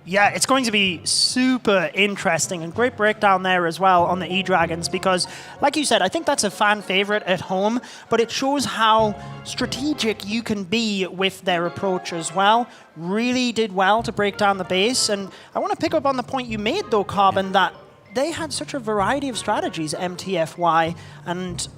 Yeah, it's going to be super interesting and great breakdown there as well on the E-Dragons because, like you said, I think that's a fan favorite at home, but it shows how strategic you can be with their approach as well. Really did well to break down the base, and I want to pick up on the point you made though, Carbon, that they had such a variety of strategies, MTFY, and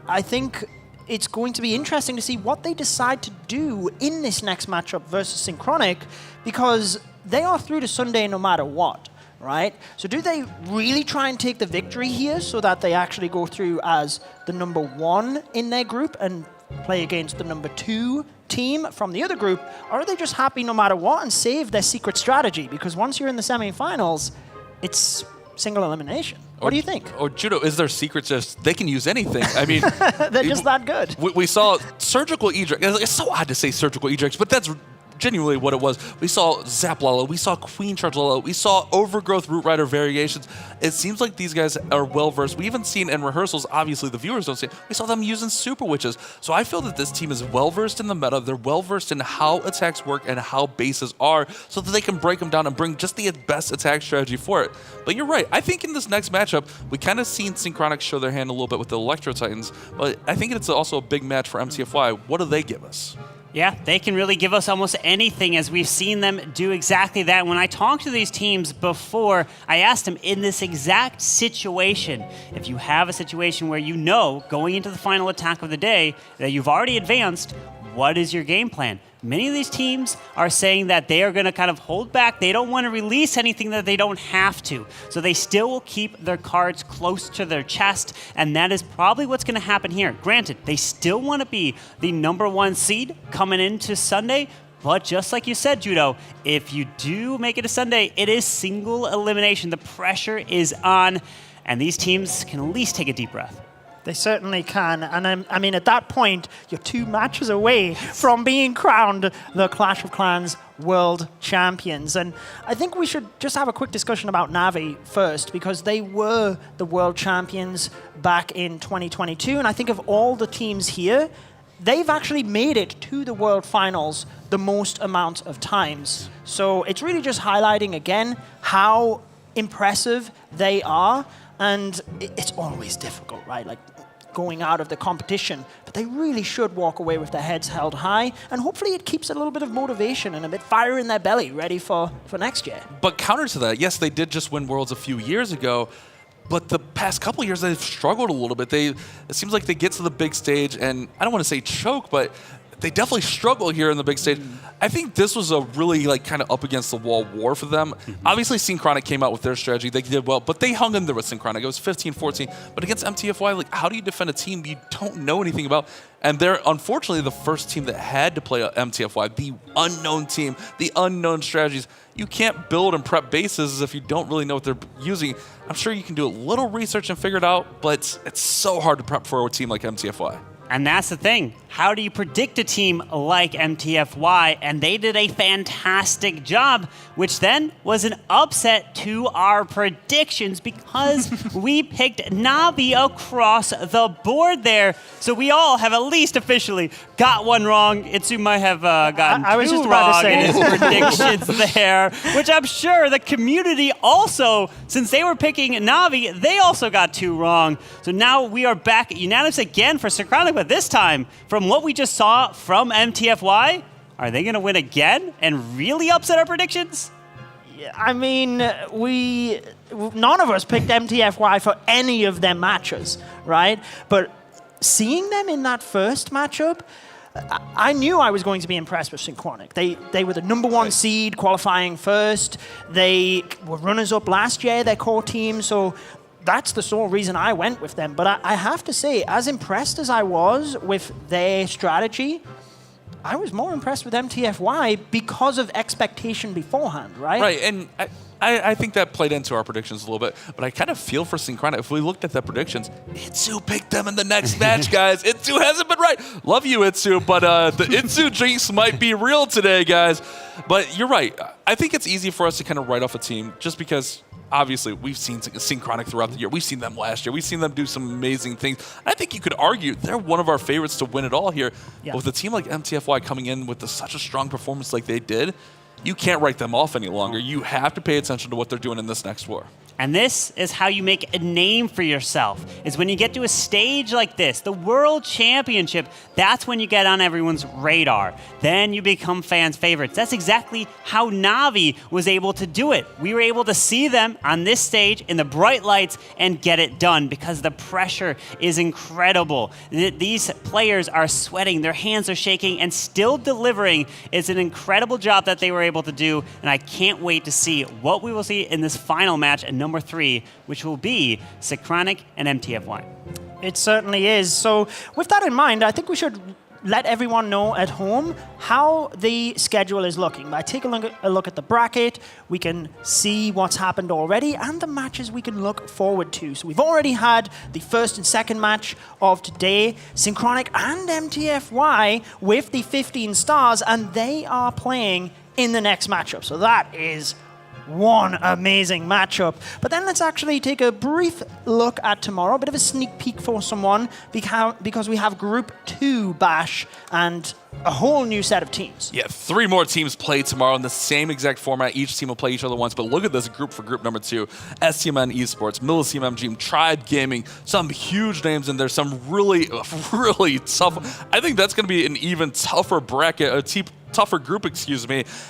I think it's going to be interesting to see what they decide to do in this next matchup versus Synchronic because they are through to Sunday no matter what, right? So do they really try and take the victory here so that they actually go through as the number 1 in their group and play against the number 2 team from the other group? Or are they just happy no matter what and save their secret strategy? Because once you're in the semifinals, it's single elimination. What do you think? Or Judo, is their secret just they can use anything? I mean, they're just that good. We saw surgical E-Drag. It's so odd to say surgical E-Drags, but that's genuinely what it was. We saw Zap Lalo, we saw Queen Charge Lalo, we saw Overgrowth Root Rider variations. It seems like these guys are well versed. We even seen in rehearsals, obviously the viewers don't see it, we saw them using Super Witches. So I feel that this team is well versed in the meta, they're well versed in how attacks work and how bases are so that they can break them down and bring just the best attack strategy for it. But you're right, I think in this next matchup, we kind of seen Synchronic show their hand a little bit with the Electro Titans, but I think it's also a big match for MTFY. What do they give us? Yeah, they can really give us almost anything as we've seen them do exactly that. When I talked to these teams before, I asked them in this exact situation, if you have a situation where you know going into the final attack of the day that you've already advanced, what is your game plan? Many of these teams are saying that they are going to kind of hold back. They don't want to release anything that they don't have to. So they still will keep their cards close to their chest, and that is probably what's going to happen here. Granted, they still want to be the number 1 seed coming into Sunday, but just like you said, Judo, if you do make it a Sunday, it is single elimination. The pressure is on, and these teams can at least take a deep breath. They certainly can. And I mean, at that point, you're 2 matches away from being crowned the Clash of Clans World Champions. And I think we should just have a quick discussion about Na'Vi first, because they were the World Champions back in 2022. And I think of all the teams here, they've actually made it to the World Finals the most amount of times. So it's really just highlighting again how impressive they are. And it's always difficult, right? Like going out of the competition, but they really should walk away with their heads held high, and hopefully it keeps a little bit of motivation and a bit fire in their belly, ready for next year. But counter to that, yes, they did just win Worlds a few years ago, but the past couple of years they've struggled a little bit. It seems like they get to the big stage, and I don't want to say choke, but they definitely struggle here in the big stage. I think this was a really kind of up against the wall war for them. Obviously, Synchronic came out with their strategy. They did well, but they hung in there with Synchronic. It was 15-14. But against MTFY, how do you defend a team you don't know anything about? And they're unfortunately the first team that had to play MTFY, the unknown team, the unknown strategies. You can't build and prep bases if you don't really know what they're using. I'm sure you can do a little research and figure it out, but it's so hard to prep for a team like MTFY. And that's the thing. How do you predict a team like MTFY? And they did a fantastic job, which then was an upset to our predictions because we picked Na'Vi across the board there. So we all have at least officially got one wrong. Itsu might have gotten I was two just about to wrong say. in his predictions there, which I'm sure the community also, since they were picking Na'Vi, they also got 2 wrong. So now we are back unanimous again for Synchronic, but this time, from what we just saw from MTFY, are they going to win again and really upset our predictions? I mean, none of us picked MTFY for any of their matches, right? But seeing them in that first matchup, I knew I was going to be impressed with Synchronic. They were the number 1 seed, qualifying first. They were runners-up last year, their core team, so that's the sole reason I went with them. But I have to say, as impressed as I was with their strategy, I was more impressed with MTFY because of expectation beforehand, right? Right, and I think that played into our predictions a little bit, but I kind of feel for Synchronic. If we looked at the predictions, Itsu picked them in the next match, guys. Itsu hasn't been right. Love you, Itsu, but the Itsu jinx might be real today, guys. But you're right. I think it's easy for us to kind of write off a team just because obviously we've seen Synchronic throughout the year. We've seen them last year. We've seen them do some amazing things. I think you could argue they're one of our favorites to win it all here. Yeah. But with a team like MTFY coming in with such a strong performance like they did, you can't write them off any longer. You have to pay attention to what they're doing in this next war. And this is how you make a name for yourself, is when you get to a stage like this, the World Championship, that's when you get on everyone's radar. Then you become fans' favorites. That's exactly how Navi was able to do it. We were able to see them on this stage in the bright lights and get it done because the pressure is incredible. These players are sweating, their hands are shaking, and still delivering. It's an incredible job that they were able to do, and I can't wait to see what we will see in this final match at number 3, which will be Synchronic and MTFY. It certainly is. So with that in mind, I think we should let everyone know at home how the schedule is looking. By taking a look at the bracket, we can see what's happened already and the matches we can look forward to. So we've already had the first and second match of today, Synchronic and MTFY with the 15 stars, and they are playing in the next matchup. So that is one amazing matchup. But then let's actually take a brief look at tomorrow, a bit of a sneak peek for someone, because we have Group 2 Bash and a whole new set of teams. Yeah, 3 more teams play tomorrow in the same exact format. Each team will play each other once, but look at this group for group number 2. STMN Esports, Millicm Team, Tribe Gaming, some huge names in there, some really, really tough. I think that's going to be an even tougher bracket, tougher group,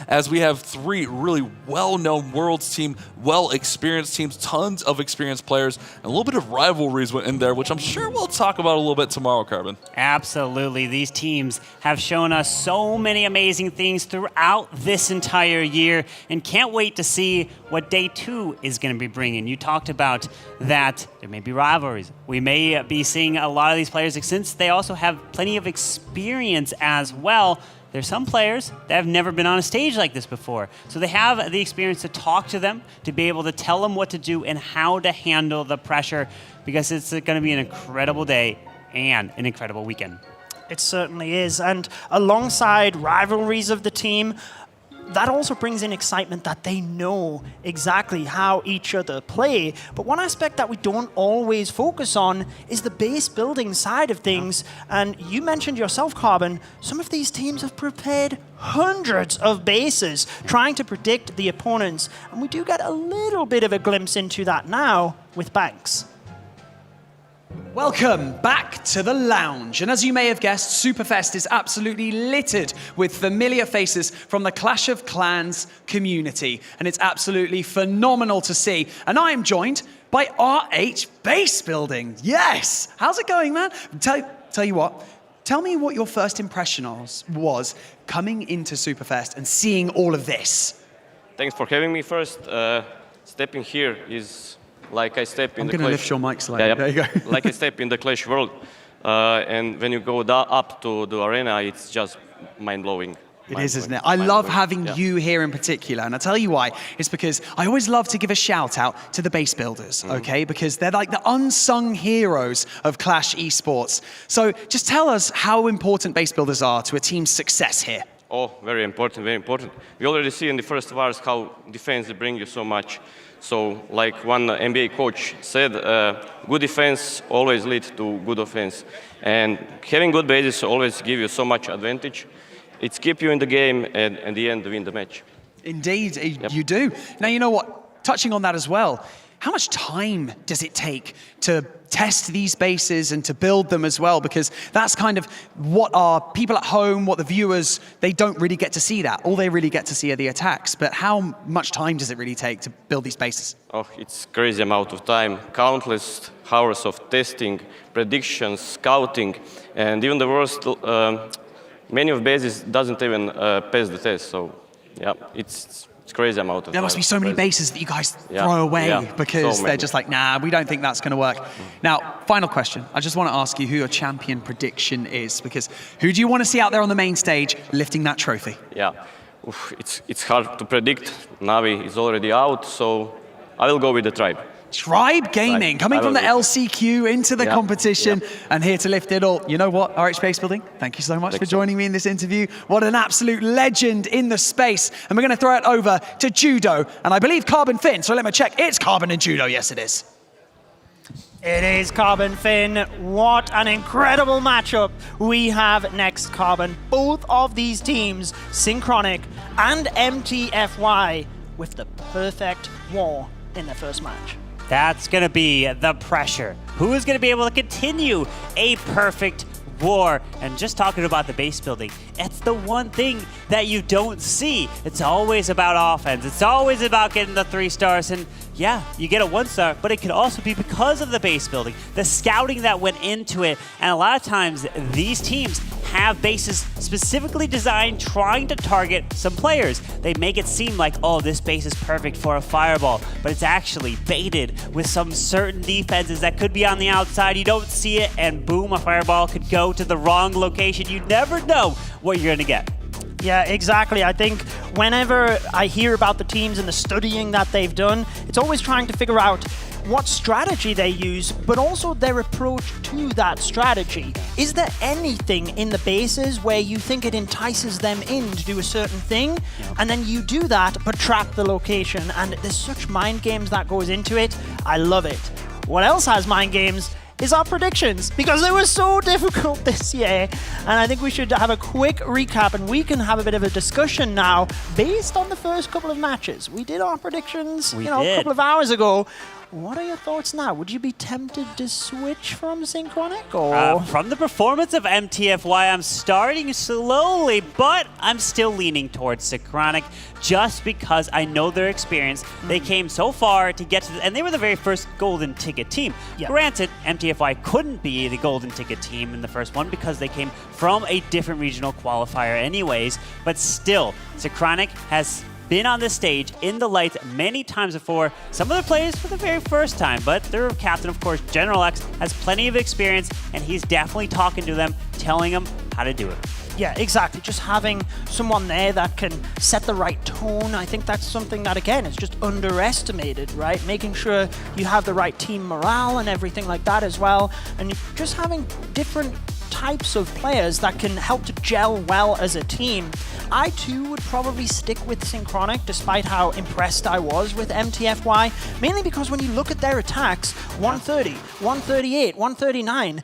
as we have 3 really well-known Worlds team, well-experienced teams, tons of experienced players, and a little bit of rivalries in there, which I'm sure we'll talk about a little bit tomorrow, Carbon. Absolutely. These teams have shown us so many amazing things throughout this entire year, and can't wait to see what Day 2 is going to be bringing. You talked about that there may be rivalries. We may be seeing a lot of these players, since they also have plenty of experience as well. There's some players that have never been on a stage like this before. So they have the experience to talk to them, to be able to tell them what to do and how to handle the pressure, because it's going to be an incredible day and an incredible weekend. It certainly is. And alongside rivalries of the team, that also brings in excitement that they know exactly how each other play. But one aspect that we don't always focus on is the base building side of things. And you mentioned yourself, Carbon, some of these teams have prepared hundreds of bases trying to predict the opponents. And we do get a little bit of a glimpse into that now with Banks. Welcome back to the lounge. And as you may have guessed, Superfest is absolutely littered with familiar faces from the Clash of Clans community. And it's absolutely phenomenal to see. And I am joined by RH Base Building. Yes! How's it going, man? Tell you what, tell me what your first impression was coming into Superfest and seeing all of this. Thanks for having me first. Stepping here is like I step in the Clash. I'm going to lift your mic slightly. Yeah, there you go. Like I step in the Clash world. And when you go up to the arena, it's just mind-blowing. It is, isn't it? I love having you here in particular, and I'll tell you why. It's because I always love to give a shout out to the base builders, okay? Because they're like the unsung heroes of Clash Esports. So just tell us how important base builders are to a team's success here. Oh, very important, very important. We already see in the first wars how defense bring you so much. So, like one NBA coach said, good defense always leads to good offense. And having good bases always give you so much advantage. It's keep you in the game and at the end win the match. Indeed, you do. Now, you know what? Touching on that as well, how much time does it take to test these bases and to build them as well? Because that's kind of what our people at home, what the viewers, they don't really get to see that. All they really get to see are the attacks. But how much time does it really take to build these bases? Oh, it's crazy amount of time. Countless hours of testing, predictions, scouting, and even the worst, many of bases doesn't even pass the test. So, yeah, it's crazy amount of There must be so many bases that you guys throw away because they're just like, nah, we don't think that's going to work. Now, final question. I just want to ask you who your champion prediction is, because who do you want to see out there on the main stage lifting that trophy? Yeah, it's hard to predict. Navi is already out, so I will go with the Tribe. Tribe Gaming, coming from the LCQ into the competition and here to lift it all. You know what, RH Base Building, thank you so much for joining me in this interview. What an absolute legend in the space. And we're going to throw it over to Judo, and I believe Carbon Finn, so let me check. It's Carbon and Judo, yes it is. It is Carbon Finn. What an incredible matchup we have next, Carbon. Both of these teams, Synchronic and MTFY, with the perfect war in their first match. That's going to be the pressure. Who is going to be able to continue a perfect war? And just talking about the base building, it's the one thing that you don't see. It's always about offense. It's always about getting the 3 stars. And yeah, you get a 1 star, but it could also be because of the base building, the scouting that went into it. And a lot of times these teams have bases specifically designed trying to target some players. They make it seem like, oh, this base is perfect for a fireball, but it's actually baited with some certain defenses that could be on the outside. You don't see it, and boom, a fireball could go to the wrong location. You never know what you're gonna get. Yeah, exactly. I think whenever I hear about the teams and the studying that they've done, it's always trying to figure out what strategy they use, but also their approach to that strategy. Is there anything in the bases where you think it entices them in to do a certain thing, and then you do that, but trap the location? And there's such mind games that goes into it. I love it. What else has mind games is our predictions, because they were so difficult this year. And I think we should have a quick recap, and we can have a bit of a discussion now based on the first couple of matches. We did our predictions, a couple of hours ago. What are your thoughts now? Would you be tempted to switch from Synchronic? Or from the performance of MTFY, I'm starting slowly, but I'm still leaning towards Synchronic just because I know their experience. They came so far to get to and they were the very first golden ticket team. Yeah. Granted, MTFY couldn't be the golden ticket team in the first one because they came from a different regional qualifier anyways, but still, Synchronic has been on this stage in the lights many times before. Some of the players for the very first time, but their captain, of course, General X, has plenty of experience, and he's definitely talking to them, telling them how to do it. Yeah, exactly. Just having someone there that can set the right tone, I think that's something that, again, is just underestimated, right? Making sure you have the right team morale and everything like that as well, and just having different types of players that can help to gel well as a team. I too would probably stick with Synchronic despite how impressed I was with MTFY, mainly because when you look at their attacks, 130, 138, 139,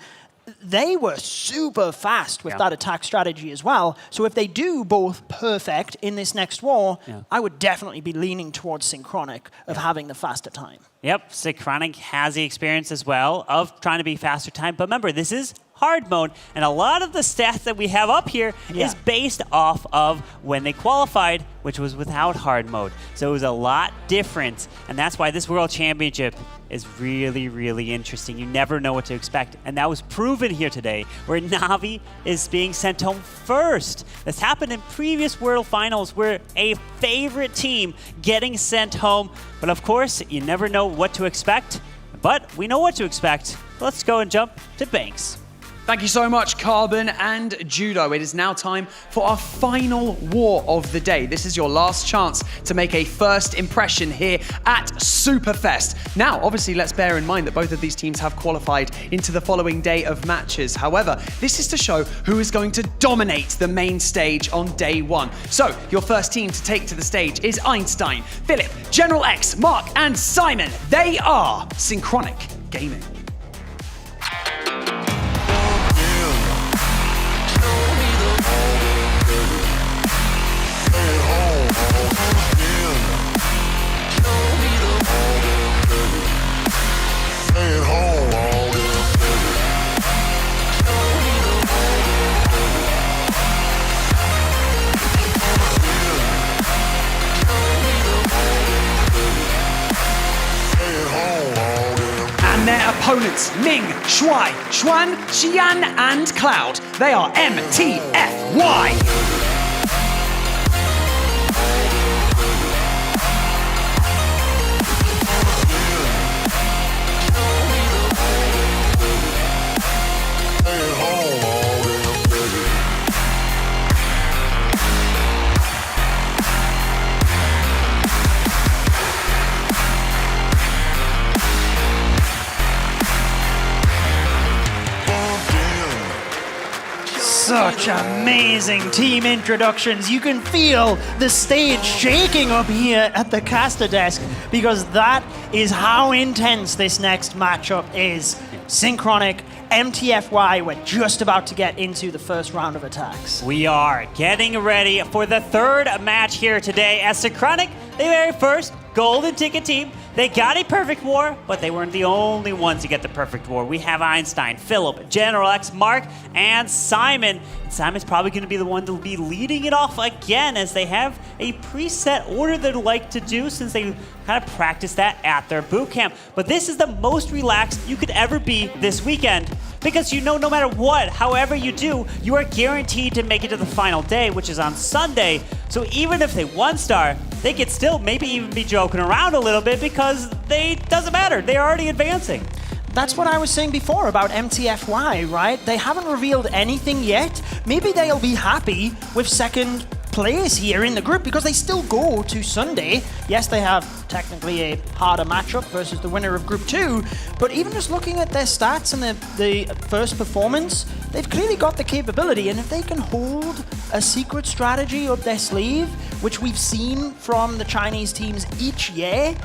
they were super fast with that attack strategy as well. So if they do both perfect in this next war, I would definitely be leaning towards Synchronic of having the faster time. Yep, Synchronic has the experience as well of trying to be faster time. But remember, this is hard mode, and a lot of the stats that we have up here is based off of when they qualified, which was without hard mode. So it was a lot different, and that's why this World Championship is really, really interesting. You never know what to expect, and that was proven here today, where Na'Vi is being sent home first. This happened in previous World Finals, where a favorite team getting sent home, but of course, you never know what to expect, but we know what to expect. Let's go and jump to Banks. Thank you so much, Carbon and Judo. It is now time for our final war of the day. This is your last chance to make a first impression here at Superfest. Now, obviously, let's bear in mind that both of these teams have qualified into the following day of matches. However, this is to show who is going to dominate the main stage on day one. So, your first team to take to the stage is Einstein, Philip, General X, Mark, and Simon. They are Synchronic Gaming. Their opponents, Ming, Shuai, Xuan, Xian, and Cloud. They are MTFY. Such amazing team introductions. You can feel the stage shaking up here at the caster desk because that is how intense this next matchup is. Synchronic, MTFY, we're just about to get into the first round of attacks. We are getting ready for the third match here today as Synchronic, the very first golden ticket team. They got a perfect war, but they weren't the only ones to get the perfect war. We have Einstein, Philip, General X, Mark, and Simon. And Simon's probably going to be the one to be leading it off again as they have a preset order they'd like to do since they kind of practiced that at their boot camp. But this is the most relaxed you could ever be this weekend because you know no matter what, however you do, you are guaranteed to make it to the final day, which is on Sunday. So even if they one-star, they could still maybe even be joking around a little bit because doesn't matter. They're already advancing. That's what I was saying before about MTFY, right? They haven't revealed anything yet. Maybe they'll be happy with second place here in the group because they still go to Sunday. Yes, they have technically a harder matchup versus the winner of Group 2, but even just looking at their stats and the first performance, they've clearly got the capability, and if they can hold a secret strategy up their sleeve, which we've seen from the Chinese teams each year,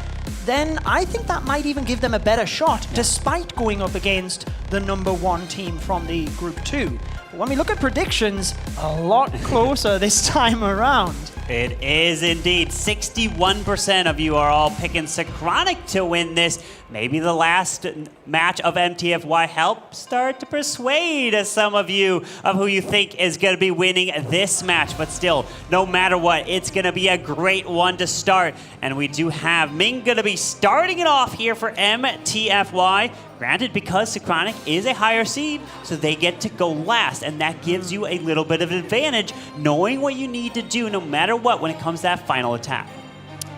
then I think that might even give them a better shot despite going up against the #1 team from the Group 2. But when we look at predictions, a lot closer this time around. It is indeed. 61% of you are all picking Synchronic to win this. Maybe the last match of MTFY helped start to persuade some of you of who you think is going to be winning this match. But still, no matter what, it's going to be a great one to start. And we do have Ming going to be starting it off here for MTFY. Granted, because Synchronic is a higher seed, so they get to go last. And that gives you a little bit of an advantage, knowing what you need to do no matter what when it comes to that final attack.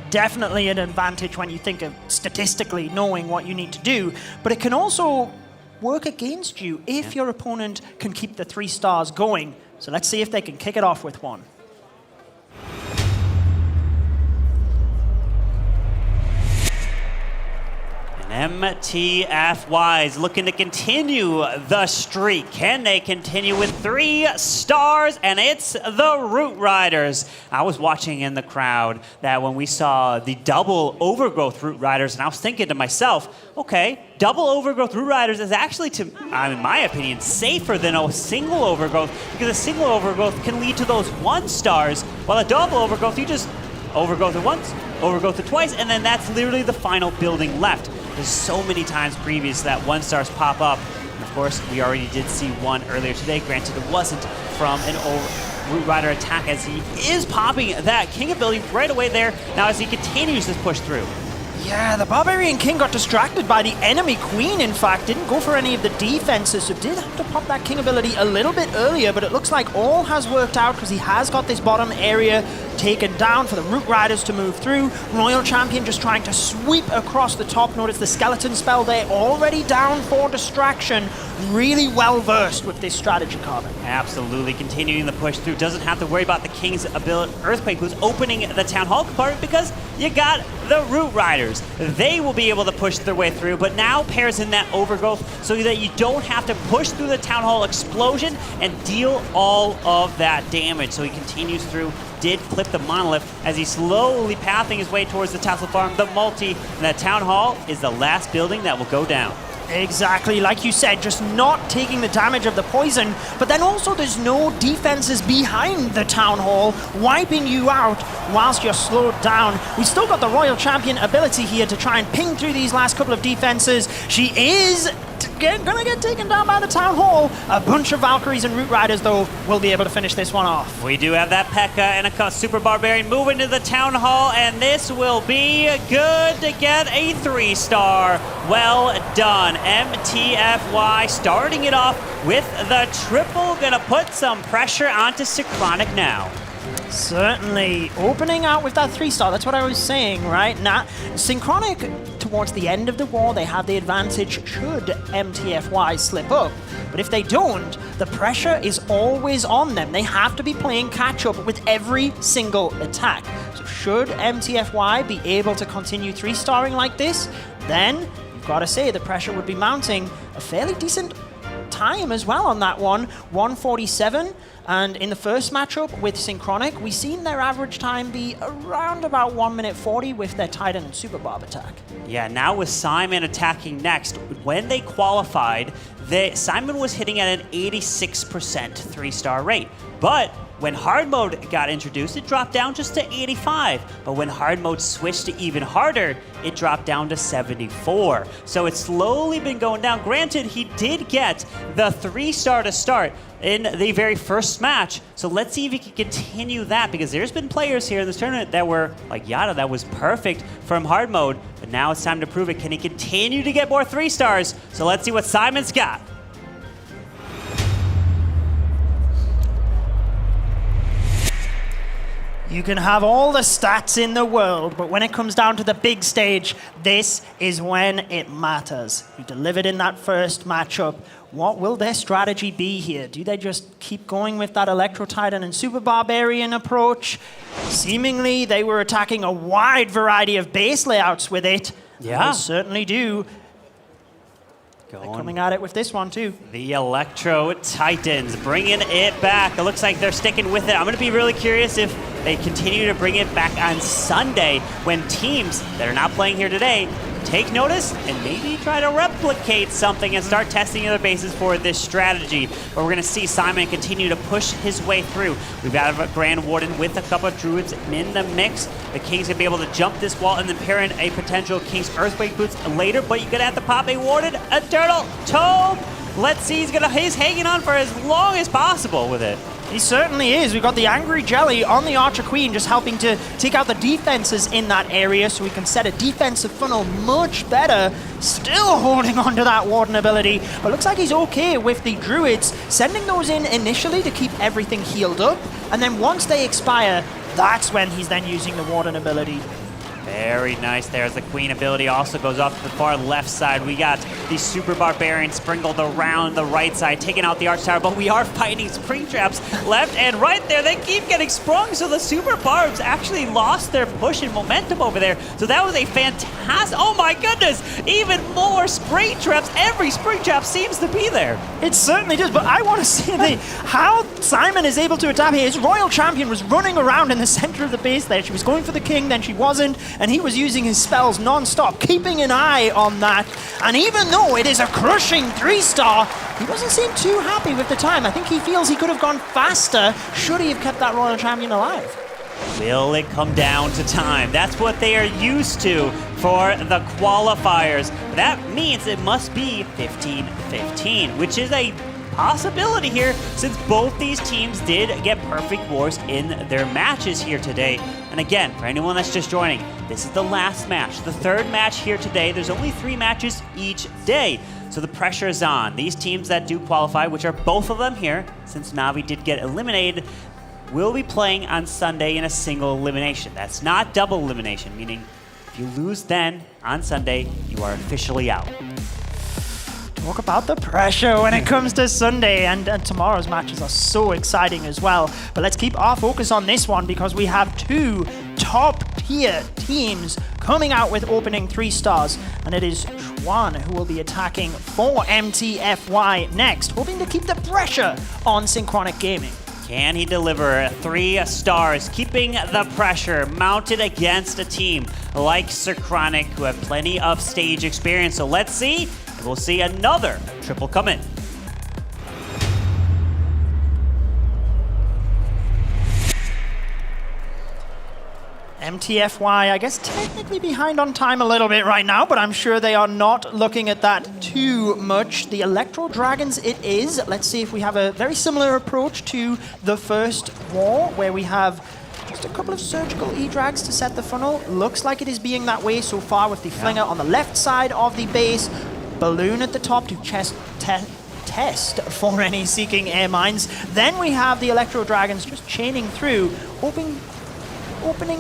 Definitely an advantage when you think of statistically knowing what you need to do, but it can also work against you if your opponent can keep the 3 stars going. So let's see if they can kick it off with one. MTFY is looking to continue the streak. Can they continue with 3 stars? And it's the Root Riders. I was watching in the crowd that when we saw the double overgrowth Root Riders, and I was thinking to myself, okay, double overgrowth Root Riders is actually, in my opinion, safer than a single overgrowth because a single overgrowth can lead to those 1 stars, while a double overgrowth, you just overgrowth it once, overgrowth it twice, and then that's literally the final building left. There's so many times previous that 1 stars pop up. And of course, we already did see one earlier today. Granted, it wasn't from an Root Rider attack as he is popping that King ability right away there. Now as he continues this push through. Yeah, the Barbarian King got distracted by the enemy Queen, in fact. Didn't go for any of the defenses, so did have to pop that King ability a little bit earlier, but it looks like all has worked out because he has got this bottom area taken down for the Root Riders to move through. Royal Champion just trying to sweep across the top. Notice the skeleton spell there, already down for distraction. Really well versed with this strategy, Carbon. Absolutely, continuing the push through. Doesn't have to worry about the King's ability, Earthquake, who's opening the Town Hall compartment because you got the Root Riders. They will be able to push their way through, but now pairs in that overgrowth so that you don't have to push through the Town Hall explosion and deal all of that damage. So he continues through. Did clip the monolith as he's slowly pathing his way towards the Tassel Farm, the multi, and that Town Hall is the last building that will go down. Exactly, like you said, just not taking the damage of the poison, but then also there's no defenses behind the Town Hall wiping you out whilst you're slowed down. We still got the Royal Champion ability here to try and ping through these last couple of defenses. She is gonna get taken down by the Town Hall. A bunch of Valkyries and Root Riders, though, will be able to finish this one off. We do have that P.E.K.K.A. and a Super Barbarian moving to the Town Hall, and this will be good to get a 3-star. Well done. MTFY starting it off with the triple. Gonna put some pressure onto Synchronic now. Certainly. Opening out with that 3-star, that's what I was saying, right? Now, Synchronic, towards the end of the war, they have the advantage should MTFY slip up. But if they don't, the pressure is always on them. They have to be playing catch-up with every single attack. So should MTFY be able to continue 3-starring like this, then you've got to say the pressure would be mounting a fairly decent time as well on that one, 147. And in the first matchup with Synchronic, we've seen their average time be around about 1 minute 40 with their Titan and Super Barb attack. Yeah, now with Simon attacking next, when they qualified, Simon was hitting at an 86% 3-star rate. But when hard mode got introduced, it dropped down just to 85. But when hard mode switched to even harder, it dropped down to 74. So it's slowly been going down. Granted, he did get the 3-star to start in the very first match. So let's see if he can continue that, because there's been players here in this tournament that were like Yada, that was perfect from hard mode. But now it's time to prove it. Can he continue to get more 3-stars? So let's see what Simon's got. You can have all the stats in the world, but when it comes down to the big stage, this is when it matters. He delivered in that first matchup. What will their strategy be here? Do they just keep going with that Electro Titan and Super Barbarian approach? Seemingly, they were attacking a wide variety of base layouts with it. Yeah. They certainly do. They're coming at it with this one too. The Electro Titans bringing it back. It looks like they're sticking with it. I'm going to be really curious if they continue to bring it back on Sunday when teams that are not playing here today take notice and maybe try to replicate something and start testing other bases for this strategy. But we're going to see Simon continue to push his way through. We've got a Grand Warden with a couple of Druids in the mix. The King's going to be able to jump this wall and then pair in a potential King's Earthquake Boots later, but you're going to have to pop a Warden, a Turtle, Tome. Let's see, he's hanging on for as long as possible with it. He certainly is. We've got the Angry Jelly on the Archer Queen, just helping to take out the defenses in that area so we can set a defensive funnel much better. Still holding on to that Warden ability, but looks like he's okay with the Druids, sending those in initially to keep everything healed up, and then once they expire, that's when he's then using the Warden ability. Very nice there as the Queen ability also goes off to the far left side. We got the Super Barbarian sprinkled around the right side, taking out the Arch Tower, but we are fighting spring traps left and right there. They keep getting sprung, so the Super Barbs actually lost their push and momentum over there. So that was a fantastic, oh my goodness, even more spring traps. Every spring trap seems to be there. It certainly does, but I want to see how Simon is able to adapt here. His Royal Champion was running around in the center of the base there. She was going for the King, then she wasn't, and he was using his spells non-stop, keeping an eye on that. And even though it is a crushing 3-star, he doesn't seem too happy with the time. I think he feels he could have gone faster should he have kept that Royal Champion alive. Will it come down to time? That's what they are used to for the qualifiers. That means it must be 15-15, which is a possibility here since both these teams did get perfect wars in their matches here today. And again, for anyone that's just joining, this is the last match, the third match here today. There's only 3 matches each day, so the pressure is on. These teams that do qualify, which are both of them here, since Navi did get eliminated, will be playing on Sunday in a single elimination. That's not double elimination, meaning if you lose then on Sunday, you are officially out. Talk about the pressure when it comes to Sunday, and tomorrow's matches are so exciting as well. But let's keep our focus on this one because we have 2 top-tier teams coming out with opening 3 stars, and it is Schwan who will be attacking for MTFY next, hoping to keep the pressure on Synchronic Gaming. Can he deliver 3 stars, keeping the pressure mounted against a team like Synchronic, who have plenty of stage experience? So let's see. We'll see another triple come in. MTFY, I guess, technically behind on time a little bit right now, but I'm sure they are not looking at that too much. The Electro Dragons it is. Let's see if we have a very similar approach to the first war, where we have just a couple of surgical E-Drags to set the funnel. Looks like it is being that way so far with the Flinger on the left side of the base. Balloon at the top to test for any seeking air mines. Then we have the Electro Dragons just chaining through, opening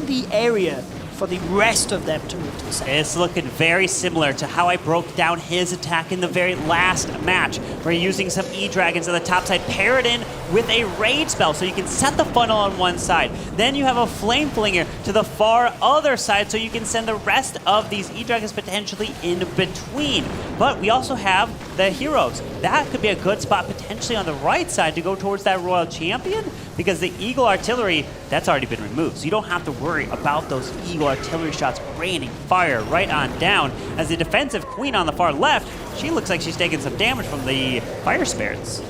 the area for the rest of them to move to the center. It's looking very similar to how I broke down his attack in the very last match, where you're using some E-Dragons on the top side, pair it in with a Rage spell, so you can set the funnel on one side. Then you have a Flame Flinger to the far other side, so you can send the rest of these E-Dragons potentially in between. But we also have the heroes. That could be a good spot potentially on the right side to go towards that Royal Champion, because the Eagle Artillery, that's already been removed. So you don't have to worry about those Eagle Artillery shots raining fire right on down. As the defensive Queen on the far left, she looks like she's taking some damage from the Fire Spirits.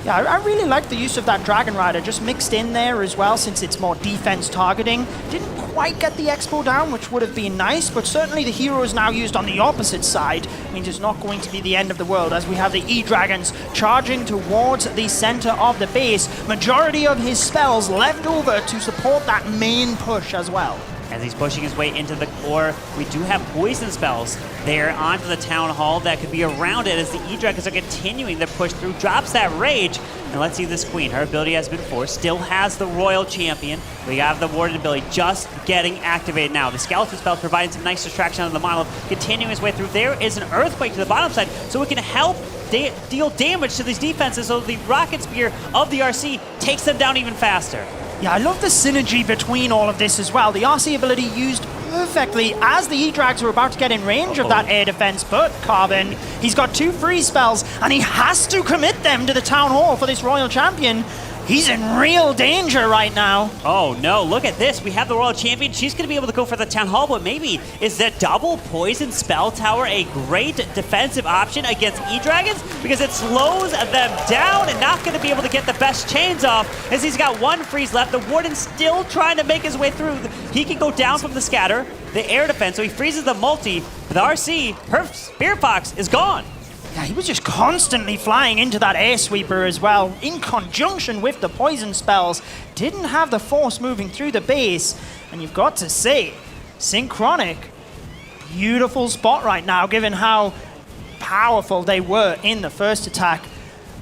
Yeah, I really like the use of that Dragon Rider just mixed in there as well, since it's more defense targeting. Didn't quite get the Expo down, which would have been nice, but certainly the hero is now used on the opposite side. Means it's not going to be the end of the world, as we have the E-Dragons charging towards the center of the base. Majority of his spells left over to support that main push as well. As he's pushing his way into the core, we do have poison spells there onto the Town Hall that could be around it as the E-Dragons are continuing to push through. Drops that Rage, and let's see this Queen. Her ability has been forced, still has the Royal Champion. We have the Warded ability just getting activated now. The Skeleton spell providing some nice distraction on the Monolith, continuing his way through. There is an Earthquake to the bottom side, so it can help deal damage to these defenses, so the Rocket Spear of the RC takes them down even faster. Yeah, I love the synergy between all of this as well. The RC ability used perfectly as the E-Drags were about to get in range of that air defense, but Carbon, he's got 2 freeze spells, and he has to commit them to the Town Hall for this Royal Champion. He's in real danger right now. Oh no, look at this. We have the Royal Champion. She's going to be able to go for the Town Hall, but maybe is the double poison spell tower a great defensive option against E-Dragons? Because it slows them down and not going to be able to get the best chains off, as he's got 1 freeze left. The Warden's still trying to make his way through. He can go down from the scatter, the air defense, so he freezes the multi. But the RC, her Spear Fox is gone. Yeah, he was just constantly flying into that air sweeper as well, in conjunction with the poison spells. Didn't have the force moving through the base, and you've got to say, Synchronic, beautiful spot right now, given how powerful they were in the first attack.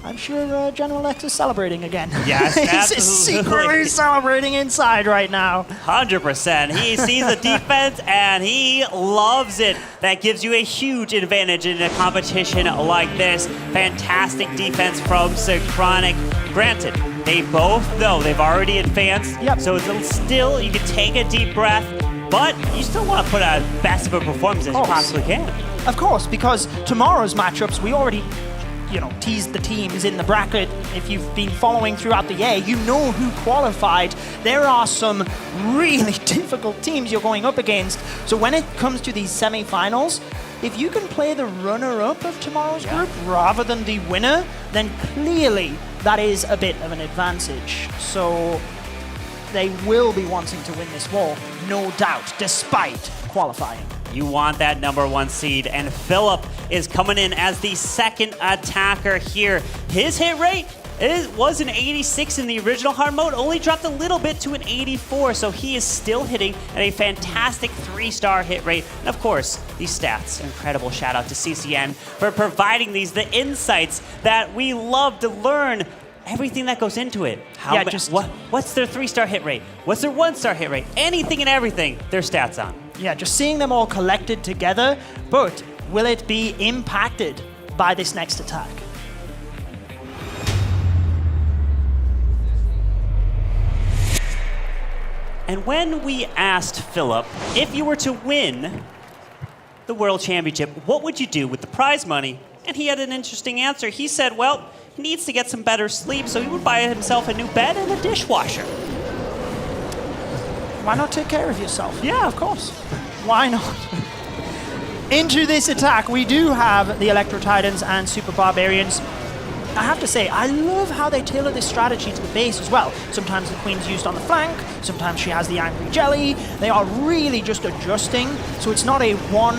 I'm sure General X is celebrating again. Yes, He's secretly celebrating inside right now. 100%. He sees the defense and he loves it. That gives you a huge advantage in a competition like this. Fantastic defense from Synchronic. Granted, they both know they've already advanced, so it's still, you can take a deep breath, but you still want to put a best of a performance as you possibly can. Of course, because tomorrow's matchups, we already teased the teams in the bracket. If you've been following throughout the year, you know who qualified. There are some really difficult teams you're going up against. So when it comes to these semi-finals, if you can play the runner-up of tomorrow's group rather than the winner, then clearly that is a bit of an advantage. So they will be wanting to win this war, no doubt, despite qualifying. You want that #1 seed, and Philip is coming in as the second attacker here. His hit rate was an 86 in the original hard mode, only dropped a little bit to an 84, so he is still hitting at a fantastic 3-star hit rate. And of course, these stats. Incredible shout out to CCN for providing the insights that we love to learn. Everything that goes into it. What's their 3-star hit rate? What's their 1-star hit rate? Anything and everything, their stats on. Yeah, just seeing them all collected together, but will it be impacted by this next attack? And when we asked Philip, if you were to win the World Championship, what would you do with the prize money? And he had an interesting answer. He said, well, he needs to get some better sleep, so he would buy himself a new bed and a dishwasher. Why not take care of yourself? Yeah, of course. Why not? Into this attack, we do have the Electro Titans and Super Barbarians. I have to say, I love how they tailor this strategy to the base as well. Sometimes the Queen's used on the flank, sometimes she has the Angry Jelly. They are really just adjusting, so it's not a one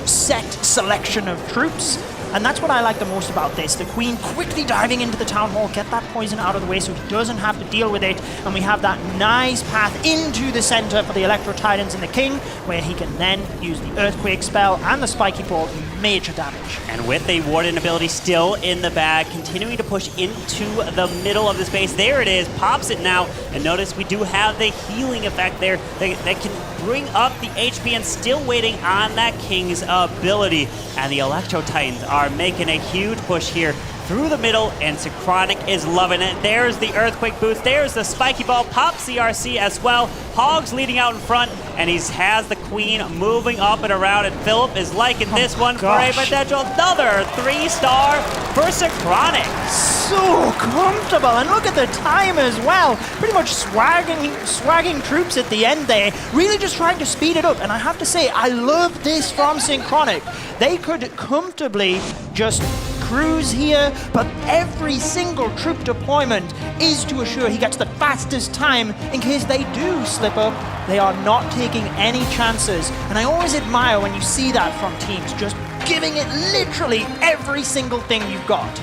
set selection of troops. And that's what I like the most about this. The Queen quickly diving into the Town Hall, get that poison out of the way so he doesn't have to deal with it. And we have that nice path into the center for the Electro Titans and the King, where he can then use the Earthquake spell and the Spiky Ball to major damage. And with the Warden ability still in the bag, continuing to push into the middle of the space. There it is, pops it now. And notice we do have the healing effect there that can bring up the HP, and still waiting on that King's ability. And the Electro Titans are making a huge push here through the middle, and Synchronic is loving it. There's the Earthquake boost, there's the Spiky Ball, pop CRC as well. Hogs leading out in front, and he has the Queen moving up and around, and Philip is liking this one for a potential another 3-star for Synchronic. So comfortable, and look at the time as well. Pretty much swagging troops at the end there, really just trying to speed it up. And I have to say, I love this from Synchronic. They could comfortably just cruise here, but every single troop deployment is to assure he gets the fastest time in case they do slip up. They are not taking any chances, and I always admire when you see that from teams, just giving it literally every single thing you've got.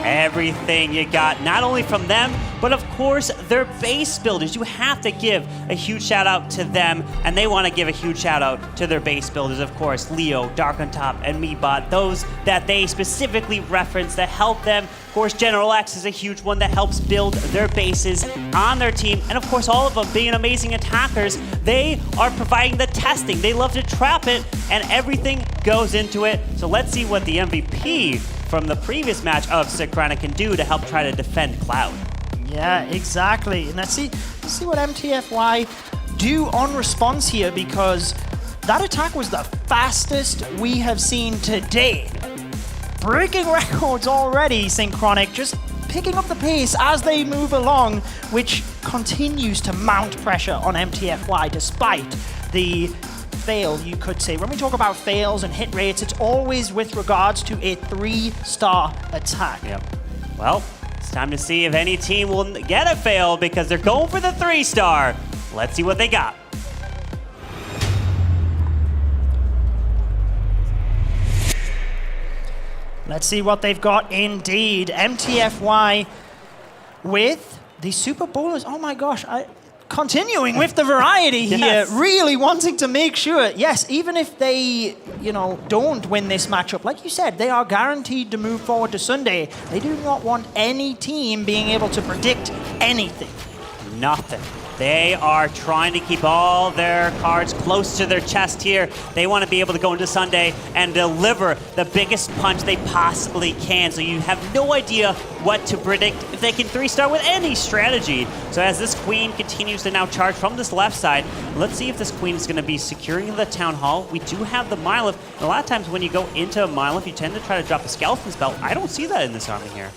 Everything you got, not only from them, but of course their base builders. You have to give a huge shout out to them, and they want to give a huge shout out to their base builders, of course, Leo, Dark on Top, and Meebot, those that they specifically reference that help them. Of course, General X is a huge one that helps build their bases on their team, and of course all of them being amazing attackers, they are providing the testing. They love to trap it, and everything goes into it. So let's see what the MVP from the previous match of Synchronic can do to help try to defend Cloud. Yeah, exactly. And let's see what MTFY do on response here, because that attack was the fastest we have seen today. Breaking records already, Synchronic, just picking up the pace as they move along, which continues to mount pressure on MTFY despite the fail, you could say. When we talk about fails and hit rates, it's always with regards to a 3-star attack. Yep. Well, it's time to see if any team will get a fail, because they're going for the 3-star. Let's see what they got. Let's see what they've got indeed. MTFY with the Super Bowlers. Oh my gosh, continuing with the variety here, Yes. really wanting to make sure, yes, even if they, don't win this matchup, like you said, they are guaranteed to move forward to Sunday. They do not want any team being able to predict anything. Nothing. They are trying to keep all their cards close to their chest here. They want to be able to go into Sunday and deliver the biggest punch they possibly can. So you have no idea what to predict if they can 3-star with any strategy. So as this Queen continues to now charge from this left side, let's see if this Queen is going to be securing the Town Hall. We do have the Milev. A lot of times when you go into a Milev, you tend to try to drop a Skeleton spell. I don't see that in this army here.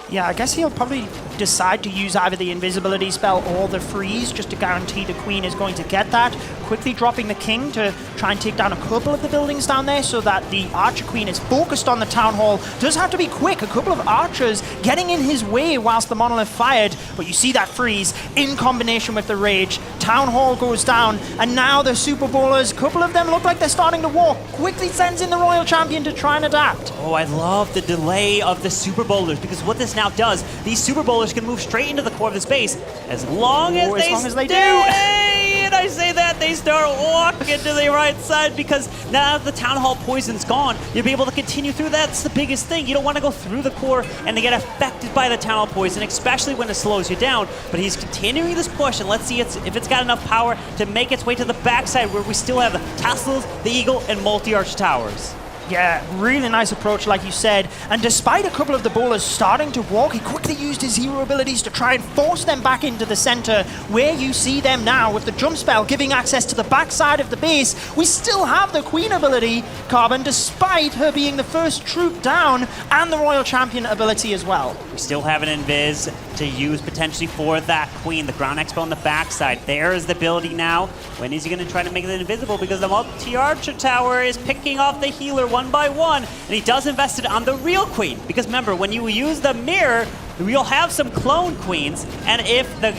Yeah, I guess he'll probably decide to use either the invisibility spell or the freeze just to guarantee the Queen is going to get that. Quickly dropping the King to try and take down a couple of the buildings down there so that the Archer Queen is focused on the Town Hall. Does have to be quick. A couple of archers getting in his way whilst the Monolith fired, but you see that freeze in combination with the Rage. Town Hall goes down, and now the Super Bowlers, a couple of them look like they're starting to walk. Quickly sends in the Royal Champion to try and adapt. Oh, I love the delay of the Super Bowlers, because what this now does, these Super Bowlers can move straight into the core of the space as long as they do. And I say that, they start walking to the right side, because now the Town Hall poison's gone, you'll be able to continue through. That's the biggest thing. You don't want to go through the core and to get affected by the Town Hall poison, especially when it slows you down. But he's continuing this push, and let's see if it's got enough power to make its way to the backside, where we still have the Tassels, the Eagle, and multi-arch towers. Yeah, really nice approach, like you said. And despite a couple of the bowlers starting to walk, he quickly used his hero abilities to try and force them back into the center, where you see them now with the jump spell giving access to the backside of the base. We still have the Queen ability, Carbon, despite her being the first troop down, and the Royal Champion ability as well. We still have an Invis to use potentially for that Queen, the Ground Expo on the backside. There's the ability now. When is he going to try to make it invisible? Because the multi-archer tower is picking off the healer one by one, and he does invest it on the real Queen. Because remember, when you use the mirror, you'll have some clone Queens, and if the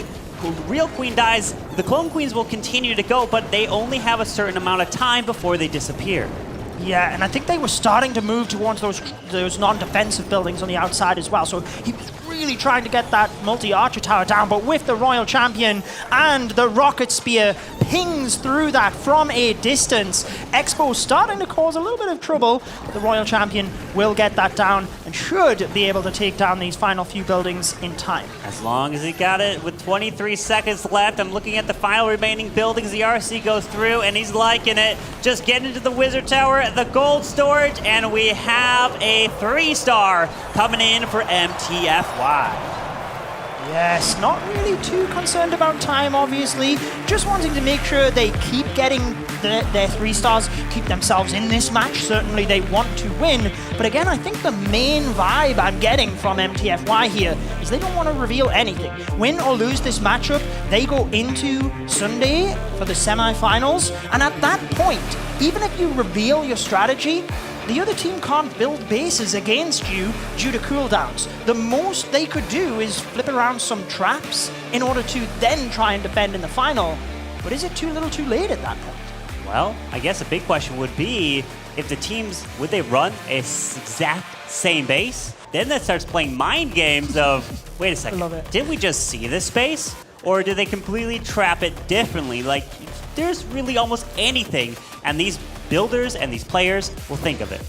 real Queen dies, the clone Queens will continue to go, but they only have a certain amount of time before they disappear. Yeah, and I think they were starting to move towards those non-defensive buildings on the outside as well, so he was really trying to get that multi-archer tower down, but with the Royal Champion and the Rocket Spear pings through that from a distance. Expo starting to cause a little bit of trouble. The Royal Champion will get that down and should be able to take down these final few buildings in time. As long as he got it with 23 seconds left, I'm looking at the final remaining buildings. The RC goes through and he's liking it. Just getting into the Wizard Tower, the gold storage, and we have a 3-star coming in for MTFY. Yes, not really too concerned about time, obviously. Just wanting to make sure they keep getting their 3 stars, keep themselves in this match. Certainly they want to win. But again, I think the main vibe I'm getting from MTFY here is they don't want to reveal anything. Win or lose this matchup, they go into Sunday for the semifinals. And at that point, even if you reveal your strategy, the other team can't build bases against you due to cooldowns. The most they could do is flip around some traps in order to then try and defend in the final. But is it too little too late at that point? Well, I guess a big question would be if the teams, would they run a exact same base? Then that starts playing mind games of, wait a second, did we just see this space? Or did they completely trap it differently? Like, there's really almost anything, and these builders and these players will think of it.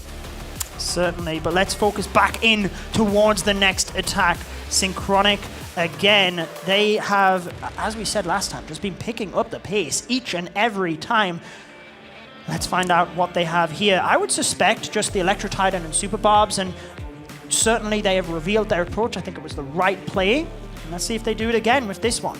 Certainly, but let's focus back in towards the next attack. Synchronic, again, they have, as we said last time, just been picking up the pace each and every time. Let's find out what they have here. I would suspect just the Electro Titan and Super Barbs, and certainly they have revealed their approach. I think it was the right play. And let's see if they do it again with this one.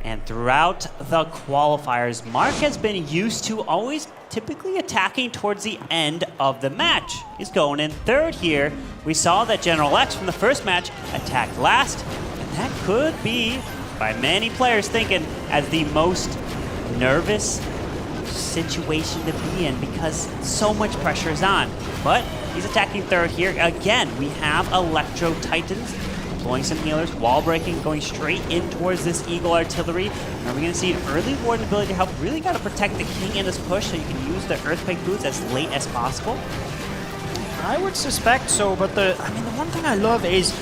And throughout the qualifiers, Mark has been used to always typically attacking towards the end of the match. He's going in third here. We saw that General X from the first match attacked last, and that could be, by many players thinking, as the most nervous situation to be in because so much pressure is on. But he's attacking third here. Again, we have Electro Titans deploying some healers, wall breaking, going straight in towards this Eagle Artillery. Are we going to see an early Warden ability to help? Really got to protect the King in this push so you can use the Earthquake boots as late as possible? I would suspect so, but the one thing I love is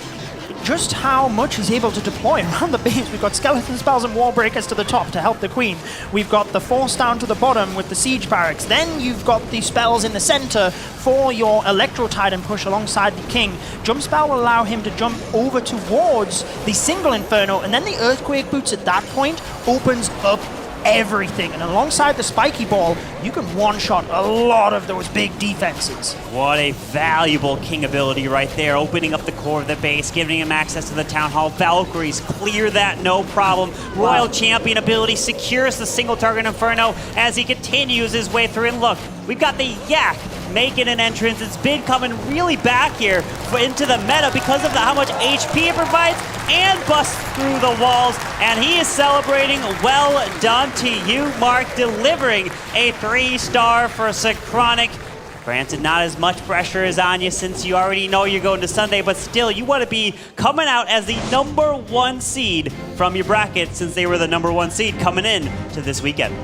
just how much he's able to deploy around the base. We've got Skeleton Spells and Wall Breakers to the top to help the Queen. We've got the Force down to the bottom with the Siege Barracks. Then you've got the spells in the center for your Electro Titan push alongside the King. Jump Spell will allow him to jump over towards the single Inferno, and then the Earthquake Boots at that point opens up everything. And alongside the Spiky Ball, you can one-shot a lot of those big defenses. What a valuable King ability right there, opening up the core of the base, giving him access to the Town Hall. Valkyries clear that, no problem. Royal Champion ability secures the single target Inferno as he continues his way through. And look, we've got the Yak making an entrance. It's been coming really back here into the meta because of how much HP it provides and busts through the walls. And he is celebrating. Well done to you, Mark, delivering a 3-star for Synchronic. Granted, not as much pressure is on you since you already know you're going to Sunday, but still, you want to be coming out as the #1 seed from your bracket since they were the #1 seed coming in to this weekend.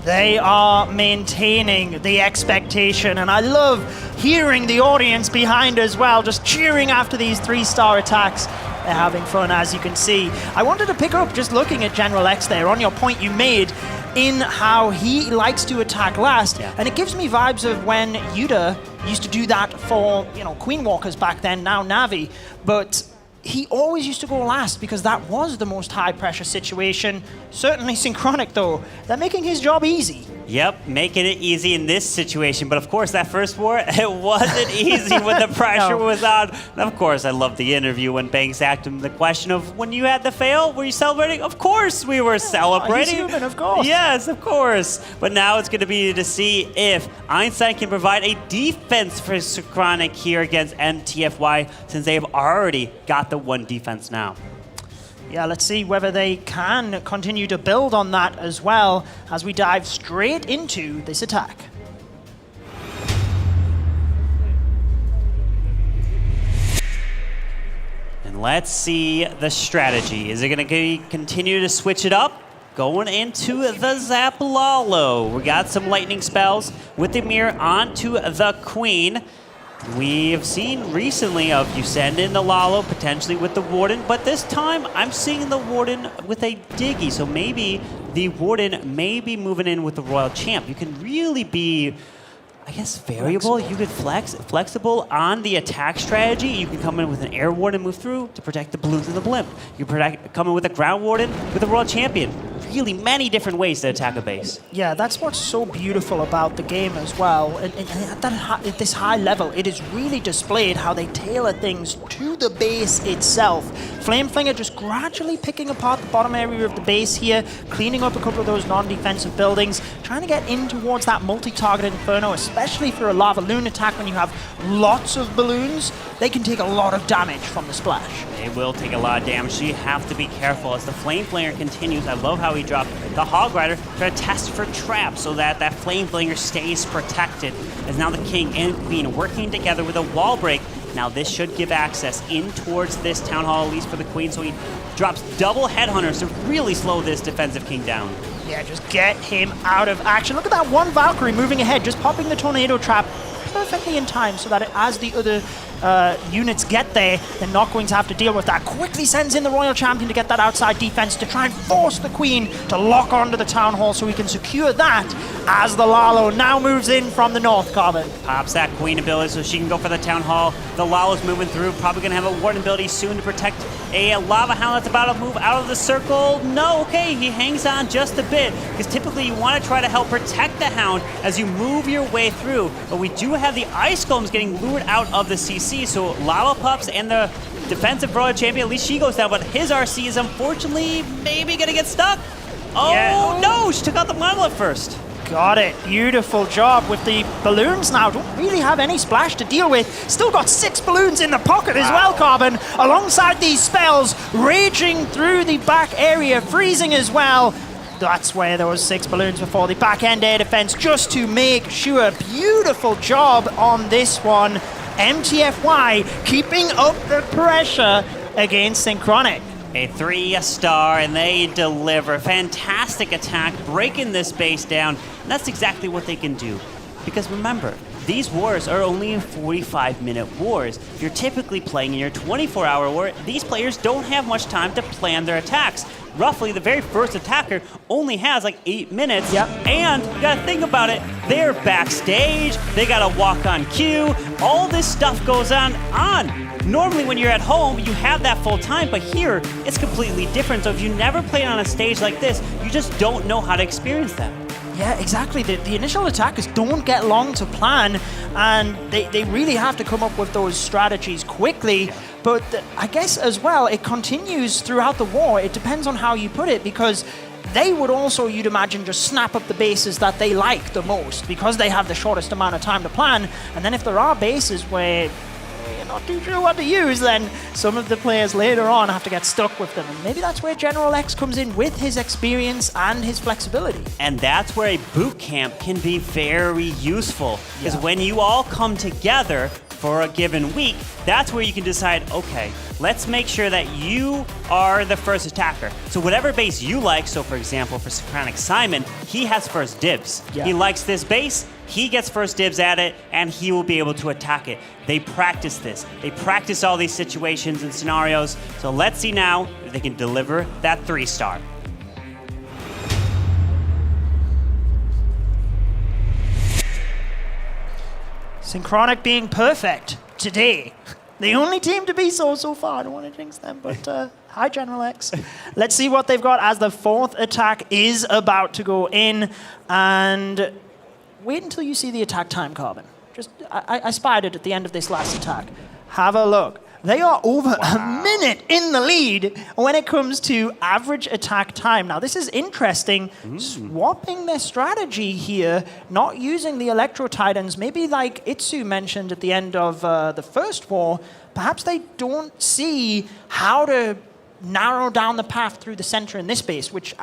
They are maintaining the expectation, and I love hearing the audience behind as well, just cheering after these 3-star attacks. They're having fun, as you can see. I wanted to pick up, just looking at General X there, on your point you made in how he likes to attack last, and it gives me vibes of when Yuta used to do that for, Queen Walkers back then, now Navi, but he always used to go last because that was the most high-pressure situation. Certainly Synchronic, though, they're making his job easy. Yep, making it easy in this situation. But of course, that first war, it wasn't easy when the pressure was on. And of course, I love the interview when Banks asked him the question of, when you had the fail, were you celebrating? Of course we were celebrating. He's human, of course. Yes, of course. But now it's going to be to see if Einstein can provide a defense for Synchronic here against MTFY, since they've already got the 1 defense now. Yeah, let's see whether they can continue to build on that as well as we dive straight into this attack. And let's see the strategy. Is it going to continue to switch it up? Going into the Zap Lalo. We got some lightning spells with the mirror onto the Queen. We've seen recently of you send in the Lalo, potentially with the Warden, but this time I'm seeing the Warden with a Diggy, so maybe the Warden may be moving in with the Royal Champ. You can really be, I guess, variable. You could flexible on the attack strategy. You can come in with an Air Warden, move through to protect the balloons and the blimp. You can come in with a Ground Warden with a Royal Champion. Really many different ways to attack a base. Yeah, that's what's so beautiful about the game as well. And at this high level, it is really displayed how they tailor things to the base itself. Flameflinger just gradually picking apart the bottom area of the base here, cleaning up a couple of those non-defensive buildings, trying to get in towards that multi-target Inferno, especially for a Lava Loon attack when you have lots of balloons. They can take a lot of damage from the splash. They will take a lot of damage, so you have to be careful as the Flameflinger continues. I love how he dropped the Hog Rider to test for traps so that that Flameflinger stays protected. As now the King and Queen working together with a wall break. Now this should give access in towards this Town Hall, at least for the Queen, so he drops double Headhunters to really slow this defensive King down. Yeah, just get him out of action. Look at that one Valkyrie moving ahead, just popping the Tornado Trap perfectly in time so that as the other units get there, they're not going to have to deal with that. Quickly sends in the Royal Champion to get that outside defense to try and force the Queen to lock onto the Town Hall so we can secure that as the Lalo now moves in from the north, Carbon. Pops that Queen ability so she can go for the Town Hall. The Lalo's moving through, probably going to have a Warden ability soon to protect a Lava Hound that's about to move out of the circle. No, okay, he hangs on just a bit because typically you want to try to help protect the Hound as you move your way through, but we do have the Ice Golems getting lured out of the CC, so Lava Pups and the defensive Royal Champion, at least she goes down, but his RC is unfortunately maybe going to get stuck. Oh, yeah. No, she took out the Monolith first. Got it. Beautiful job with the balloons now. Don't really have any splash to deal with. Still got 6 balloons in the pocket as well, Carbon. Alongside these spells, raging through the back area, freezing as well. That's where there was 6 balloons before the back end air defense, just to make sure. Beautiful job on this one. MTFY keeping up the pressure against Synchronic. A 3-star, and they deliver. Fantastic attack, breaking this base down. And that's exactly what they can do. Because remember, these wars are only 45-minute wars. If you're typically playing in your 24-hour war, these players don't have much time to plan their attacks. Roughly, the very first attacker only has like 8 minutes. Yep. And you gotta think about it, they're backstage, they gotta walk on cue, all this stuff goes on. Normally when you're at home, you have that full time, but here, it's completely different. So if you never played on a stage like this, you just don't know how to experience that. Yeah, exactly. The initial attackers don't get long to plan, and they really have to come up with those strategies quickly. But I guess as well, it continues throughout the war. It depends on how you put it, because they would also, you'd imagine, just snap up the bases that they like the most, because they have the shortest amount of time to plan. And then if there are bases where you're not too sure what to use, then some of the players later on have to get stuck with them. And maybe that's where General X comes in with his experience and his flexibility. And that's where a boot camp can be very useful. Because when you all come together for a given week, that's where you can decide, okay, let's make sure that you are the first attacker. So whatever base you like, so for example, for Synchronic Simon, he has first dibs. Yeah. He likes this base, he gets first dibs at it, and he will be able to attack it. They practice this. They practice all these situations and scenarios. So let's see now if they can deliver that 3-star. Synchronic being perfect today. The only team to be so far. I don't want to jinx them, but hi, General X. Let's see what they've got as the 4th attack is about to go in. And wait until you see the attack time, Carbon. I spied it at the end of this last attack. Have a look. They are over a minute in the lead when it comes to average attack time. Now, this is interesting. Swapping their strategy here, not using the Electro Titans, maybe like Itsu mentioned at the end of the first war, perhaps they don't see how to narrow down the path through the center in this base, which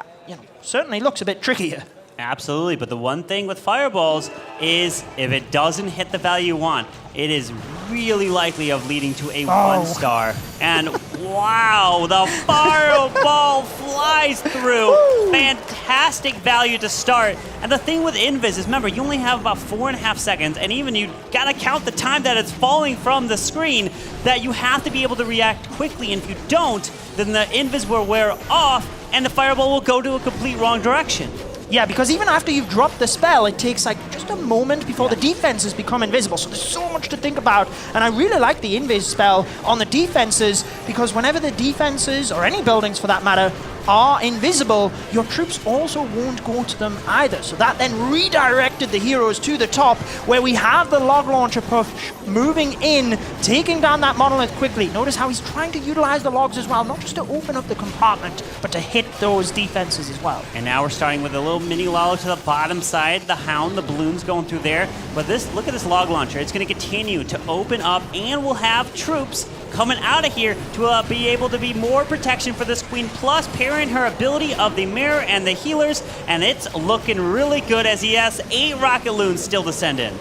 certainly looks a bit trickier. Absolutely, but the one thing with fireballs is if it doesn't hit the value you want, it is really likely of leading to a 1-star. And wow, the fireball flies through. Fantastic value to start. And the thing with Invis is, remember, you only have about 4.5 seconds, and even you gotta count the time that it's falling from the screen, that you have to be able to react quickly. And if you don't, then the Invis will wear off, and the fireball will go to a complete wrong direction. Yeah, because even after you've dropped the spell, it takes like just a moment before the defenses become invisible. So there's so much to think about. And I really like the invis spell on the defenses, because whenever the defenses, or any buildings for that matter, are invisible, your troops also won't go to them either. So that then redirected the heroes to the top, where we have the log launcher push moving in, taking down that monolith quickly. Notice how he's trying to utilize the logs as well, not just to open up the compartment, but to hit those defenses as well. And now we're starting with a little mini Lalo to the bottom side, the Hound, the balloons going through there. But this, look at this log launcher. It's going to continue to open up, and we'll have troops coming out of here to be able to be more protection for this queen, plus pairing her ability of the mirror and the healers, and it's looking really good as he has 8 rocket loons still to send in.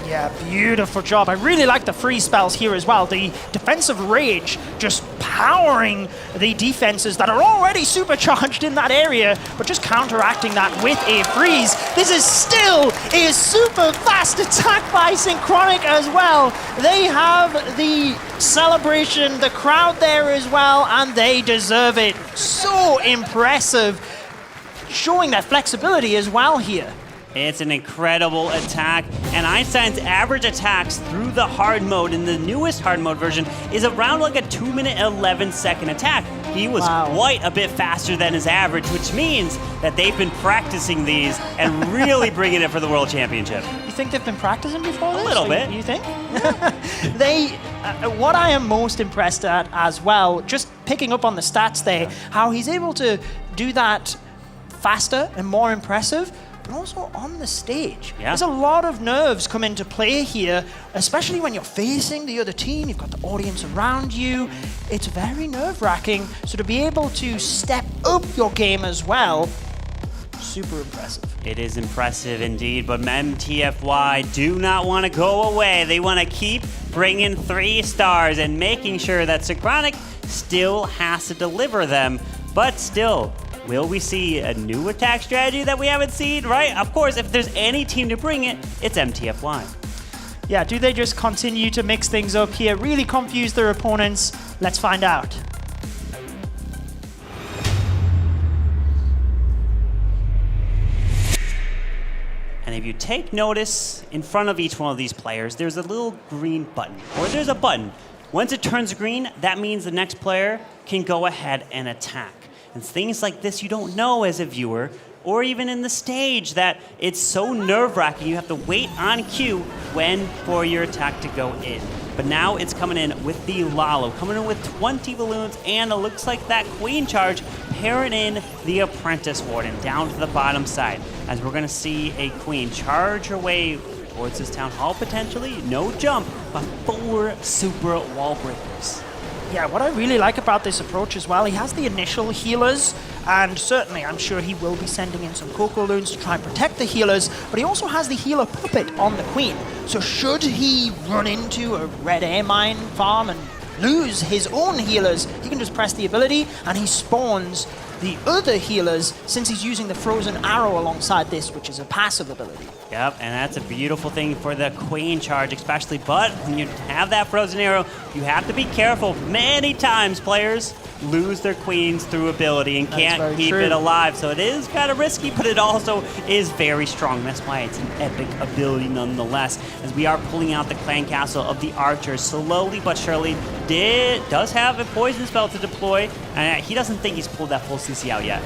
Yeah, beautiful job. I really like the free spells here as well. The defensive rage just powering the defenses that are already supercharged in that area, but just counteracting that with a freeze. This is still a super fast attack by Synchronic as well. They have the celebration, the crowd there as well, and they deserve it. So impressive, showing that flexibility as well here. It's an incredible attack, and Einstein's average attacks through the hard mode in the newest hard mode version is around like a 2-minute 11-second attack. He was quite a bit faster than his average, which means that they've been practicing these and really bringing it for the World Championship. You think they've been practicing before this? A little bit. You think? What I am most impressed at as well, just picking up on the stats there, how he's able to do that faster and more impressive, but also on the stage. Yeah. There's a lot of nerves come into play here, especially when you're facing the other team, you've got the audience around you. It's very nerve-wracking, so to be able to step up your game as well, super impressive. It is impressive indeed, but MTFY do not want to go away. They want to keep bringing 3 stars and making sure that Synchronic still has to deliver them, but still, will we see a new attack strategy that we haven't seen, right? Of course, if there's any team to bring it, it's MTFY. Yeah, do they just continue to mix things up here, really confuse their opponents? Let's find out. And if you take notice, in front of each one of these players, there's a little green button, or there's a button. Once it turns green, that means the next player can go ahead and attack. And things like this you don't know as a viewer, or even in the stage, that it's so nerve-wracking you have to wait on cue when for your attack to go in. But now it's coming in with the Lalo, coming in with 20 balloons, and it looks like that Queen charge pairing in the Apprentice Warden down to the bottom side, as we're gonna see a Queen charge her way towards this Town Hall potentially. No jump, but 4 super wall breakers. Yeah, what I really like about this approach as well, he has the initial healers, and certainly I'm sure he will be sending in some Coco Loons to try and protect the healers, but he also has the healer puppet on the Queen. So should he run into a red air mine farm and lose his own healers, he can just press the ability and he spawns the other healers, since he's using the frozen arrow alongside this, which is a passive ability. Yep, and that's a beautiful thing for the Queen charge especially, but when you have that frozen arrow, you have to be careful. Many times players lose their queens through ability and can't keep it alive, so it is kind of risky, but it also is very strong. That's why it's an epic ability nonetheless, as we are pulling out the clan castle of the archers slowly but surely. Does have a poison spell to deploy, and he doesn't think he's pulled that full CC out yet.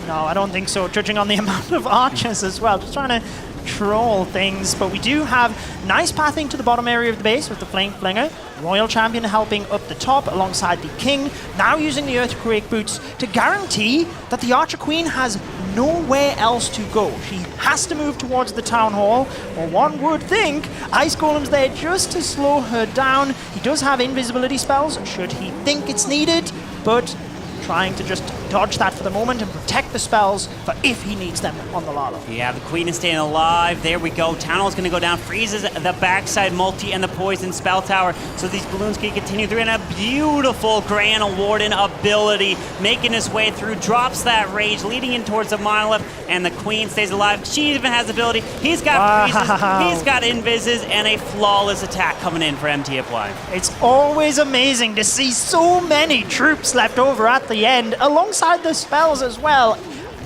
No, I don't think so, judging on the amount of archers as well. Just trying to troll things, but we do have nice pathing to the bottom area of the base with the Flame Flinger. Royal Champion helping up the top alongside the King, now using the Earthquake Boots to guarantee that the Archer Queen has nowhere else to go. She has to move towards the Town Hall, or one would think Ice Golem's there just to slow her down. He does have invisibility spells should he think it's needed, but trying to just dodge that for the moment and protect the spells for if he needs them on the Lalo. Yeah, the Queen is staying alive. There we go. Town Hall's going to go down, freezes the backside multi and the poison spell tower, so these balloons can continue through. And a beautiful Grand Warden ability making his way through, drops that rage, leading in towards the monolith, and the Queen stays alive. She even has ability. He's got freezes, he's got invises, and a flawless attack coming in for MTFY. It's always amazing to see so many troops left over at the end, alongside the spells as well.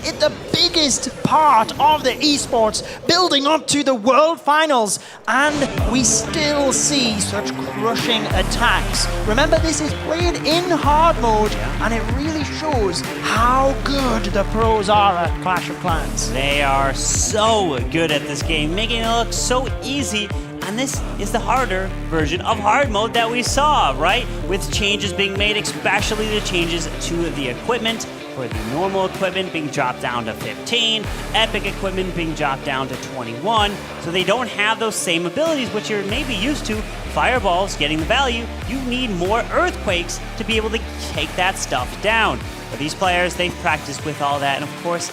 It's the biggest part of the esports building up to the World Finals, and we still see such crushing attacks. Remember, this is played in hard mode, and it really shows how good the pros are at Clash of Clans. They are so good at this game, making it look so easy. And this is the harder version of hard mode that we saw, right? With changes being made, especially the changes to the equipment, for the normal equipment being dropped down to 15, epic equipment being dropped down to 21, so they don't have those same abilities which you're maybe used to. Fireballs getting the value, you need more earthquakes to be able to take that stuff down. But these players, they've practiced with all that, and of course,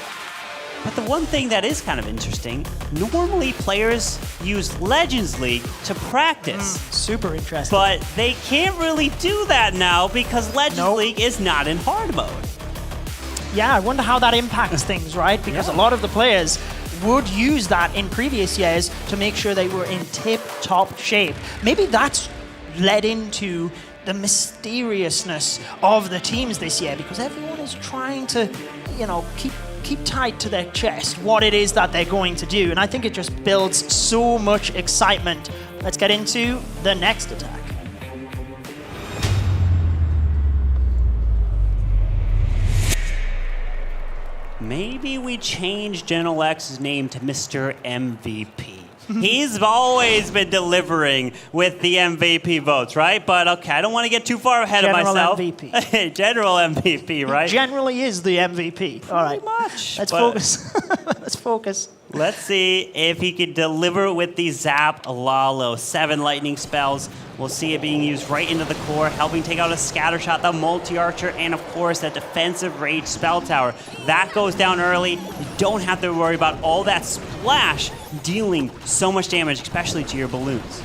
but the one thing that is kind of interesting, normally players use Legends League to practice. Super interesting. But they can't really do that now because Legends League is not in hard mode. Yeah, I wonder how that impacts things, right? Because a lot of the players would use that in previous years to make sure they were in tip-top shape. Maybe that's led into the mysteriousness of the teams this year, because everyone is trying to, you know, keep tight to their chest what it is that they're going to do. And I think it just builds so much excitement. Let's get into the next attack. Maybe we change General X's name to Mr. MVP. He's always been delivering with the MVP votes, right? But okay, I don't want to get too far ahead of myself. MVP. General MVP, right? He generally is the MVP. All right. Much. Let's focus. Let's focus. Let's see if he can deliver with the Zap Lalo. 7 lightning spells. We'll see it being used right into the core, helping take out a scatter shot, the multi-archer, and of course that defensive rage spell tower. That goes down early. You don't have to worry about all that splash dealing so much damage, especially to your balloons.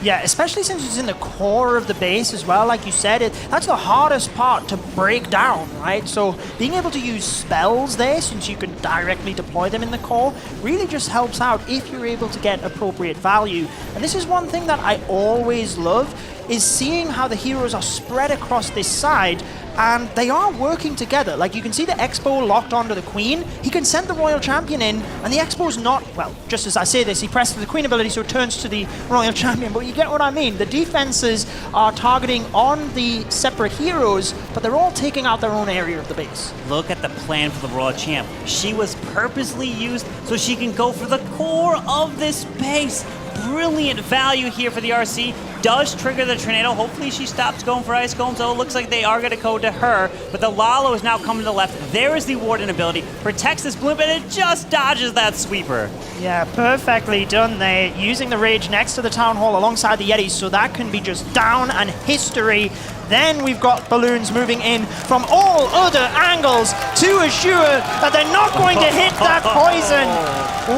Yeah, especially since it's in the core of the base as well, like you said, that's the hardest part to break down, right? So being able to use spells there, since you can directly deploy them in the core, really just helps out if you're able to get appropriate value. And this is one thing that I always love, is seeing how the heroes are spread across this side, and they are working together. Like, you can see the Expo locked onto the Queen. He can send the Royal Champion in, and the Expo's not, well, just as I say this, he presses the Queen ability, so it turns to the Royal Champion, but you get what I mean. The defenses are targeting on the separate heroes, but they're all taking out their own area of the base. Look at the plan for the Royal Champ. She was purposely used so she can go for the core of this base. Brilliant value here for the RC. Does trigger the tornado. Hopefully she stops going for ice combs. So it looks like they are going to go to her. But the Lalo is now coming to the left. There is the Warden ability. Protects this bloom, and it just dodges that sweeper. Yeah, perfectly done there. Using the Rage next to the Town Hall alongside the Yetis, so that can be just down and history. Then we've got balloons moving in from all other angles to assure that they're not going to hit that poison.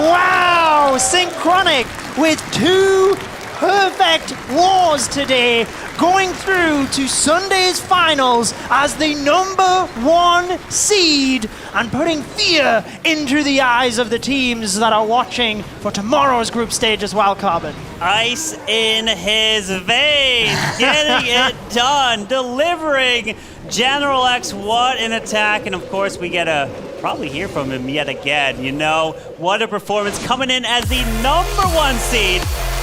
Wow, Synchronic with 2 perfect wars today, going through to Sunday's finals as the #1 seed and putting fear into the eyes of the teams that are watching for tomorrow's group stage as well, Carbon. Ice in his veins, getting it done, delivering General X. What an attack, and of course we get to probably hear from him yet again. You know, what a performance, coming in as the #1 seed.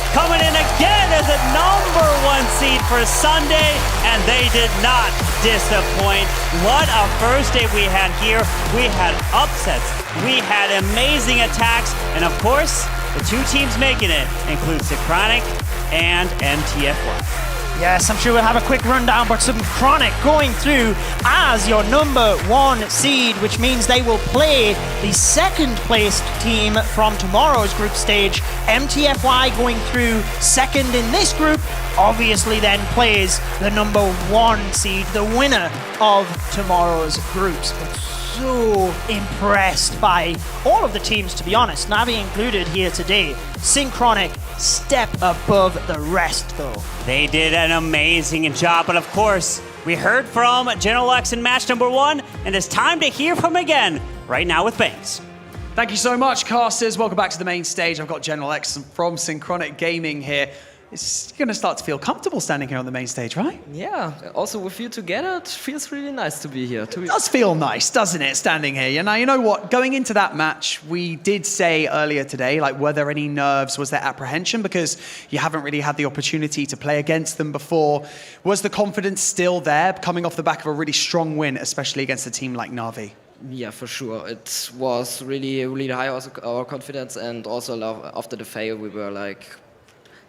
Coming in again as a #1 seed for Sunday, and they did not disappoint. What a first day we had here. We had upsets, we had amazing attacks, and of course, the 2 teams making it include Synchronic and MTFY. Yes, I'm sure we'll have a quick rundown, but Synchronic going through as your #1 seed, which means they will play the 2nd placed team from tomorrow's group stage. MTFY going through 2nd in this group, obviously then plays the #1 seed, the winner of tomorrow's groups. But so impressed by all of the teams, to be honest, Navi included here today. Synchronic step above the rest, though. They did an amazing job, but of course, we heard from General X in match number 1, and it's time to hear from him again, right now with Banks. Thank you so much, casters. Welcome back to the main stage. I've got General X from Synchronic Gaming here. It's going to start to feel comfortable standing here on the main stage, right? Yeah, also with you together, it feels really nice to be here. It does feel nice, doesn't it, standing here? Now, you know what? Going into that match, we did say earlier today, like, were there any nerves? Was there apprehension? Because you haven't really had the opportunity to play against them before. Was the confidence still there, coming off the back of a really strong win, especially against a team like Navi? Yeah, for sure. It was really, really high, also our confidence, and also after the fail, we were like,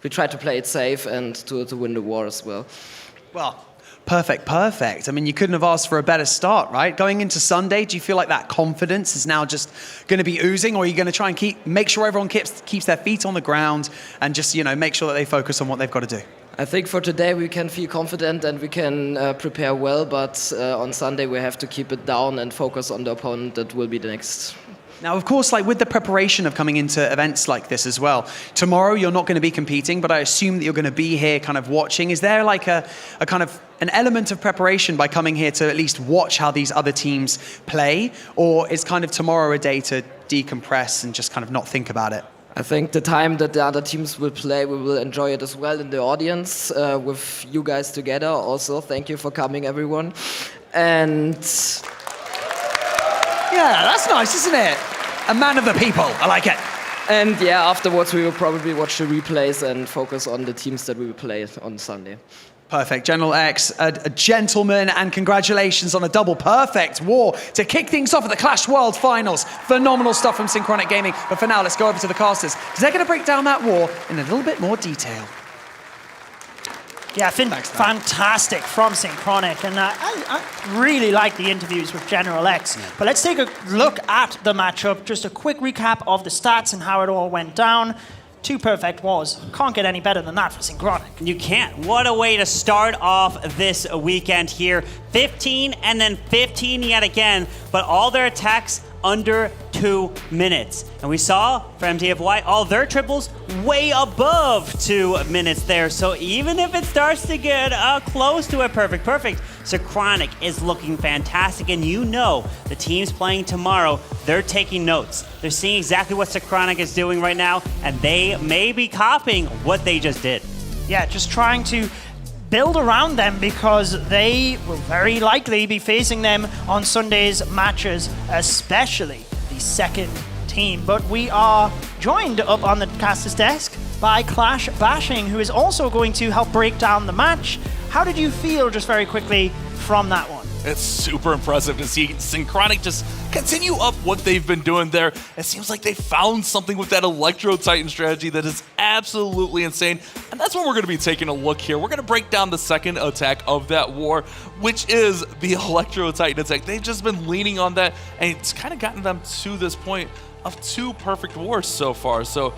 we tried to play it safe and to win the war as well. Well, perfect. I mean, you couldn't have asked for a better start, right? Going into Sunday, do you feel like that confidence is now just going to be oozing, or are you going to try and make sure everyone keeps their feet on the ground and just, make sure that they focus on what they've got to do? I think for today we can feel confident and we can prepare well, but on Sunday we have to keep it down and focus on the opponent that will be the next. Now, of course, like with the preparation of coming into events like this as well, tomorrow you're not going to be competing, but I assume that you're going to be here kind of watching. Is there like a kind of an element of preparation by coming here to at least watch how these other teams play? Or is kind of tomorrow a day to decompress and just kind of not think about it? I think the time that the other teams will play, we will enjoy it as well in the audience with you guys together. Also, thank you for coming, everyone. And yeah, that's nice, isn't it? A man of the people. I like it. And yeah, afterwards we will probably watch the replays and focus on the teams that we will play on Sunday. Perfect. General X, a gentleman, and congratulations on a double perfect war to kick things off at the Clash World Finals. Phenomenal stuff from Synchronic Gaming. But for now, let's go over to the casters, because they're going to break down that war in a little bit more detail. Yeah, fantastic from Synchronic, and I really like the interviews with General X. Yeah. But let's take a look at the matchup, just a quick recap of the stats and how it all went down. 2 perfect wars. Can't get any better than that for Synchronic. You can't. What a way to start off this weekend here. 15 and then 15 yet again, but all their attacks under 2 minutes. And we saw for MTFY all their triples way above 2 minutes there. So even if it starts to get close to a perfect, Synchronic is looking fantastic. And you know the teams playing tomorrow, they're taking notes. They're seeing exactly what Synchronic is doing right now, and they may be copying what they just did. Yeah, just trying to build around them because they will very likely be facing them on Sunday's matches, especially the second team. But we are joined up on the caster's desk by Clash Bashing, who is also going to help break down the match. How did you feel, just very quickly, from that one? It's super impressive to see Synchronic just continue up what they've been doing there. It seems like they found something with that Electro Titan strategy that is absolutely insane. And that's what we're going to be taking a look here. We're going to break down the second attack of that war, which is the Electro Titan attack. They've just been leaning on that, and it's kind of gotten them to this point of 2 perfect wars so far. So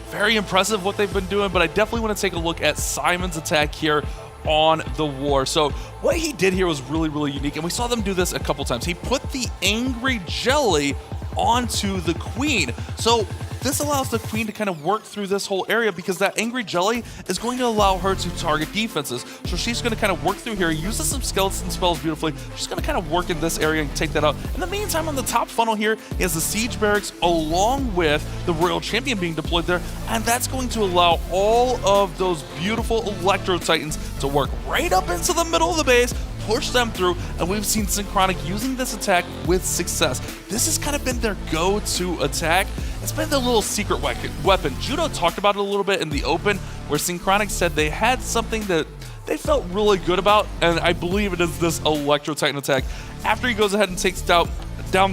very impressive what they've been doing, but I definitely want to take a look at Simon's attack here on the war. So what he did here was really, really unique, and we saw them do this a couple times. He put the Angry Jelly onto the Queen. So this allows the Queen to kind of work through this whole area because that Angry Jelly is going to allow her to target defenses. So she's going to kind of work through here, uses some skeleton spells beautifully. She's going to kind of work in this area and take that out. In the meantime, on the top funnel here is the Siege Barracks along with the Royal Champion being deployed there, and that's going to allow all of those beautiful Electro Titans to work right up into the middle of the base, push them through, and we've seen Synchronic using this attack with success. This has kind of been their go-to attack. It's been their little secret weapon. Judo talked about it a little bit in the open, where Synchronic said they had something that they felt really good about, and I believe it is this Electro Titan attack. After he goes ahead and takes down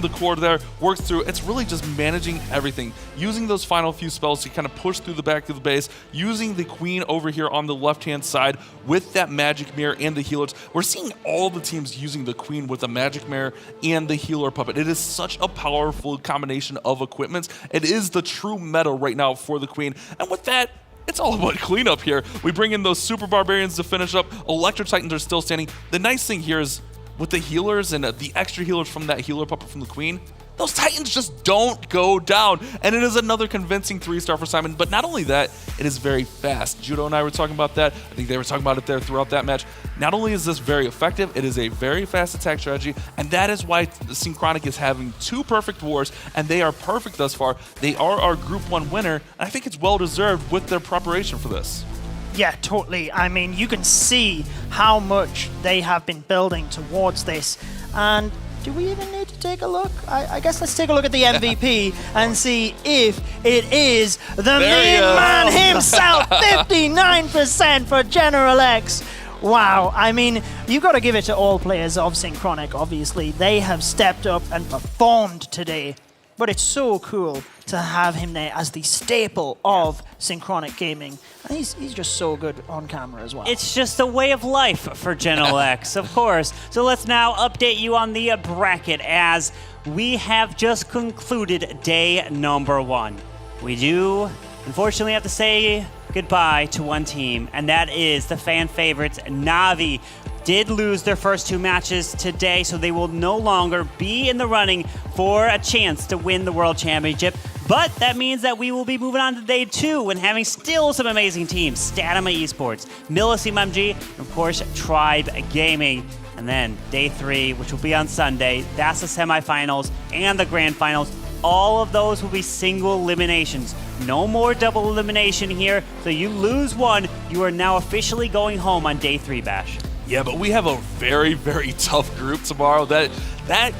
the core there, works through, it's really just managing everything, using those final few spells to kind of push through the back of the base, using the Queen over here on the left-hand side with that Magic Mirror and the healers. We're seeing all the teams using the Queen with the Magic Mirror and the Healer Puppet. It is such a powerful combination of equipments. It is the true meta right now for the Queen, and with that, it's all about cleanup here. We bring in those Super Barbarians to finish up. Electro Titans are still standing. The nice thing here is with the healers and the extra healers from that healer puppet from the Queen, those Titans just don't go down. And it is another convincing 3-star for Simon. But not only that, it is very fast. Judo and I were talking about that. I think they were talking about it there throughout that match. Not only is this very effective, it is a very fast attack strategy. And that is why the Synchronic is having 2 perfect wars. And they are perfect thus far. They are our Group 1 winner. And I think it's well-deserved with their preparation for this. Yeah, totally. I mean, you can see how much they have been building towards this. And do we even need to take a look? I guess let's take a look at the MVP and see if it is the main man himself. 59% for General X. Wow, I mean, you've got to give it to all players of Synchronic, obviously. They have stepped up and performed today. But it's so cool to have him there as the staple of Synchronic Gaming. And he's just so good on camera as well. It's just a way of life for General X, of course. So let's now update you on the bracket as we have just concluded day number 1. We do, unfortunately, have to say goodbye to one team, and that is the fan favorites, Na'Vi. Did lose their first 2 matches today, so they will no longer be in the running for a chance to win the World Championship. But that means that we will be moving on to day 2 and having still some amazing teams. Statama Esports, Millissime MG, and of course, Tribe Gaming. And then day 3, which will be on Sunday, that's the semifinals and the grand finals. All of those will be single eliminations. No more double elimination here. So you lose one, you are now officially going home on day 3, Bash. Yeah, but we have a very, very tough group tomorrow. That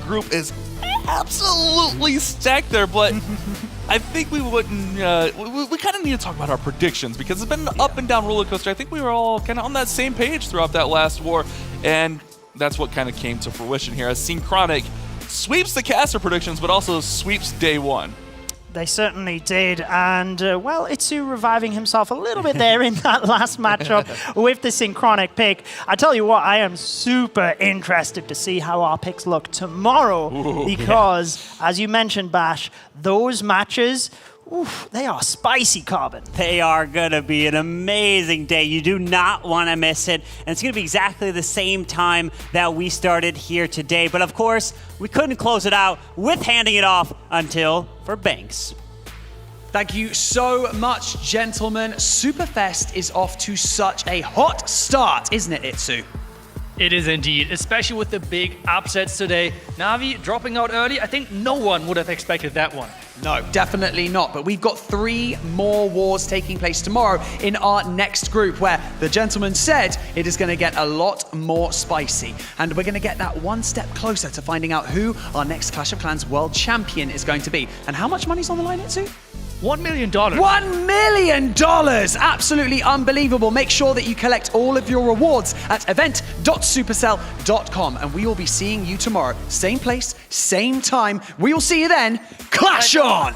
group is absolutely stacked there, but I think we wouldn't. We kind of need to talk about our predictions because it's been an up and down roller coaster. I think we were all kind of on that same page throughout that last war, and that's what kind of came to fruition here as Synchronic sweeps the caster predictions, but also sweeps day 1. They certainly did, and well, Itsu reviving himself a little bit there in that last matchup with the Synchronic pick. I tell you what, I am super interested to see how our picks look tomorrow because, as you mentioned, Bash, those matches, oof, they are spicy, Carbon. They are going to be an amazing day. You do not want to miss it. And it's going to be exactly the same time that we started here today. But of course, we couldn't close it out with handing it off until for Banks. Thank you so much, gentlemen. Superfest is off to such a hot start, isn't it, Itsu? It is indeed, especially with the big upsets today. Na'Vi dropping out early, I think no one would have expected that one. No, definitely not. But we've got 3 more wars taking place tomorrow in our next group where the gentleman said it is going to get a lot more spicy. And we're going to get that one step closer to finding out who our next Clash of Clans world champion is going to be. And how much money's on the line, Itsu? $1 million. $1 million! Absolutely unbelievable. Make sure that you collect all of your rewards at event.supercell.com and we will be seeing you tomorrow. Same place, same time. We will see you then. Clash on!